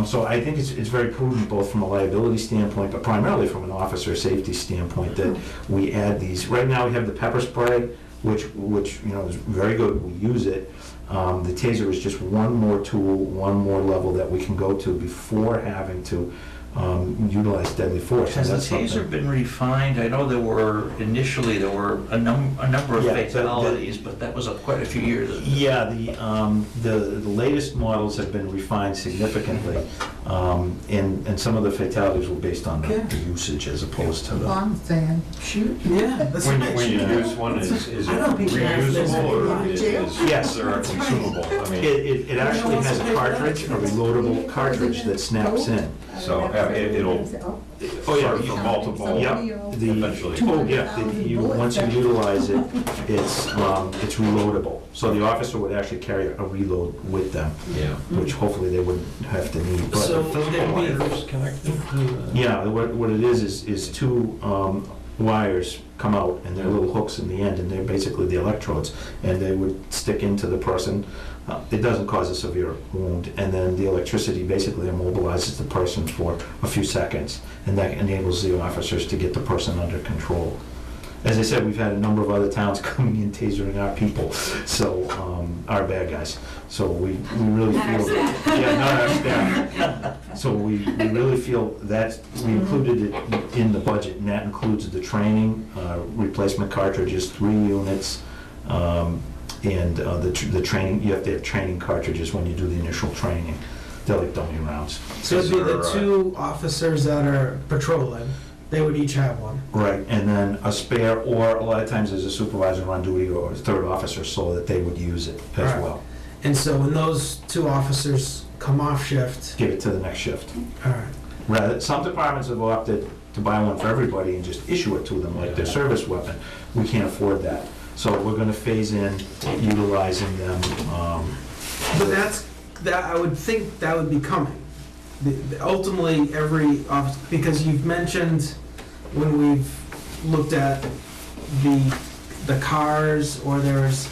so I think it's very prudent, both from a liability standpoint, but primarily from an officer safety standpoint, that we add these. Right now, we have the pepper spray, which, you know, is very good, we use it. The taser is just one more tool, one more level that we can go to before having to utilize deadly force. Has And the that's taser something- been refined? I know there were a number of Yeah, fatalities, but that was quite a few years ago. Yeah, the latest models have been refined significantly, and some of the fatalities were based on Okay. the usage as opposed to Well, the... I'm saying, shoot. Yeah, that's When right. when you use one, is it I don't think reusable or is Yes. there a consumable? I mean, It actually has a cartridge, a reloadable cartridge that snaps in. so it'll Oh, yeah. serve for multiple. Yep. Eventually. Oh, yeah, once you utilize it, it's reloadable. So the officer would actually carry a reload with them, Yeah. which hopefully they wouldn't have to need. But- So Physical there'd be, wires connected to the... Yeah, what it is two wires come out, and they're little hooks in the end, and they're basically the electrodes, and they would stick into the person. It doesn't cause a severe wound, and then the electricity basically immobilizes the person for a few seconds, and that enables the officers to get the person under control. As I said, we've had a number of other towns coming in tasering our people, so, our bad guys. So we really Not our feel... staff. Yeah, not our staff. So we really feel that, we included it in the budget, and that includes the training, replacement cartridges, 3 units, and the training, you have to have training cartridges when you do the initial training. They're like dummy rounds. so it'd be the Is there, 2 officers that are patrolling, they would each have one. Right, and then a spare, or a lot of times there's a supervisor on duty or a third officer, so that they would use it as Right. well. And so when those 2 officers come off shift, Give it to the next shift. all right. Rather, some departments have opted to buy one for everybody and just issue it to them like their service weapon. We can't afford that. So we're gonna phase in utilizing them. But that I would think that would be coming. Ultimately, every office, because you've mentioned when we've looked at the cars, or there was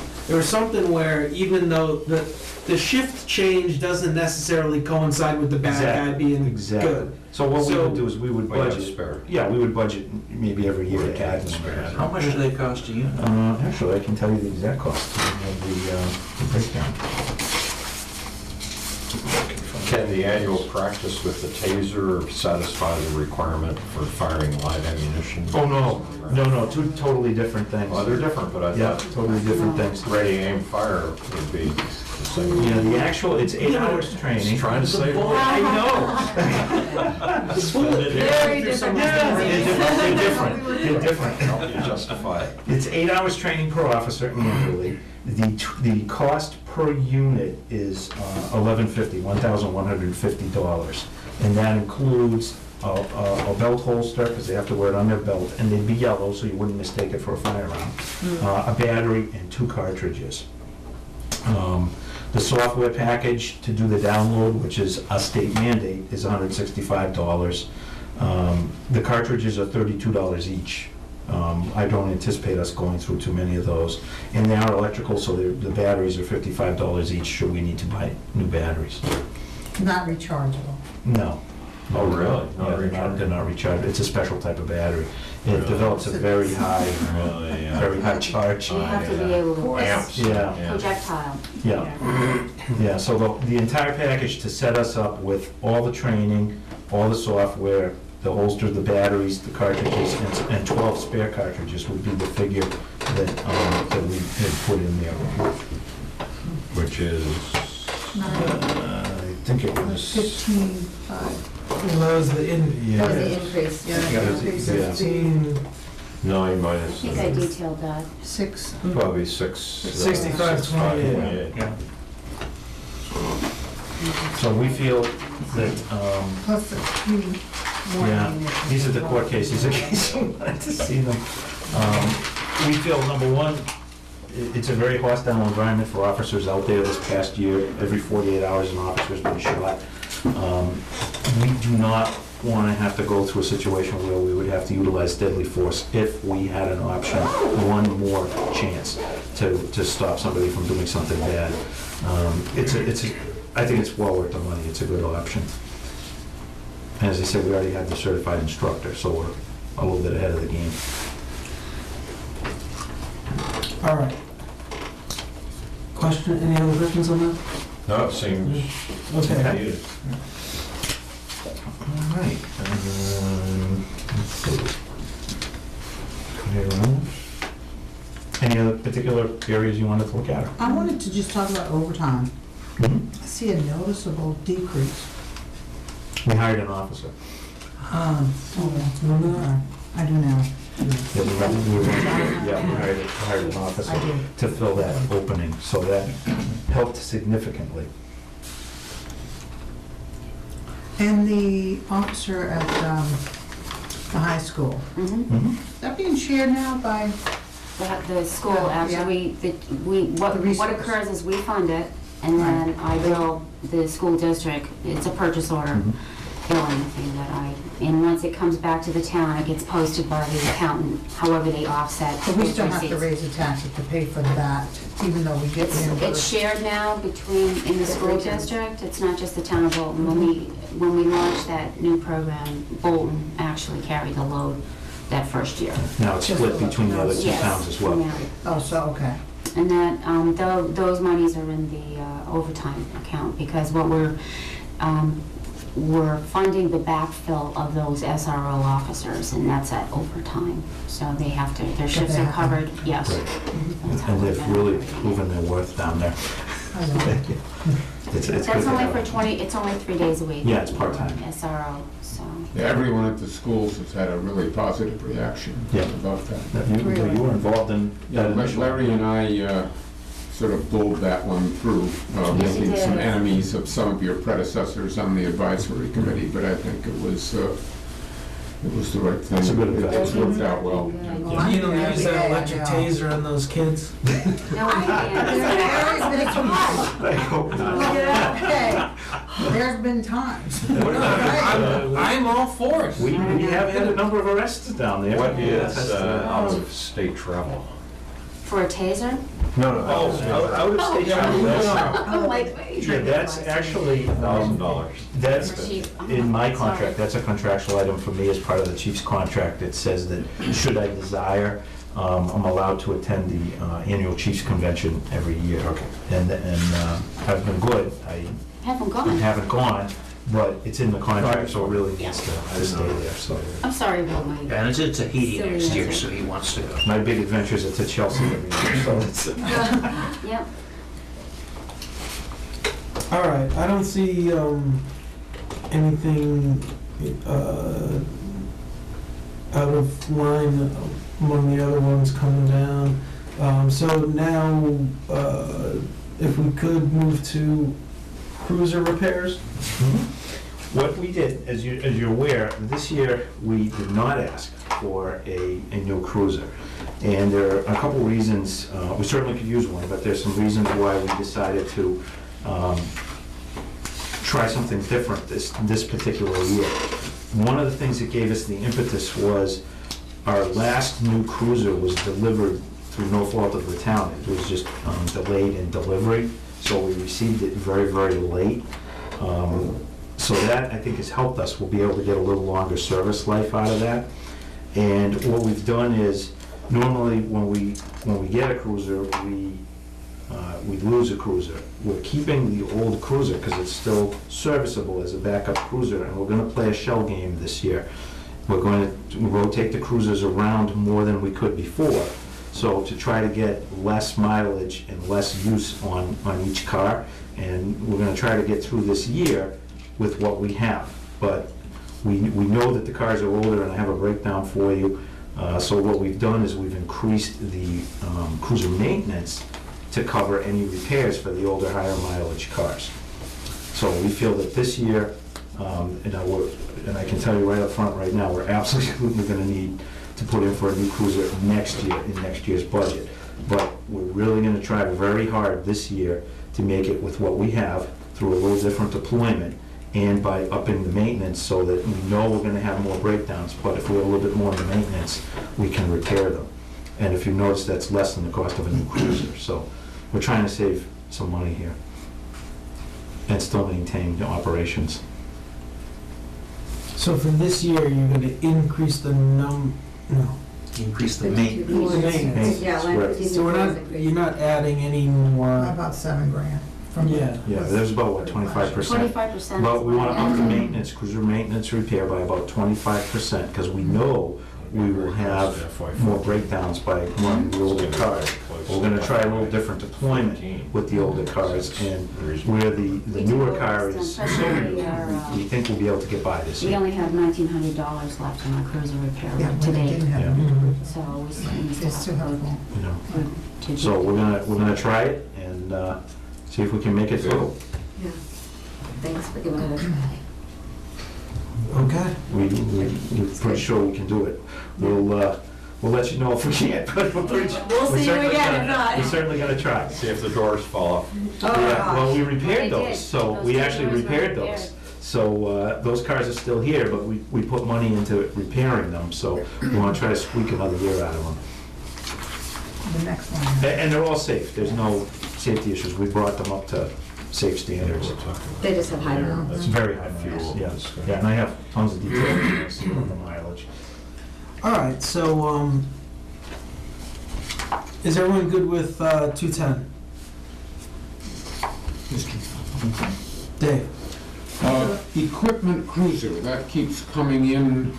something where even though the shift change doesn't necessarily coincide with the bad guy being Exactly. good. So what we So- would do is we would We have budget. spare. Yeah, we would budget maybe every year to add Spare. them. How much do they cost a unit? Actually, I can tell you the exact cost of the breakdown. Can the annual practice with the taser satisfy the requirement for firing live ammunition? Oh, no, 2 totally different things. Well, they're different, but I Yeah, thought totally different things. ready, aim, fire would be the same. Yeah, the actual, it's 8 hours training. Just trying to save money. I know. Very different. Yeah, they're different. They're different. Help you justify it. It's 8 hours training per officer annually. The cost per unit is $1,150, and that includes a belt holster, because they have to wear it on their belt, and they'd be yellow, so you wouldn't mistake it for a firearm, a battery, and 2 cartridges. The software package to do the download, which is a state mandate, is $165. The cartridges are $32 each. I don't anticipate us going through too many of those. And they are electrical, so the batteries are $55 each, should we need to buy new batteries. Not rechargeable. No. Oh, really? Yeah, they're not rechargeable. It's a special type of battery. It develops a very high charge. You have to be able to Amps. Yeah. projectile. Yeah, so the entire package to set us up with all the training, all the software, the holsters, the batteries, the cartridges, and 12 spare cartridges would be the figure that we had put in there. Which is, I think it was... 15.5. That was the That was the increase. Yeah, Yeah. increase of Yeah. 15, 9 I minus... think I detailed that. 6. Probably 6... 65.28. Yeah. So we feel that, Plus a few more yeah, ammunition. these are the court cases, in case you wanted to see them. We feel, number one, it's a very hostile environment for officers out there this past year. Every 48 hours, an officer's been shot. We do not want to have to go through a situation where we would have to utilize deadly force if we had an option, one more chance to stop somebody from doing something bad. I think it's well worth the money. It's a good option. And as I said, we already have the certified instructor, so we're a little bit ahead of the game. All right. Question, any other questions on that? No, it seems Okay. needed. All right. Let's see. Clear on. Any other particular areas you wanted to look at? I wanted to just talk about overtime. I see a noticeable decrease. We hired an officer. Oh, okay. I do now. Yeah, we hired an officer I did. to fill that opening, so that helped significantly. And the officer at the high school, Mhm. is that being shared now by, The school, actually, what resource. occurs is we fund it, and then I bill the school district. It's a purchase order billing thing that and once it comes back to the town, it gets posted by the accountant, however they offset. but we those still have to receipts. raise the taxes to pay for that, even though we get It's reimbursed? shared now in the school district, it's not just the town of Bolton. When we launched that new program, Bolton actually carried the load that first year. Now it's split between the other two Yes, towns as well. yeah. Oh, so, okay. And that, those monies are in the overtime account, because what we're funding the backfill of those SRO officers, and that's at overtime. So they have to, their shifts are covered, yes. That's how And we're they've gonna really operate it. proven their worth down there. I know. It's good That's to only have. for 20, it's only 3 days a week. Yeah, it's part-time. SRO, so. Yeah, everyone at the schools has had a really positive reaction Yeah. about that. You were involved in that initially. Larry and I sort of pulled that one through, Yes, you making some did. enemies of some of your predecessors on the advisory committee, but I think it was the right thing. It's a good It investment. worked out well. Well, You don't yeah, use that yeah, electric yeah. taser on those kids? No, I There's been times. I hope not. Okay, there's been times. I'm all for it. We have had a number of arrests down there. What is That's, out-of-state travel? For a taser? No, out of state travel. I'm like, Yeah, that's actually, $1,000. that's For chief. in my Sorry. contract, that's a contractual item for me as part of the chief's contract. It says that should I desire, I'm allowed to attend the annual chiefs convention every year. Okay. And I've been good. I Haven't gone. haven't gone, but it's in the contract, so it really needs to stay there, so. I'm sorry about my. And it's in Tahiti Silly next year, answer. so he wants to go. My big adventures are to Chelsea every year, so it's. Yep. All right, I don't see anything out of line among the other ones coming down. So now, if we could move to cruiser repairs? What we did, as you're aware, this year, we did not ask for a new cruiser. And there are a couple reasons, we certainly could use one, but there's some reasons why we decided to try something different this particular year. One of the things that gave us the impetus was our last new cruiser was delivered through no fault of the town. It was just delayed in delivery, so we received it very, very late. So that, I think, has helped us. We'll be able to get a little longer service life out of that. And what we've done is, normally when we get a cruiser, we lose a cruiser. We're keeping the old cruiser because it's still serviceable as a backup cruiser, and we're going to play a shell game this year. We're going to rotate the cruisers around more than we could before, so to try to get less mileage and less use on each car. And we're going to try to get through this year with what we have. But we know that the cars are older, and I have a breakdown for you. So what we've done is we've increased the cruiser maintenance to cover any repairs for the older, higher mileage cars. So we feel that this year, and I can tell you right up front right now, we're absolutely going to need to put in for a new cruiser next year, in next year's budget. But we're really going to try very hard this year to make it with what we have through a little different deployment and by upping the maintenance so that we know we're gonna have more breakdowns, but if we have a little bit more in the maintenance, we can repair them. And if you notice, that's less than the cost of a new cruiser, so we're trying to save some money here and still maintain the operations. So for this year, you're gonna increase the Increase the maintenance. The maintenance. Yeah, line Right. 52 So you're not adding any more, About $7,000 from. yeah. Yeah, there's about, what, 25%? 25%. But we want to up the maintenance, cruiser maintenance repair by about 25%, because we know we will have more breakdowns by running the older cars. We're gonna try a little different deployment with the older cars, and where the newer car is, we think we'll be able to get by this We year. only have $1,900 left in our cruiser repair Yeah, to when they date, didn't have. Yeah. so we still It's too helpful. You know. to So we're gonna try it and see if we can make it through. Yeah. Thanks for giving it a try. Okay. We're pretty sure we can do it. We'll let you know if we can't, but we're pretty. We'll we're see you certainly again gonna- if not. We're certainly gonna try. See if the doors fall off. Oh, Yeah, well, gosh. we repaired Well, they those, did. so Those we two actually doors were repaired repaired. those. So those cars are still here, but we put money into repairing them, so we want to try to squeak another year out of them. The next one. And they're all safe, there's no safety issues, we brought them up to safe standards. They just have high miles. It's very high miles, yeah. Yeah, and I have tons of details on the mileage. All right, so, is everyone good with 210? Dave? Equipment cruiser, that keeps coming in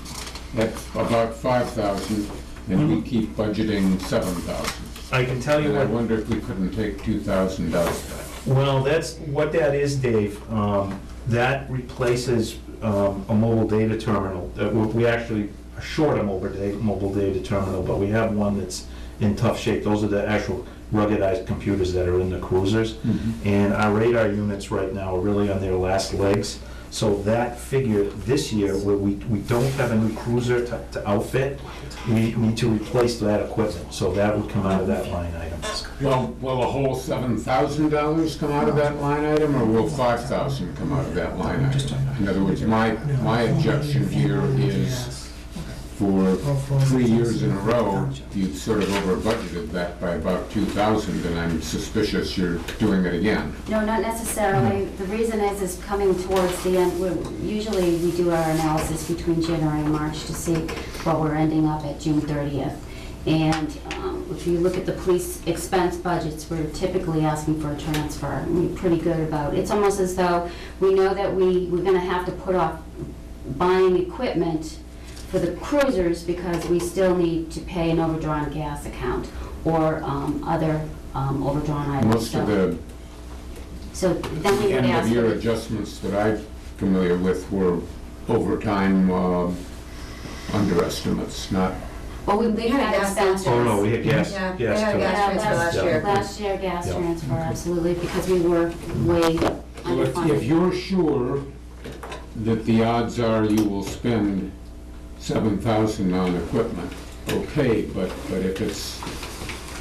at about 5,000, and we keep budgeting 7,000. I can tell you And I what. wonder if we couldn't take 2,000 out of that. Well, that's, what that is, Dave, that replaces a mobile data terminal. We actually are short a mobile data terminal, but we have one that's in tough shape. Those are the actual ruggedized computers that are in the cruisers. And our radar units right now are really on their last legs. So that figure this year, where we don't have a new cruiser to outfit, we need to replace that equipment. So that would come out of that line item. Well, will the whole $7,000 come out of that line item, or will 5,000 come out of that line item? In other words, my objection here is, for 3 years in a row, you've sort of over budgeted that by about 2,000, and I'm suspicious you're doing it again. No, not necessarily. The reason is coming towards the end, usually we do our analysis between January and March to see what we're ending up at June 30th. And if you look at the police expense budgets, we're typically asking for a transfer. And we're pretty good about it. It's almost as though we know that we're gonna have to put off buying equipment for the cruisers because we still need to pay an overdrawn gas account or other overdrawn items. Most of the So then we would ask. end-of-year adjustments that I'm familiar with were overtime underestimates, not. Well, we They had a had gas expenses. transfer. Oh, no, we had gas. Yeah, they gas had a too. gas transfer last Yeah. year. Last year, gas Yeah. transfer, absolutely, because we were way Well, if underfunded. you're sure that the odds are you will spend 7,000 on equipment, okay, but if it's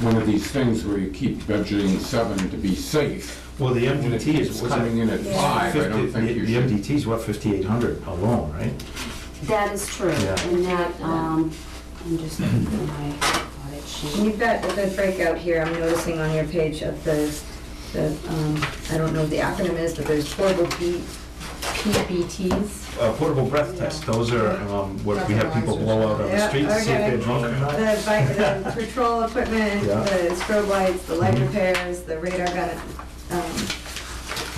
one of these things where you keep budgeting 7 to be safe, Well, the and MDT is, it's was it coming in at 5, I don't think you the should. MDT is what, 5,800 alone, right? That is true, Yeah. and that, I'm just looking at my audit And sheet. you've got a good breakout here, I'm noticing on your page of the, I don't know what the acronym is, but there's portable PBTs. Portable breath tests, those are what we have people blow out on the Yeah, street to see if okay. they're drunk or not. The patrol equipment, Yeah. the strobe lights, the light repairs, the radar gun,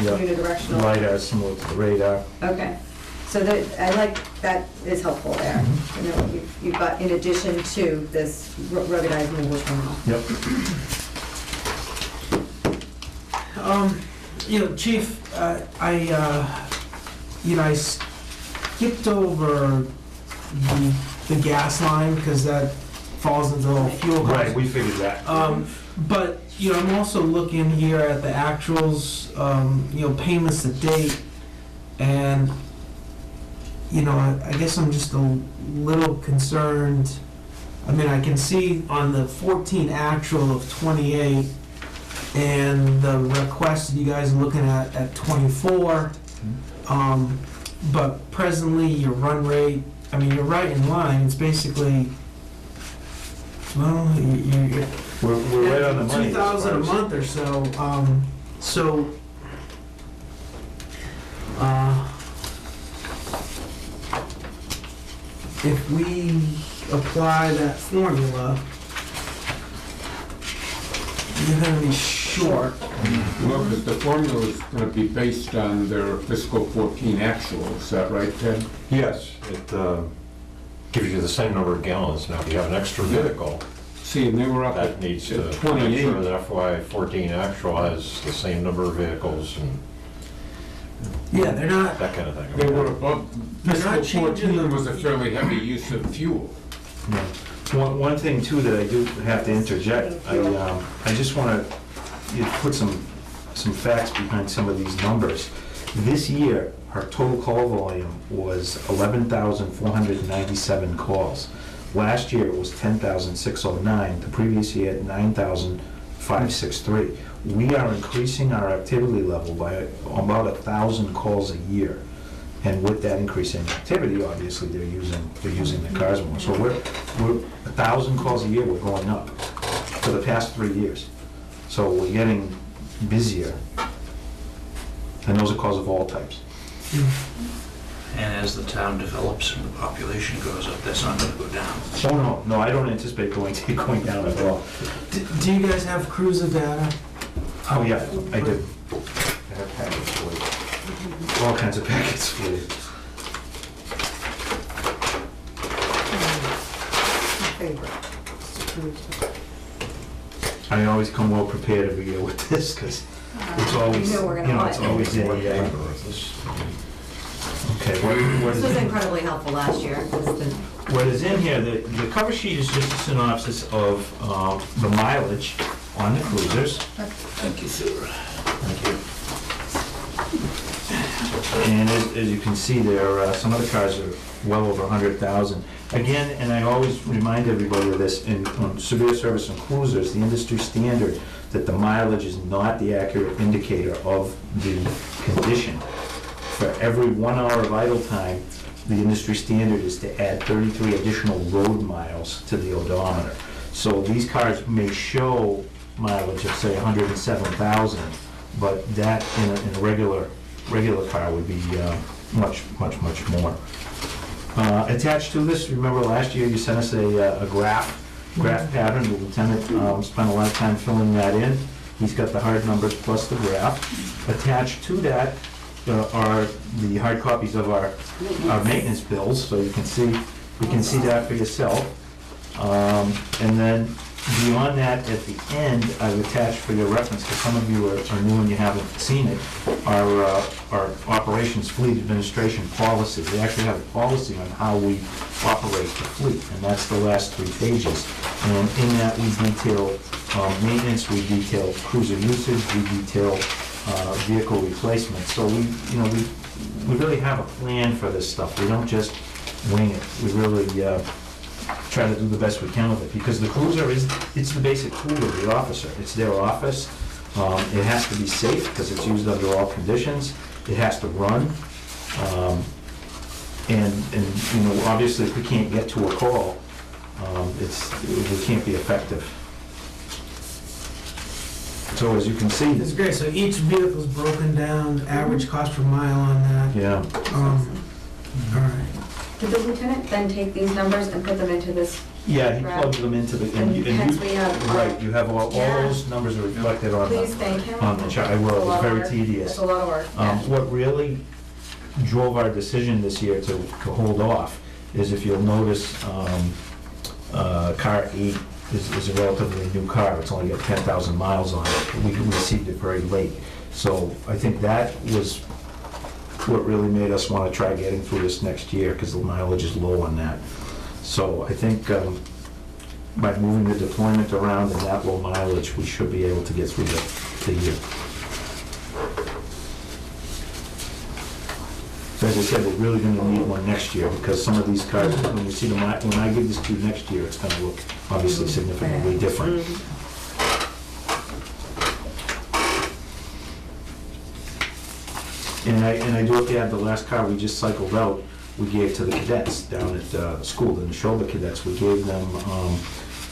Yeah. unidirectional. LiDAR, similar to the radar. Okay, so that, I like, that is helpful there. You know, you've got, in addition to this ruggedized mobile terminal. Yep. Chief, I skipped over the gas line because that falls into the whole fuel cost. Right, we figured that. But, I'm also looking here at the actuals, payments to date, and, I guess I'm just a little concerned. I mean, I can see on the 14 actual of 28, and the request that you guys are looking at 24, But presently, your run rate, I mean, you're right in line, it's basically, well, you're We're right on the money. as far 2,000 a as- month or so, so, if we apply that formula, you're gonna be short. Well, but the formula is going to be based on their fiscal 14 actual, is that right, Ted? Yes, it gives you the same number of gallons. Now, if you have an extra vehicle, See, and they were up that at needs to make 28. sure that FY14 actual has the same number of vehicles and Yeah, they're not, that kind of thing. They were above, They're fiscal not changing 14 the- was a fairly heavy use of fuel. Yeah. One thing too that I do have to interject, I just want to put some facts behind some of these numbers. This year, our total call volume was 11,497 calls. Last year, it was 10,609. The previous year, 9,563. We are increasing our activity level by about 1,000 calls a year. And with that increase in activity, obviously, they're using the cars more. So we're 1,000 calls a year, we're going up for the past 3 years. So we're getting busier. And those are calls of all types. And as the town develops and the population goes up, that's not gonna go down. Oh, no, I don't anticipate going down at all. do you guys have cruiser data? Oh, yeah, I do. I have packets for you. All kinds of packets for you. I always come well prepared every year with this, because it's always, You know we're gonna you know, want it's it. always a, okay, what This was is, incredibly helpful last year. what is in here, the cover sheet is just a synopsis of the mileage on the cruisers. Thank you, sir. Thank you. And as you can see there, some of the cars are well over 100,000. Again, and I always remind everybody of this, on severe service and cruisers, the industry standard that the mileage is not the accurate indicator of the condition. For every 1 hour of idle time, the industry standard is to add 33 additional road miles to the odometer. So these cars may show mileage of, say, 107,000, but that in a regular car would be much more. Attached to this, remember last year you sent us a graph pattern. The lieutenant spent a lot of time filling that in. He's got the hard numbers plus the graph. Attached to that are the hard copies of our maintenance bills, so you can see that for yourself. And then beyond that, at the end, I've attached for your reference, because some of you are new and you haven't seen it, our operations fleet administration policy. We actually have a policy on how we operate the fleet, and that's the last 3 pages. And in that, we detail maintenance, we detail cruiser usage, we detail vehicle replacement. So we really have a plan for this stuff. We don't just wing it. We really try to do the best we can with it, because the cruiser it's the basic tool of the officer. It's their office. It has to be safe because it's used under all conditions. It has to run. And obviously if we can't get to a call, we can't be effective. So as you can see, It's great, so each vehicle's broken down, average cost per mile on that. yeah. All right. Did the lieutenant then take these numbers and put them into this? Yeah, he plugs them into the, And hence we have. right, you have all Yeah. those numbers are reflected on Please the, thank him. on the chart. I will, it was very tedious. It's a lot of work. yeah. What really drove our decision this year to hold off is, if you'll notice, car 8 is a relatively new car. It's only got 10,000 miles on it. We received it very late. So I think that was what really made us want to try getting through this next year, because the mileage is low on that. So I think by moving the deployment around and that low mileage, we should be able to get through the year. So as I said, we're really going to need one next year, because some of these cars, when you see them, when I give this to you next year, it's going to look obviously significantly different. And I do add, the last car we just cycled out, we gave to the cadets down at school, the shoulder cadets. We gave them,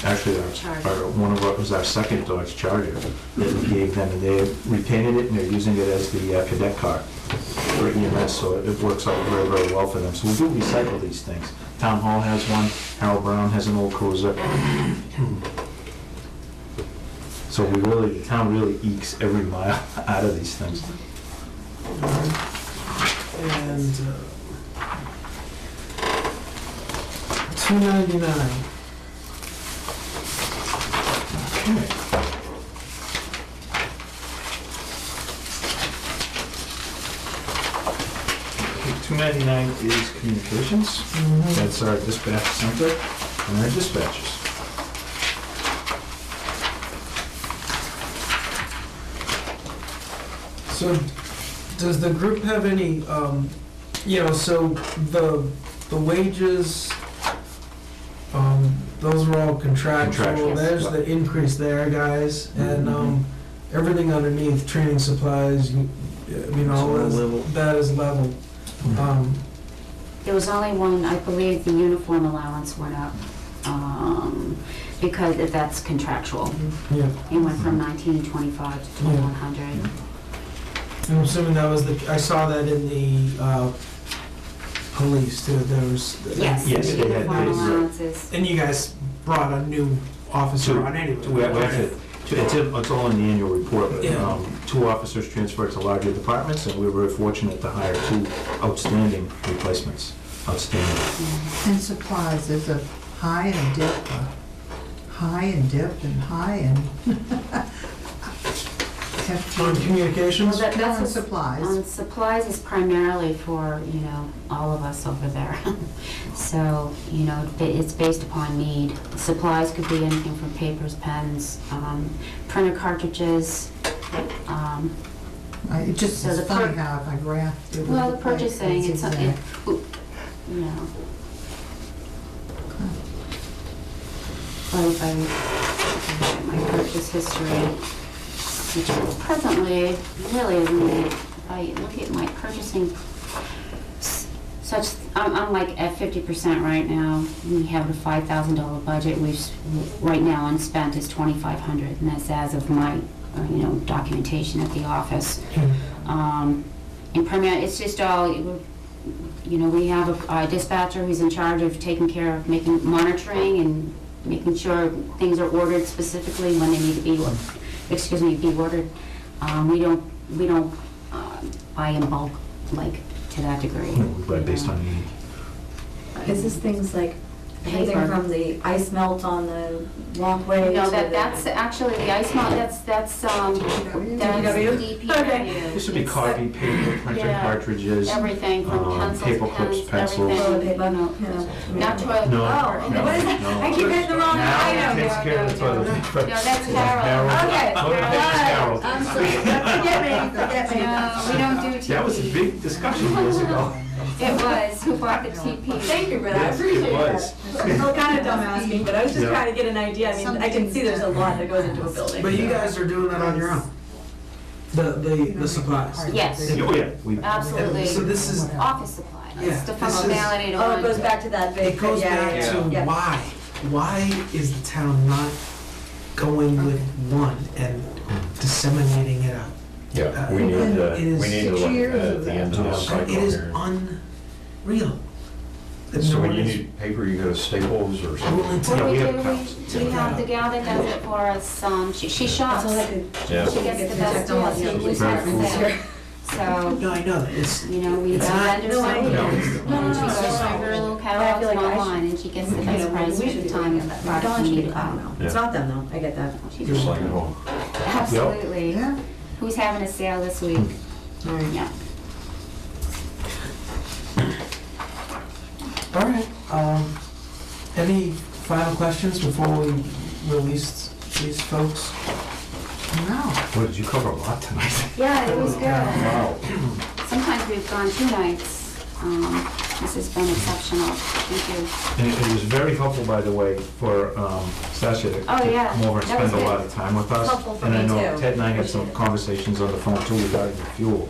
actually, one of our, was our second Dodge Charger that we gave them, and they repainted it, and they're using it as the cadet car for EMS, so it works out very, very well for them. So we do recycle these things. Town Hall has one, Harold Brown has an old cruiser. So we really, the town really ekes every mile out of these things. And $299. Okay. $299 is communications. That's our dispatch center and our dispatches. So, does the group have any, so the wages, those are all contractual. Contractual. There's the increase there, guys, and everything underneath, training supplies, all that is level. There was only one, I believe the uniform allowance went up, because that's contractual. Yeah. It went from 1925 to 2100. I'm assuming that was I saw that in the police too. There was. Yes, Yes, the they had uniform those, allowances. And you guys brought a new officer on anyway. We actually, it's all in the annual report, but Yeah. 2 officers transferred to larger departments, and we were fortunate to hire 2 outstanding replacements. Outstanding. And supplies, there's a high and dip, high and dip and high and. On communications. Well, that's On a- supplies. On supplies is primarily for, all of us over there. So, it's based upon need. Supplies could be anything from papers, pens, printer cartridges. It just So is the funny per- how if I graphed it. Well, the would look like purchasing, it's, exact. But if I look at my purchase history, which presently really isn't, if I look at my purchasing, I'm like at 50% right now. We have a $5,000 budget. Right now unspent is $2,500, and that's as of my, documentation at the office. And primarily, it's just all, we have a dispatcher who's in charge of taking care of monitoring and making sure things are ordered specifically when they need to be ordered. We don't buy in bulk, like, to that degree. Right, based on need. Is this things like everything Paper. from the ice melt on the walkway? No, to the- that's actually, the ice melt, that's DPW? DPW. This would be copy, paper, printer Yeah. cartridges. Everything from pencils, paper clips, pens, pencils. everything. No. Not toilet No. paper. Oh, what is that? No. I keep getting the wrong Now item. it takes care of the toilet paper. No, that's Carol. Okay. Toilet paper's Carol. I'm sorry. Forget me. No, we don't do TP. That was a big discussion years ago. It was, who bought the TP? Thank you for that, I Yes, it appreciate that. was. I'm kind of dumb asking, but I was just Yeah. trying to get an idea. I mean, I can see there's a lot that goes into a building. But you guys are doing that on your own. The supplies. Yes, Oh, yeah. We- absolutely. So this is, Office supply. Yeah, It's the this is- functionality to Oh, run. it goes back to that big, it goes back yeah. to Yeah. why. Why is the town not going with one and disseminating it out? Yeah, we need It to, is we need to 6 look years at of the that. end of the cycle It is here. unreal. That So no when one you is need paper, you go to Staples or willing something. to. What do we we have do? cups. We have the gal that does it for us, she shops. That's all I could. Yeah. She gets the best deals, she usually Very starts cool. there. So, No, I know that. It's, we It's have not- vendors No, I over know. there. No, And she goes through her little I catalogs feel like I should- online, and she gets the You best know, price we at should the be time doing of the that. product Dawn we should need be- to I don't buy. know. It's not them though, I get that. She's Just like at home. Absolutely. Yeah. Who's having a sale this week? Yeah. all right. Any final questions before we release these folks? No. Boy, did you cover a lot tonight? Yeah, it was good. Wow. Sometimes we've gone 2 nights. This has been exceptional. Thank you. And it was very helpful, by the way, for Sasha to Oh, yeah. come over and That was spend a good. lot of time with us. Helpful for And I me, know too. Ted and I had some conversations on the phone too regarding the fuel.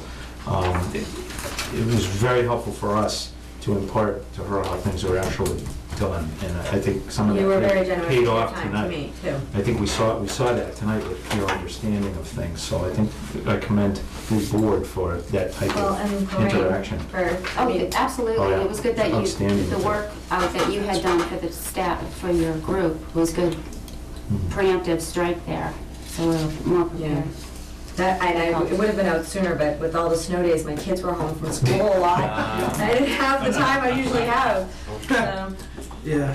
It was very helpful for us to impart to her how things are actually done, and I think some of You were very that generous with paid your off time to tonight. me, too. I think we saw that tonight with your understanding of things, so I think I commend the board for that type Well, of and Lorraine interaction. for, I Oh, mean, absolutely. Oh, yeah. It was good that you, Outstanding. the work that you had done for the staff, for your group was good. Mhm. Preemptive strike there, so we're more yeah. prepared. It would have been out sooner, but with all the snow days, my kids were home from school a lot. I didn't have the time I usually have. Yeah.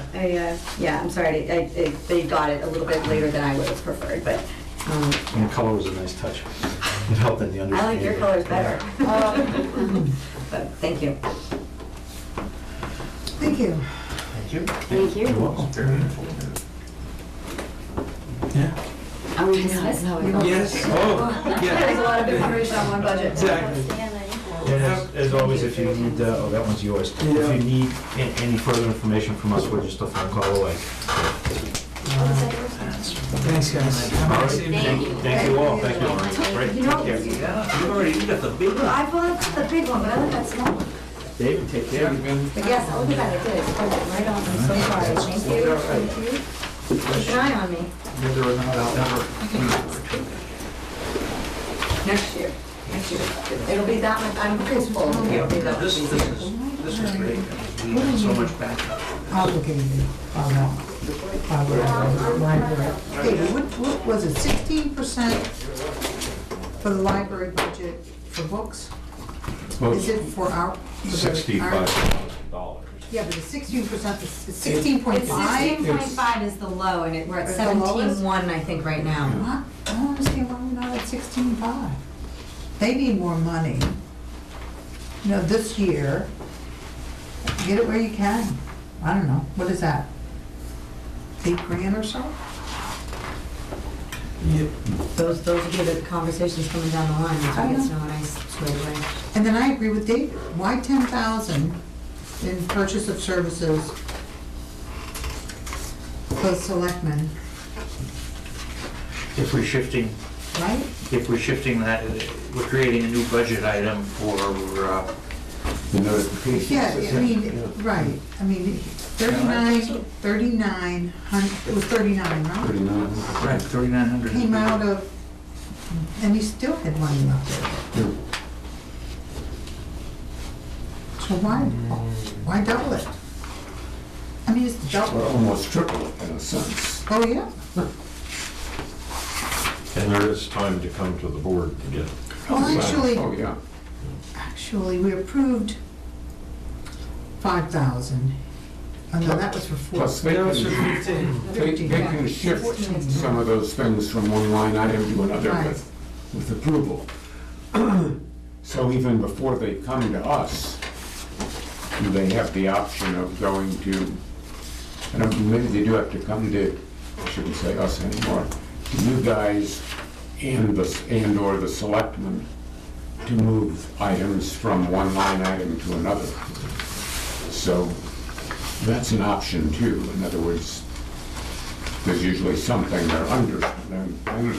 Yeah, I'm sorry, they got it a little bit later than I would have preferred, but, And the color was a nice touch. It helped in the I understanding. like your colors better. But, thank you. Thank you. Thank you. You're welcome. Yeah. Are we dismissed? Yes. Oh, There's a yeah. lot of information on one budget. Exactly. And as always, if you need, oh, that one's yours. If Yeah. you need any further information from us, we're just a phone call away. Thanks, guys. Have a nice evening. Thank you. Thank you all, thank you. Great, You know- take care. You got the big one. I've got the big one, but I like that small one. David, take care. But yes, I'll look at it, it is, right on, I'm so sorry, thank you, thank you. Keep an eye on me, Whether or not I'll ever. next year, it'll be that much, I'm grateful, it'll be that much This easier. is great. We had so much backup. Obligated on that. Library. Hey, what was it, 16% for the library budget for books? Is it for our? for the- $65,000. Yeah, but it's 16%, it's 16.5? 16.5 is the low, and we're at Is the lowest? 17.1, I think, right now. What? I don't understand why we're not at 16.5. They need more money. You know, this year, get it where you can. I don't know, what is that? $8,000 or so? Yep. Those would be the conversations coming down the line, as we get snow and ice squared away. And then I agree with David, why 10,000 in purchase of services for the selectmen, If we're shifting, right? that, we're creating a new budget item for, The notifications. Yeah, I mean, right, I mean, 39, it was 39, right? 39. right, 3,900. Came out of, and he still had money left over. So why double it? I mean, it's Or double, almost triple it in a sense. oh, yeah. And there is time to come to the board to get, Well, Oh, yeah. actually, we approved 5,000. Oh, no, that was for Plus, 4. they That was for can, 15. they can shift some of those things from one line item to another Right. with approval. So even before they come to us, they have the option of going to, and maybe they do have to come to, I shouldn't say us anymore, to you guys and/or the selectmen to move items from one line item to another. So that's an option too. In other words, there's usually something they're underspending in,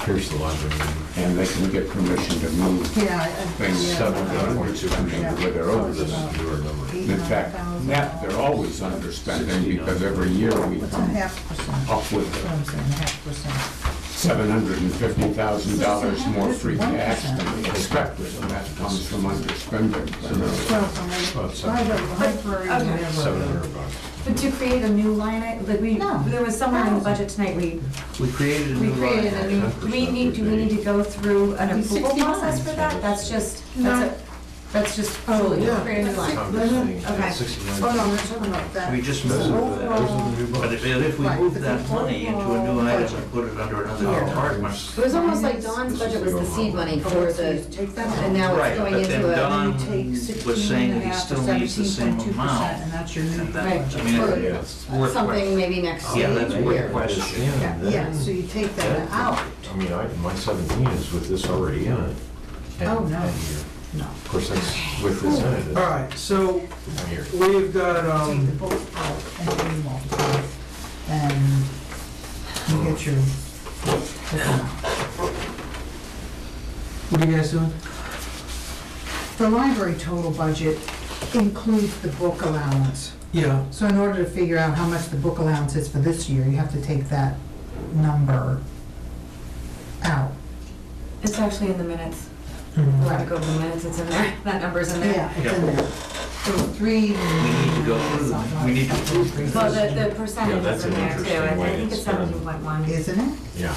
here's the library. and they can get permission to move Yeah. things yeah. that are underspending where they're This is overspending. your number. In fact, net, they're always underspending because every year we What's a come 0.5%? up with That's what I'm saying, 0.5%. $750,000 more free cash than we expected, and that comes from underspending. Well, private library, Okay. whatever. $700. But to create a new line item, like No. there was somewhere in the budget tonight, we created a new line. created a new, do we need to go through an It'd be approval 69. process for that? That's just, No. that's just, Oh, truly yeah. create a new line. Okay. 69. Oh, no, we're talking about that. We just moved Overall, that. But if we Right, move but that the money into a new overall item and put it under another Yeah. department. It was almost like Dawn's budget was the seed money for the, Take that and now Right, it's going but then into a. Don Take was saying that he 16.5 still or needs the same 17.2%, amount. and that's your new And that- Right. I mean, it's worth Something maybe next Yeah, that's year. worth question. Yeah, so you take that out. I mean, my 17 is with this already in it. And- Oh, no. and No. Of course, that's with this in it. All right, so Here. we've got, Take the both out and then multiply, and you get your. what are you guys doing? the library total budget includes the book allowance. Yeah, So in order to figure out how much the book allowance is for this year, you have to take that number out. It's actually in the minutes. mhm. When I go over the minutes, it's in there. That number's in there. Yeah, it's in there. So 3. We need to go through, we need to, Well, the percentage that's is in an there too. interesting way I think it's it's done. 17.1. Isn't it? Yeah.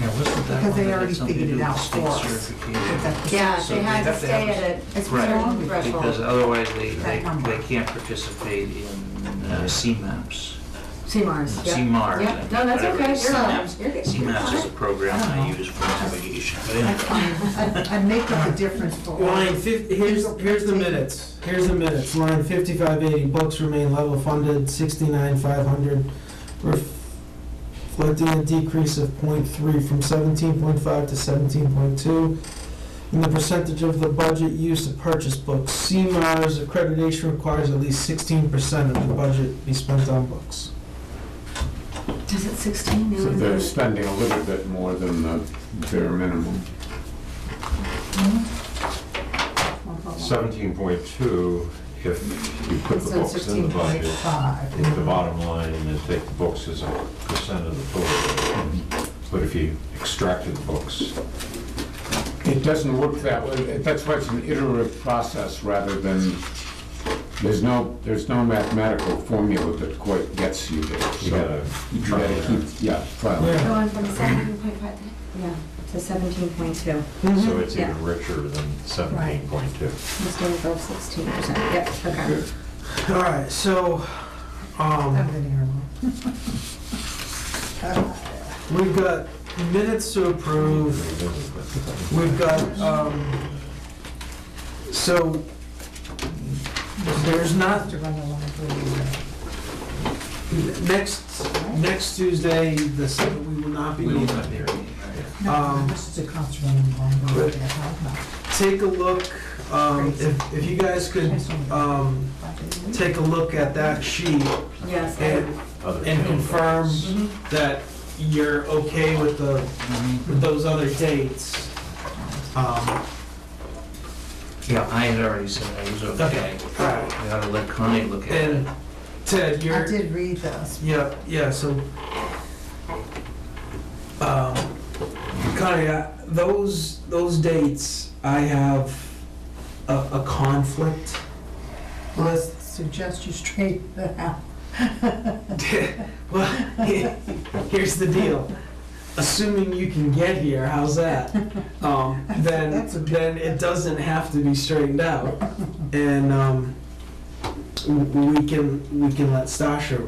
yeah, wasn't that Because one they that already had something to figured do it with out state for us. certification? Yeah, So they had they to have to stay have at It's a Right. wrong certain Because threshold. otherwise they That number. can't participate in CMAPs. CMARS, yeah. CMARS. Yeah, no, that's whatever it okay, is. you're fine. CMAPs. You're good. CMAPs is a program I I don't know. use for navigation, but anyway. That's fine. I make up the difference for all. Line 50, here's the minutes. Here's the minutes. Line 5580, books remain level funded, 69,500, reflecting a decrease of 0.3 from 17.5 to 17.2. And the percentage of the budget used to purchase books. CMARS accreditation requires at least 16% of the budget be spent on books. Is it 16? So they're spending a little bit more than the bare minimum. 17.2, if you put the So books in the budget, 16.5. is the bottom line, and then take the books as a percent of the total. But if you extracted the books, It doesn't work that way. That's why it's an iterative process rather than, there's no mathematical formula that quite gets you there. you So gotta you try gotta that. keep, yeah, trial. Yeah. Going from 17.5, yeah, to 17.2. So it's Yeah. even richer than 17.2. Let's go above 16%. Yep, okay. All right, so, I've been here long. we've got minutes to approve. We've got, so, there's not, To run the library. next Tuesday, the 2nd, we will not be We will meeting. not be here. No, this is a cost running library. Take a look, if you guys could, take a look at that sheet Yes. and Other and town confirm budgets. that you're okay with with those other dates. Yeah, I had already said I was okay. All right. We ought to let Connie look at it. And Ted, I you're, did read those. yeah, so, Connie, those dates, I have a conflict Let's suggest you straighten that out. Well, here's the deal. Assuming you can get here, how's that? Then it doesn't have to be straightened out, and we can let Stasha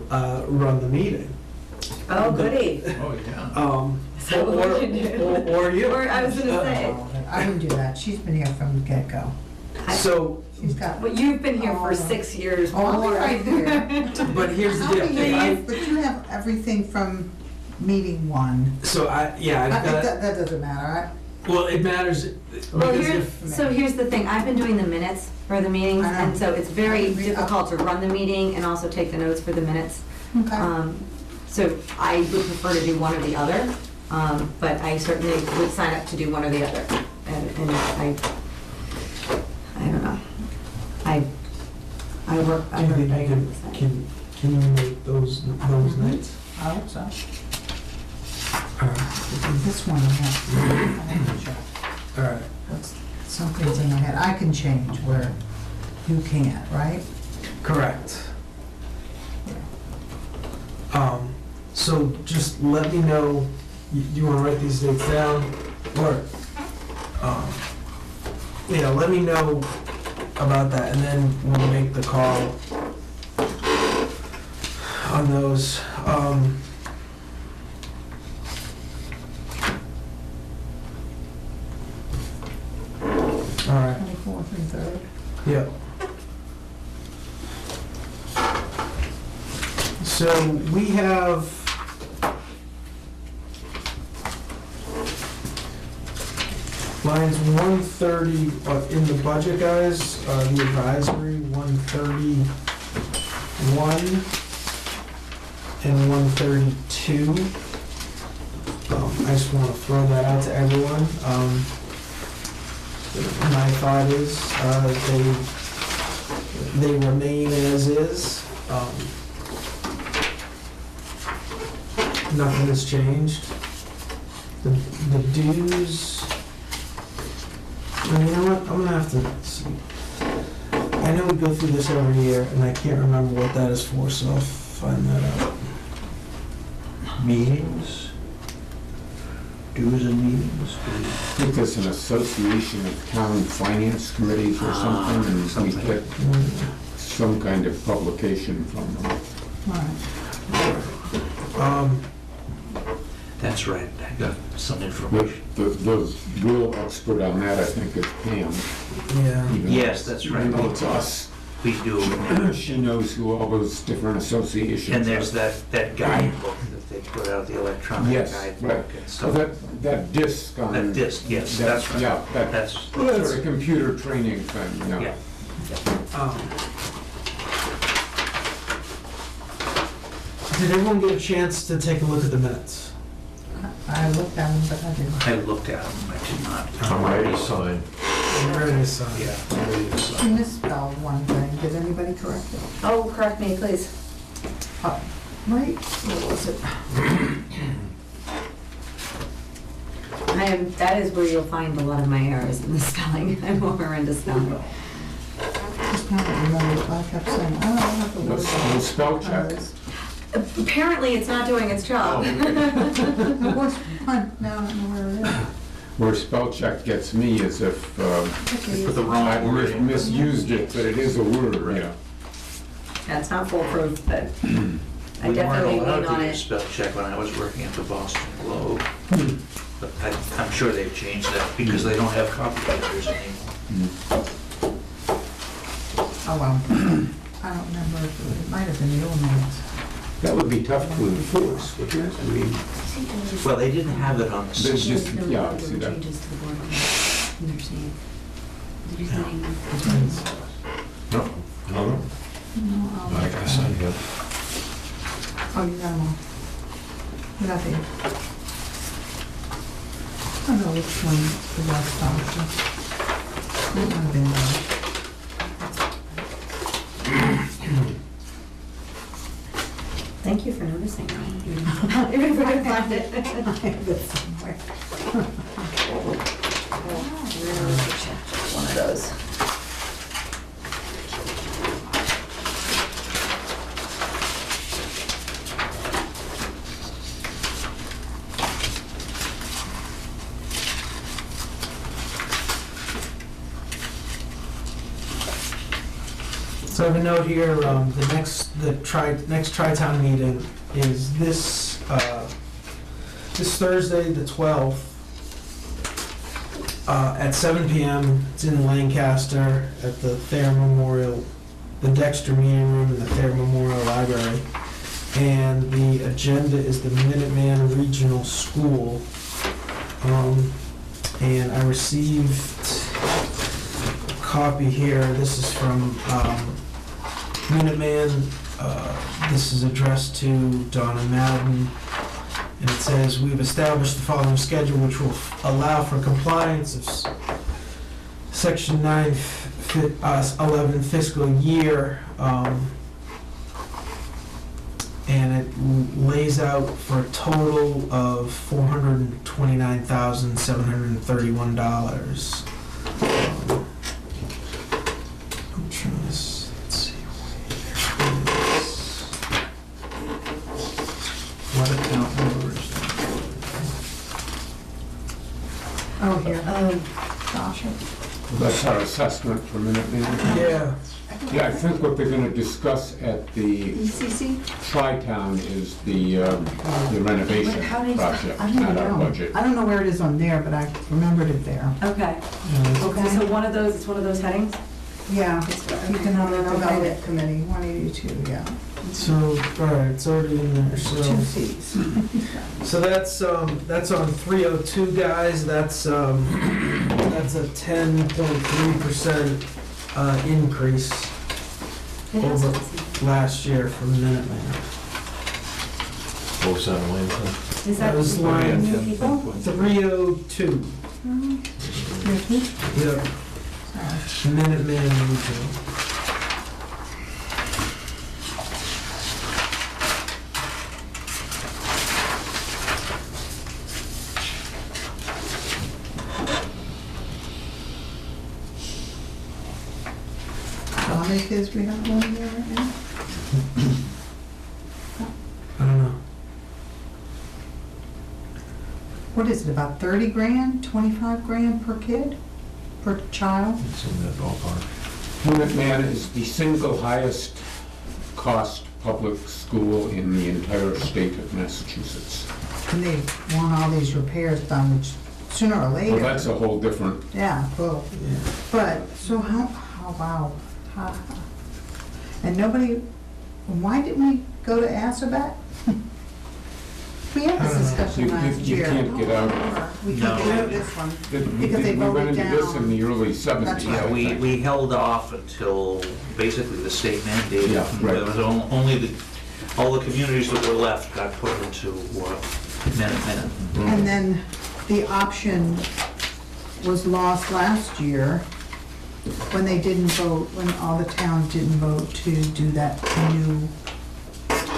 run the meeting. Oh, goody. Oh, yeah. Is that what we can do? Or you. Or I was gonna say, I wouldn't do that. She's been here from the get-go. So, She's got well, you've been here for 6 years all more. right here. but here's the How deal. many years? But you have everything from meeting one. So I've got. That doesn't matter. Well, it matters Well, because if so here's the thing, I've been doing the minutes for the meetings, I know. and so it's very I agree. difficult to run the meeting and also take the notes for the minutes. Okay. So I would prefer to do one or the other, but I certainly would sign up to do one or the other. And I don't know. I work, do you think I you can you make those nights? I hope so. All right. This one I have to check. All right. What's, something's in my head. I can change where you can't, right? Correct. So just let me know, do you wanna write these dates down? Or, let me know about that, and then we'll make the call on those. All right, 24th and 3rd. yep. So we have lines 130 in the budget, guys, the advisory, 131 and 132. I just want to throw that out to everyone. my thought is, they remain as is. Nothing has changed. The dues, well, you know what, I'm gonna have to see. I know we go through this every year, and I can't remember what that is for, so I'll find that out. Meetings? Dues and meetings? I think there's an association of town finance committees or something, and we something. get some kind of publication from them. All right. That's right, I got some information. The real expert on that, I think, is Pam. Yeah. Even Yes, that's right. Even though it's us, We do. she knows who all those different associations are. And there's that guidebook that they put out, the electronic Yes, guidebook right. and So stuff. that disc on. That disc, yes, that- that's right. Yeah, that That's, sort of computer training thing, yeah. yeah. Did everyone get a chance to take a look at the minutes? I looked at them, but I didn't. I looked at them, I did not. I'm ready to sign. I'm ready to sign. Yeah, I'm ready to She sign. misspelled one thing. Did anybody correct it? Oh, correct me, please. Right, what was it? That is where you'll find a lot of my errors in the spelling. I'm horrendous spelling. Just not remember what I kept saying. I don't have to No worry no spell check. Apparently, it's not doing its job. It was one, now I don't know where it is. Where spell check gets me is if They put the wrong I've word in. misused it, but it is a word, yeah. That's not foolproof, but I We weren't definitely allowed lean on to use it. spell check when I was working at the Boston Globe. But I'm sure they've changed that because they don't have copy editors anymore. Oh, well. I don't remember, it might have been the old names. That would be tough to enforce, wouldn't it? I mean, Well, they didn't have it on the There's system. just- yeah, I see that. Changes to the board, and they're saying, did you say? No, no, no. I guess I did. Oh, you got them all. You got the. I don't know which one the last option. It might have been Thank you for noticing. Even if I didn't find it. I have it somewhere. One of those. So I have a note here, the next tri-town meeting is this Thursday, the 12th, at 7 PM. It's in Lancaster at the Thayer Memorial, the Dexter Meeting Room in the Thayer Memorial Library. And the agenda is the Minuteman Regional School. And I received a copy here. This is from Minuteman. This is addressed to Donna Madden. And it says, "We've established the following schedule which will allow for compliance of Section 911 fiscal year." And it lays out for a total of $429,731. I'm trying to, let's see, where it is. What account number is Oh, here. Gosh. That's our assessment for Minuteman. that? Yeah. Yeah, I think what they're gonna discuss at the ECC? Tri-Town is the renovation How do you- project, I don't not our know. budget. I don't know where it is on there, but I remembered it there. Okay. Okay. So one of those, it's one of those headings? Yeah, Economic Okay. Development Committee, 182, yeah. So, alright, it's already in there, so. Two Cs. So that's on 302, guys, that's a 10.3% increase It has over to be. last year from Minuteman. What was that line? Is That that was line new people? 302. Yep. Minuteman Regional. So how many kids we have going there right now? I don't know. What is it, about 30 grand, 25 grand per kid, per child? It's in that ballpark. Minuteman is the single highest cost public school in the entire state of Massachusetts. And they want all these repairs done, which sooner or later. Well, that's a whole different, Yeah, well, Yeah. but, so wow. And nobody, why didn't we go to Asserback? We had this discussion You- last you year. can't get out. We can't get out of this one. Because they we went voted into this down. in the early 70s. right. Yeah, I we think. held off until basically the state mandated. Yeah, right. There was only all the communities that were left got put into Minuteman. And then the option was lost last year when they didn't vote, when all the towns didn't vote to do that new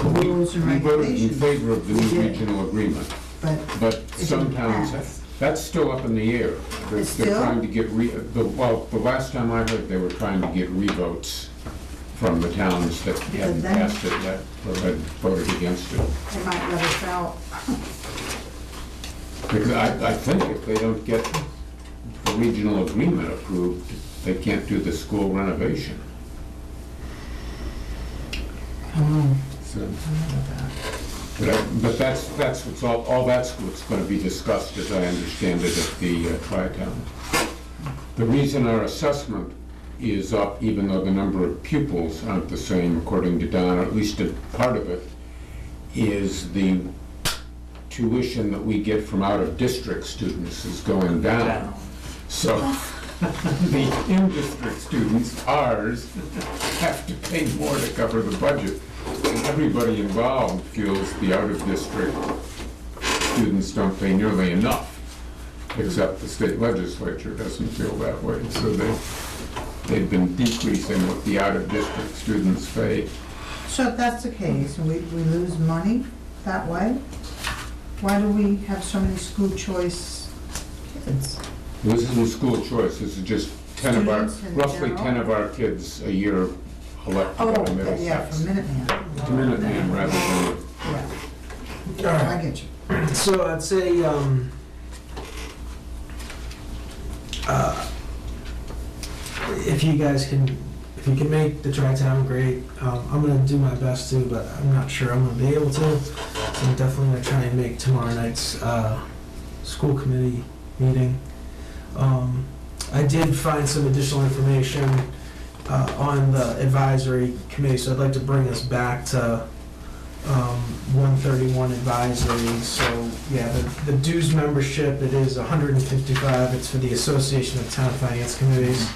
rules and We voted in regulations. favor of the We new did. regional agreement, But but some didn't towns, pass. that's still up in the air. They're It's they're still? trying to get well, the last time I heard, they were trying to get revotes from the towns that hadn't then- passed it yet, or had voted against it. they might let us out. Because I think if they don't get the regional agreement approved, they can't do the school renovation. So, but that's what's all that's what's going to be discussed, as I understand it, at the Tri-Town. The reason our assessment is up, even though the number of pupils aren't the same, according to Don, or at least a part of it, is the tuition that we get from out-of-district students is going down. So the in-district students, ours, have to pay more to cover the budget. And everybody involved feels the out-of-district students don't pay nearly enough, except the state legislature doesn't feel that way. So they've been decreasing what the out-of-district students pay. So if that's the case, and we lose money that way, why do we have so many school choice kids? This isn't school choice, this is just 10 of our, Students in roughly general? 10 of our kids a year elect to Oh, go to yeah, for Middlesex. Minuteman. To Minuteman rather than, Yeah, I get you. So I'd say, if you guys can, if you can make the Tri-Town, great. I'm gonna do my best to, but I'm not sure I'm gonna be able to. So I'm definitely gonna try and make tomorrow night's, school committee meeting. I did find some additional information, on the advisory committee, so I'd like to bring us back to 131 advisory. So, yeah, the dues membership, it is 155. It's for the Association of Town Finance Committees.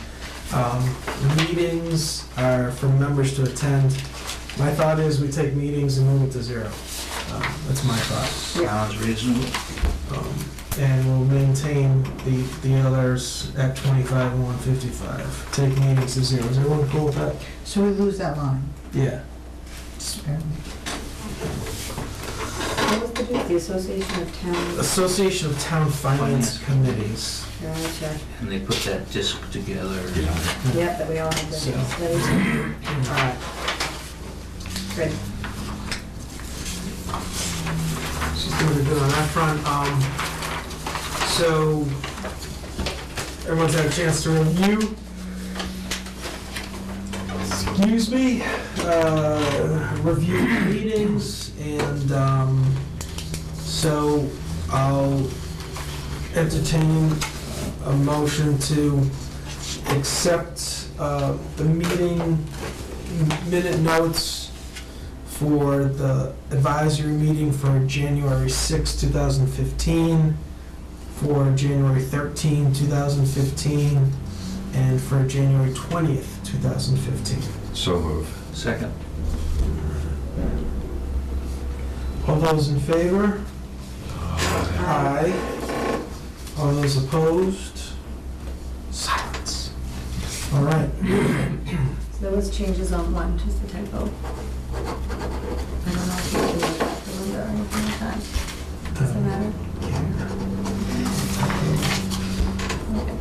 Meetings are for members to attend. My thought is we take meetings and move it to zero. That's my thought. Sounds reasonable. And we'll maintain the others at 25 and 155. Take meetings to zero. Is everyone cool with that? So we lose that line. Yeah. What was the group? The Association of Towns? Association of Town Finance Committees. Gotcha. And they put that disc together. Yep, that we all have to So- study. Alright. Good. She's doing good on that front. So, everyone's had a chance to review. Excuse me, review meetings, and, so I'll entertain a motion to accept, the meeting minute notes for the advisory meeting for January 6, 2015, for January 13, 2015, and for January 20th, 2015. So move. Second. All those in favor? Aye. All those opposed? Silence. All right. So there was changes on one, just a typo. I don't know if you can look at the window or anything like that. Does it matter? Okay.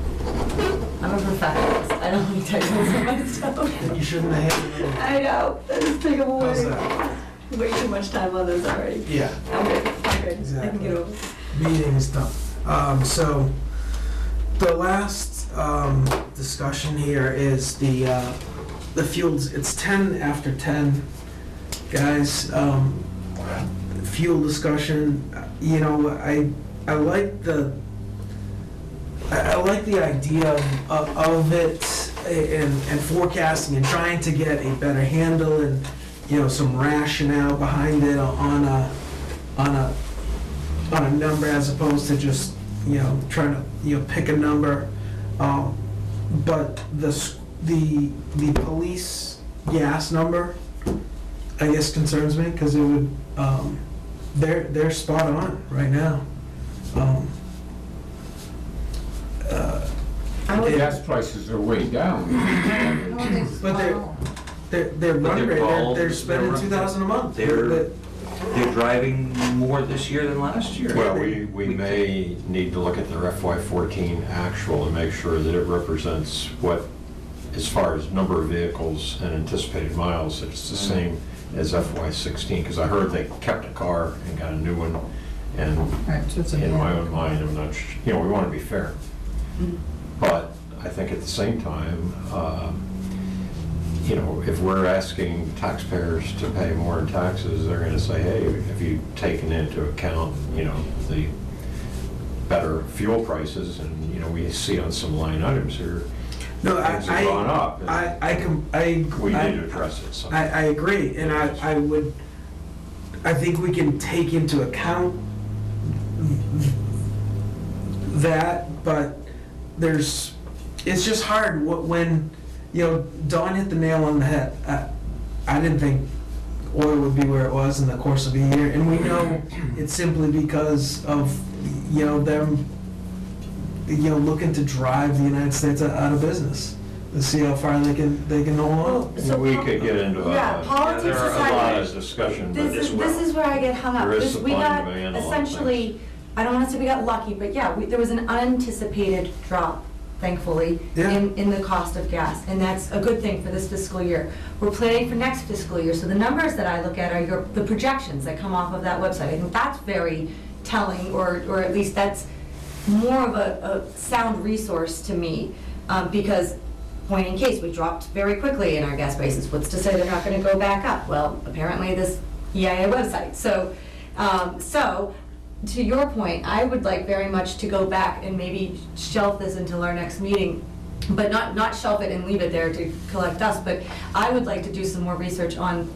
I'm a perfectionist. I don't like typos on my stuff. You shouldn't have had it. I know, let's take them How's away. that? Way too much time on this already. Yeah, I'm good, I'm good. I Exactly. can get over it. meeting is done. So the last discussion here is the fuels. It's 10 after 10, guys. Fuel discussion. You know, I like the idea of it and forecasting and trying to get a better handle and, you know, some rationale behind it on a number as opposed to just, you know, trying to, you know, pick a number. But the police gas number, I guess, concerns me because it would, they're spot on right now. Gas prices are way down. But they're But run they're rate, bald, they're spending they're- 2,000 a month. They're driving more this year than last year. Well, we may need to look at their FY14 actual and make sure that it represents what, as far as number of vehicles and anticipated miles, that it's the same as FY16, because I heard they kept a car and got a new one, and Right, so it's a in my bad- own mind, I'm not, you know, we want to be fair. But I think at the same time, you know, if we're asking taxpayers to pay more in taxes, they're gonna say, hey, have you taken into account, you know, the better fuel prices? And, you know, we see on some line items here, No, things have gone up. and We We need to address it somehow. I agree, and I think we can take into account that, but it's just hard when, you know, Dawn hit the nail on the head. I didn't think oil would be where it was in the course of a year, and we know it's simply because of, you know, them, you know, looking to drive the United States out of business, to see how far they can hold on. So We could get into Yeah, politics there are a aside, lot of discussion, but This is where I get hung up. There is This- we supply and got demand, a lot of essentially, I don't want to say we got lucky, but yeah, there was an unanticipated drop, thankfully, Yeah. in the cost of gas, and that's a good thing for this fiscal year. We're planning for next fiscal year, so the numbers that I look at are the projections that come off of that website. I think that's very telling, or at least that's more of a sound resource to me, because point in case, we dropped very quickly in our gas prices. What's to say they're not going to go back up? Well, apparently this EIA website. So to your point, I would like very much to go back and maybe shelf this until our next meeting, but not shelf it and leave it there to collect dust, but I would like to do some more research on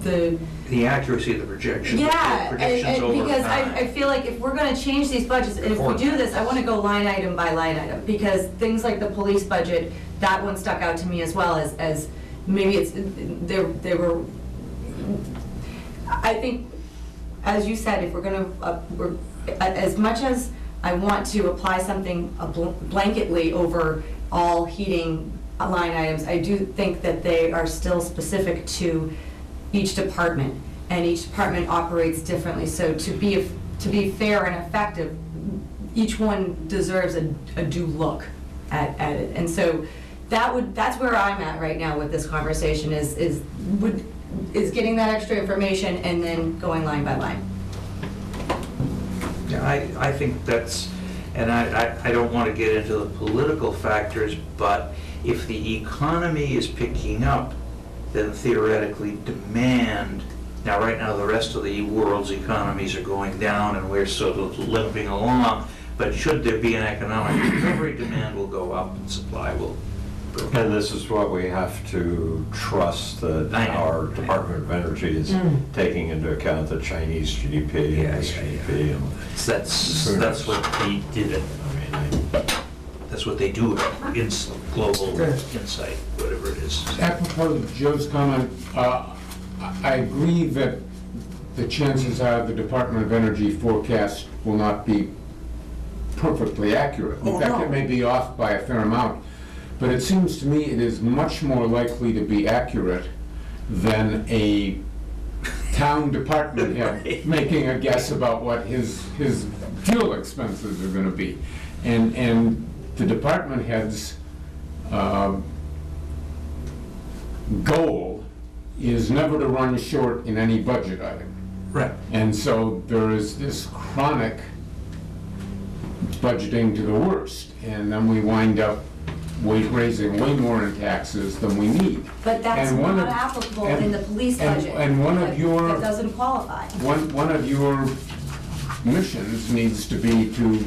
The accuracy of the projections. yeah, Predictions and over because time. I feel like if we're gonna change these budgets, and if we do this, I wanna go line item by line item, because things like the police budget, that one stuck out to me as well as maybe it's, they were, I think, as you said, if we're gonna, as much as I want to apply something blanketly over all heating line items, I do think that they are still specific to each department, and each department operates differently. So to be fair and effective, each one deserves a due look at it. And so that's where I'm at right now with this conversation is getting that extra information and then going line by line. Yeah, I think that's, and I don't want to get into the political factors, but if the economy is picking up, then theoretically demand, now right now the rest of the world's economies are going down and we're sort of limping along, but should there be an economic recovery, demand will go up and supply will go up. And this is what we have to trust that I know. our Department of Energy is taking into account the Chinese GDP Yeah, and this yeah, GDP. And That's what they did it. I mean, That's what they do, global insight, whatever it is. Apropos of Joe's comment, I agree that the chances are the Department of Energy forecast will not be perfectly accurate. Oh, In fact, no. it may be off by a fair amount, but it seems to me it is much more likely to be accurate than a town department head making a guess about what his fuel expenses are gonna be. And the department head's goal is never to run short in any budget item. Right. And so there is this chronic budgeting to the worst, and then we wind up raising way more in taxes than we need. But that's And one not of- applicable and- in the police and- budget. and one of your- That doesn't qualify. One of your missions needs to be to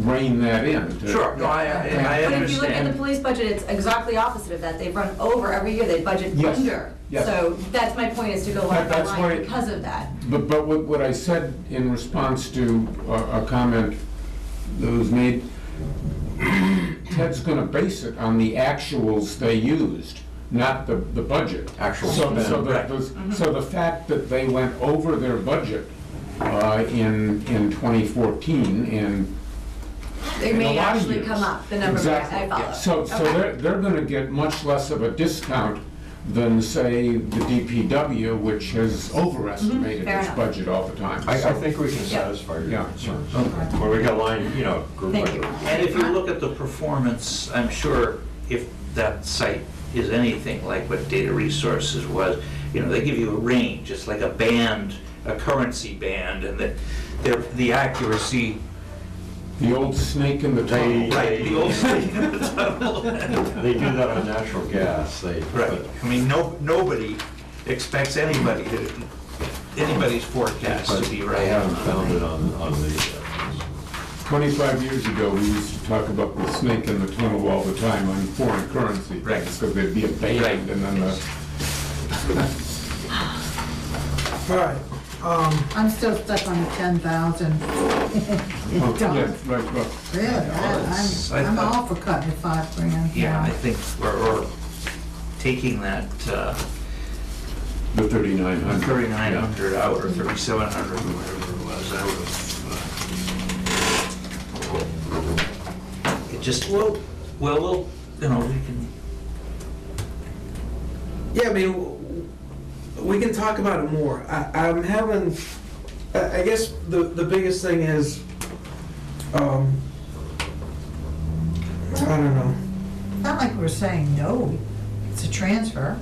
rein that in. Sure, no, I But if you look at the understand. police budget, it's exactly opposite of that. They've run over every year, they budget Yes, under. yes. So that's my point, is to go line by That's why- line because of that. But what I said in response to a comment that was made, Ted's gonna base it on the actuals they used, not the budget. Actual So spend. so the fact that they went over their budget in 2014 and They in a may lot of actually years. come up, the number Exactly. I follow. So Okay. they're gonna get much less of a discount than, say, the DPW, which has overestimated Fair its enough. budget all the time. I So- think we can Yeah. satisfy your Yeah. concerns. When we got line, group by Thank you. group. And if you look at the performance, I'm sure if that site is anything like what Data Resources was, they give you a range, it's like a band, a currency band, and the accuracy. The old snake in the tunnel. Right, the old thing in the tunnel. They do that on natural gas. Right, I mean, nobody expects anybody's forecast to be right. I haven't found it on the, 25 years ago, we used to talk about the snake in the tunnel all the time on foreign currency. Right. Because there'd be a band and then the, All right. I'm still stuck on the 10,000. oh, Done. yes, right, right. Really, I I'm thought- all for cutting it $5,000. Yeah, I think we're taking that The 3,900. 3,900 out, or 3,700, or whatever it was, out of. It just, we'll, we can. Yeah, I mean, we can talk about it more. I'm having, I guess the biggest thing is, I don't know. Not like we're saying no, it's a transfer.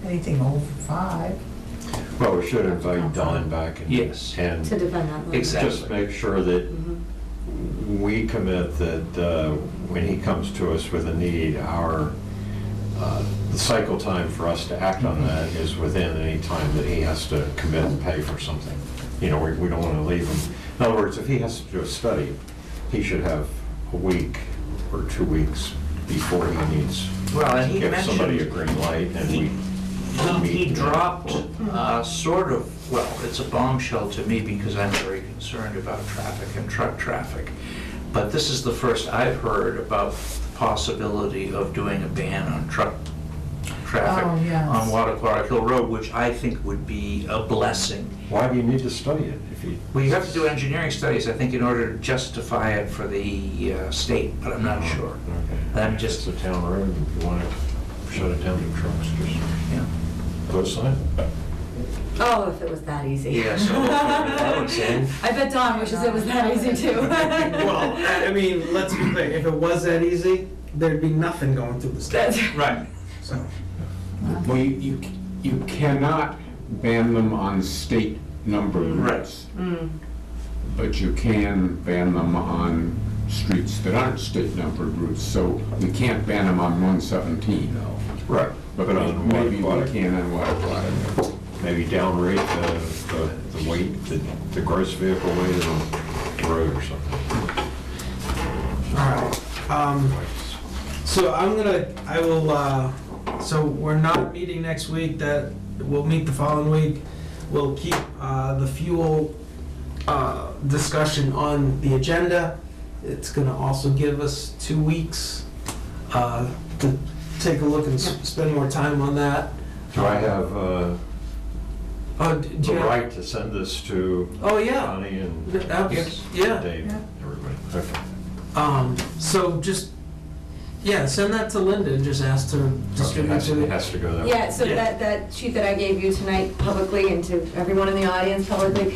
Anything over 5. well, we should invite Don back and. Yes. And To defend that line. Exactly. just make sure that we commit that when he comes to us with a need, the cycle time for us to act on that is within any time that he has to commit and pay for something. We don't want to leave him. In other words, if he has to do a study, he should have a week or 2 weeks before he needs Well, and to he give somebody a mentioned, green light and we. he dropped sort of, well, it's a bombshell to me because I'm very concerned about traffic and truck traffic. But this is the first I've heard about the possibility of doing a ban on truck traffic Oh, yes. on Watercloak Hill Road, which I think would be a blessing. Why do you need to study it if you? Well, you have to do engineering studies, I think, in order to justify it for the state, but I'm not sure. Okay. I'm just, It's a town road, if you want to shut it down to trucks, just yeah. put a sign. Oh, if it was that easy. Yeah, so I would say, I bet Dawn wishes it was that easy too. Well, I mean, let's be clear, if it was that easy, there'd be nothing going through the state, That's- right. so. Well, you cannot ban them on state numbered routes, but you can ban them on streets that aren't state numbered routes, so we can't ban them on 117. Right. But on maybe we Watercloak. can on Watercloak. Maybe downrate the weight, the gross vehicle weight of the road or something. All right. So I will, so we're not meeting next week, we'll meet the following week. We'll keep the fuel discussion on the agenda. It's gonna also give us 2 weeks to take a look and spend more time on that. Do I have, do the you have? right to send this to Oh, yeah. Connie and Yeah. Dave, Yeah. everybody? Okay. So just, yeah, send that to Linda and just ask to distribute It to the. has to go that way. Yeah, so Yeah. that sheet that I gave you tonight publicly and to everyone in the audience publicly,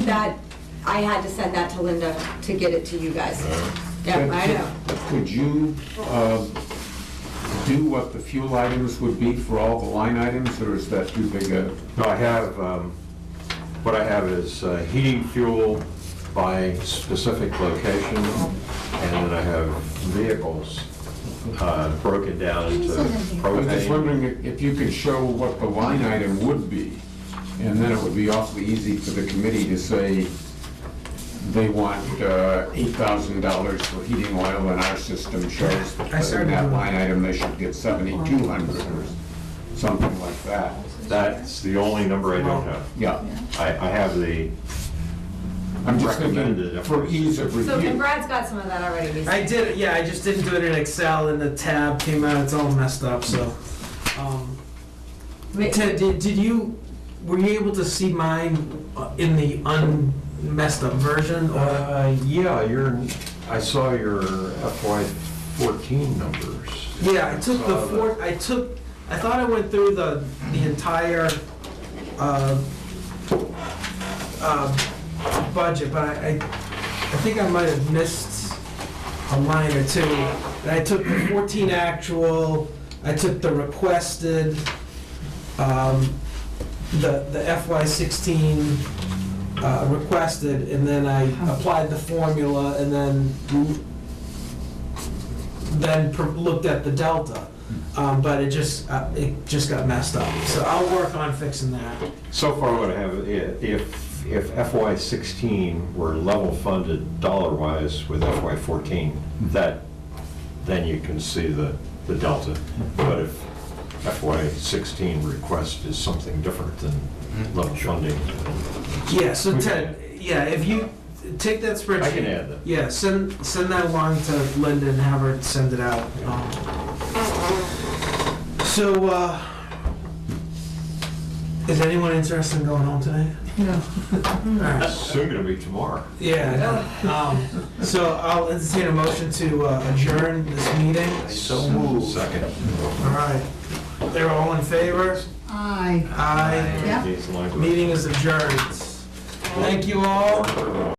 that, I had to send that to Linda to get it to you guys. Yeah, I know. Could you do what the fuel items would be for all the line items, or is that too big a? No, I have, what I have is heating fuel by specific location, and then I have vehicles broken down into I'm just propane. wondering if you could show what the line item would be, and then it would be awfully easy for the committee to say they want $8,000 for heating oil, and our system shows that in that line item, they should get 7,200 or something like that. That's the only number I don't have. Yeah, I have the I'm just recommended. thinking for ease of So, and review. Brad's got some of that already. he's- I did, yeah, I just didn't do it in Excel and the tab came out, it's all messed up, so. Ted, did you, were you able to see mine in the unmessed up version? Or? Yeah, I saw your FY14 numbers. Yeah, I took I thought I went through the entire, budget, but I think I might have missed a line or two. And I took the 14 actual, I took the requested, the FY16 requested, and then I applied the formula, and then looked at the delta. But it just got messed up. So I'll work on fixing that. So far what I have, if FY16 were level funded dollar-wise with FY14, then you can see the delta. But if FY16 request is something different than level funding. Yeah, so Ted, yeah, if you take that spreadsheet. I can add that. Yeah, send that along to Linda and have her send it out. Is anyone interested in going home today? No. It's soon gonna be tomorrow. Yeah. So I'll entertain a motion to adjourn this meeting. So moved. Second. All right. They're all in favor? Aye. Aye. Yeah. Needs language. Meeting is adjourned. Thank you all.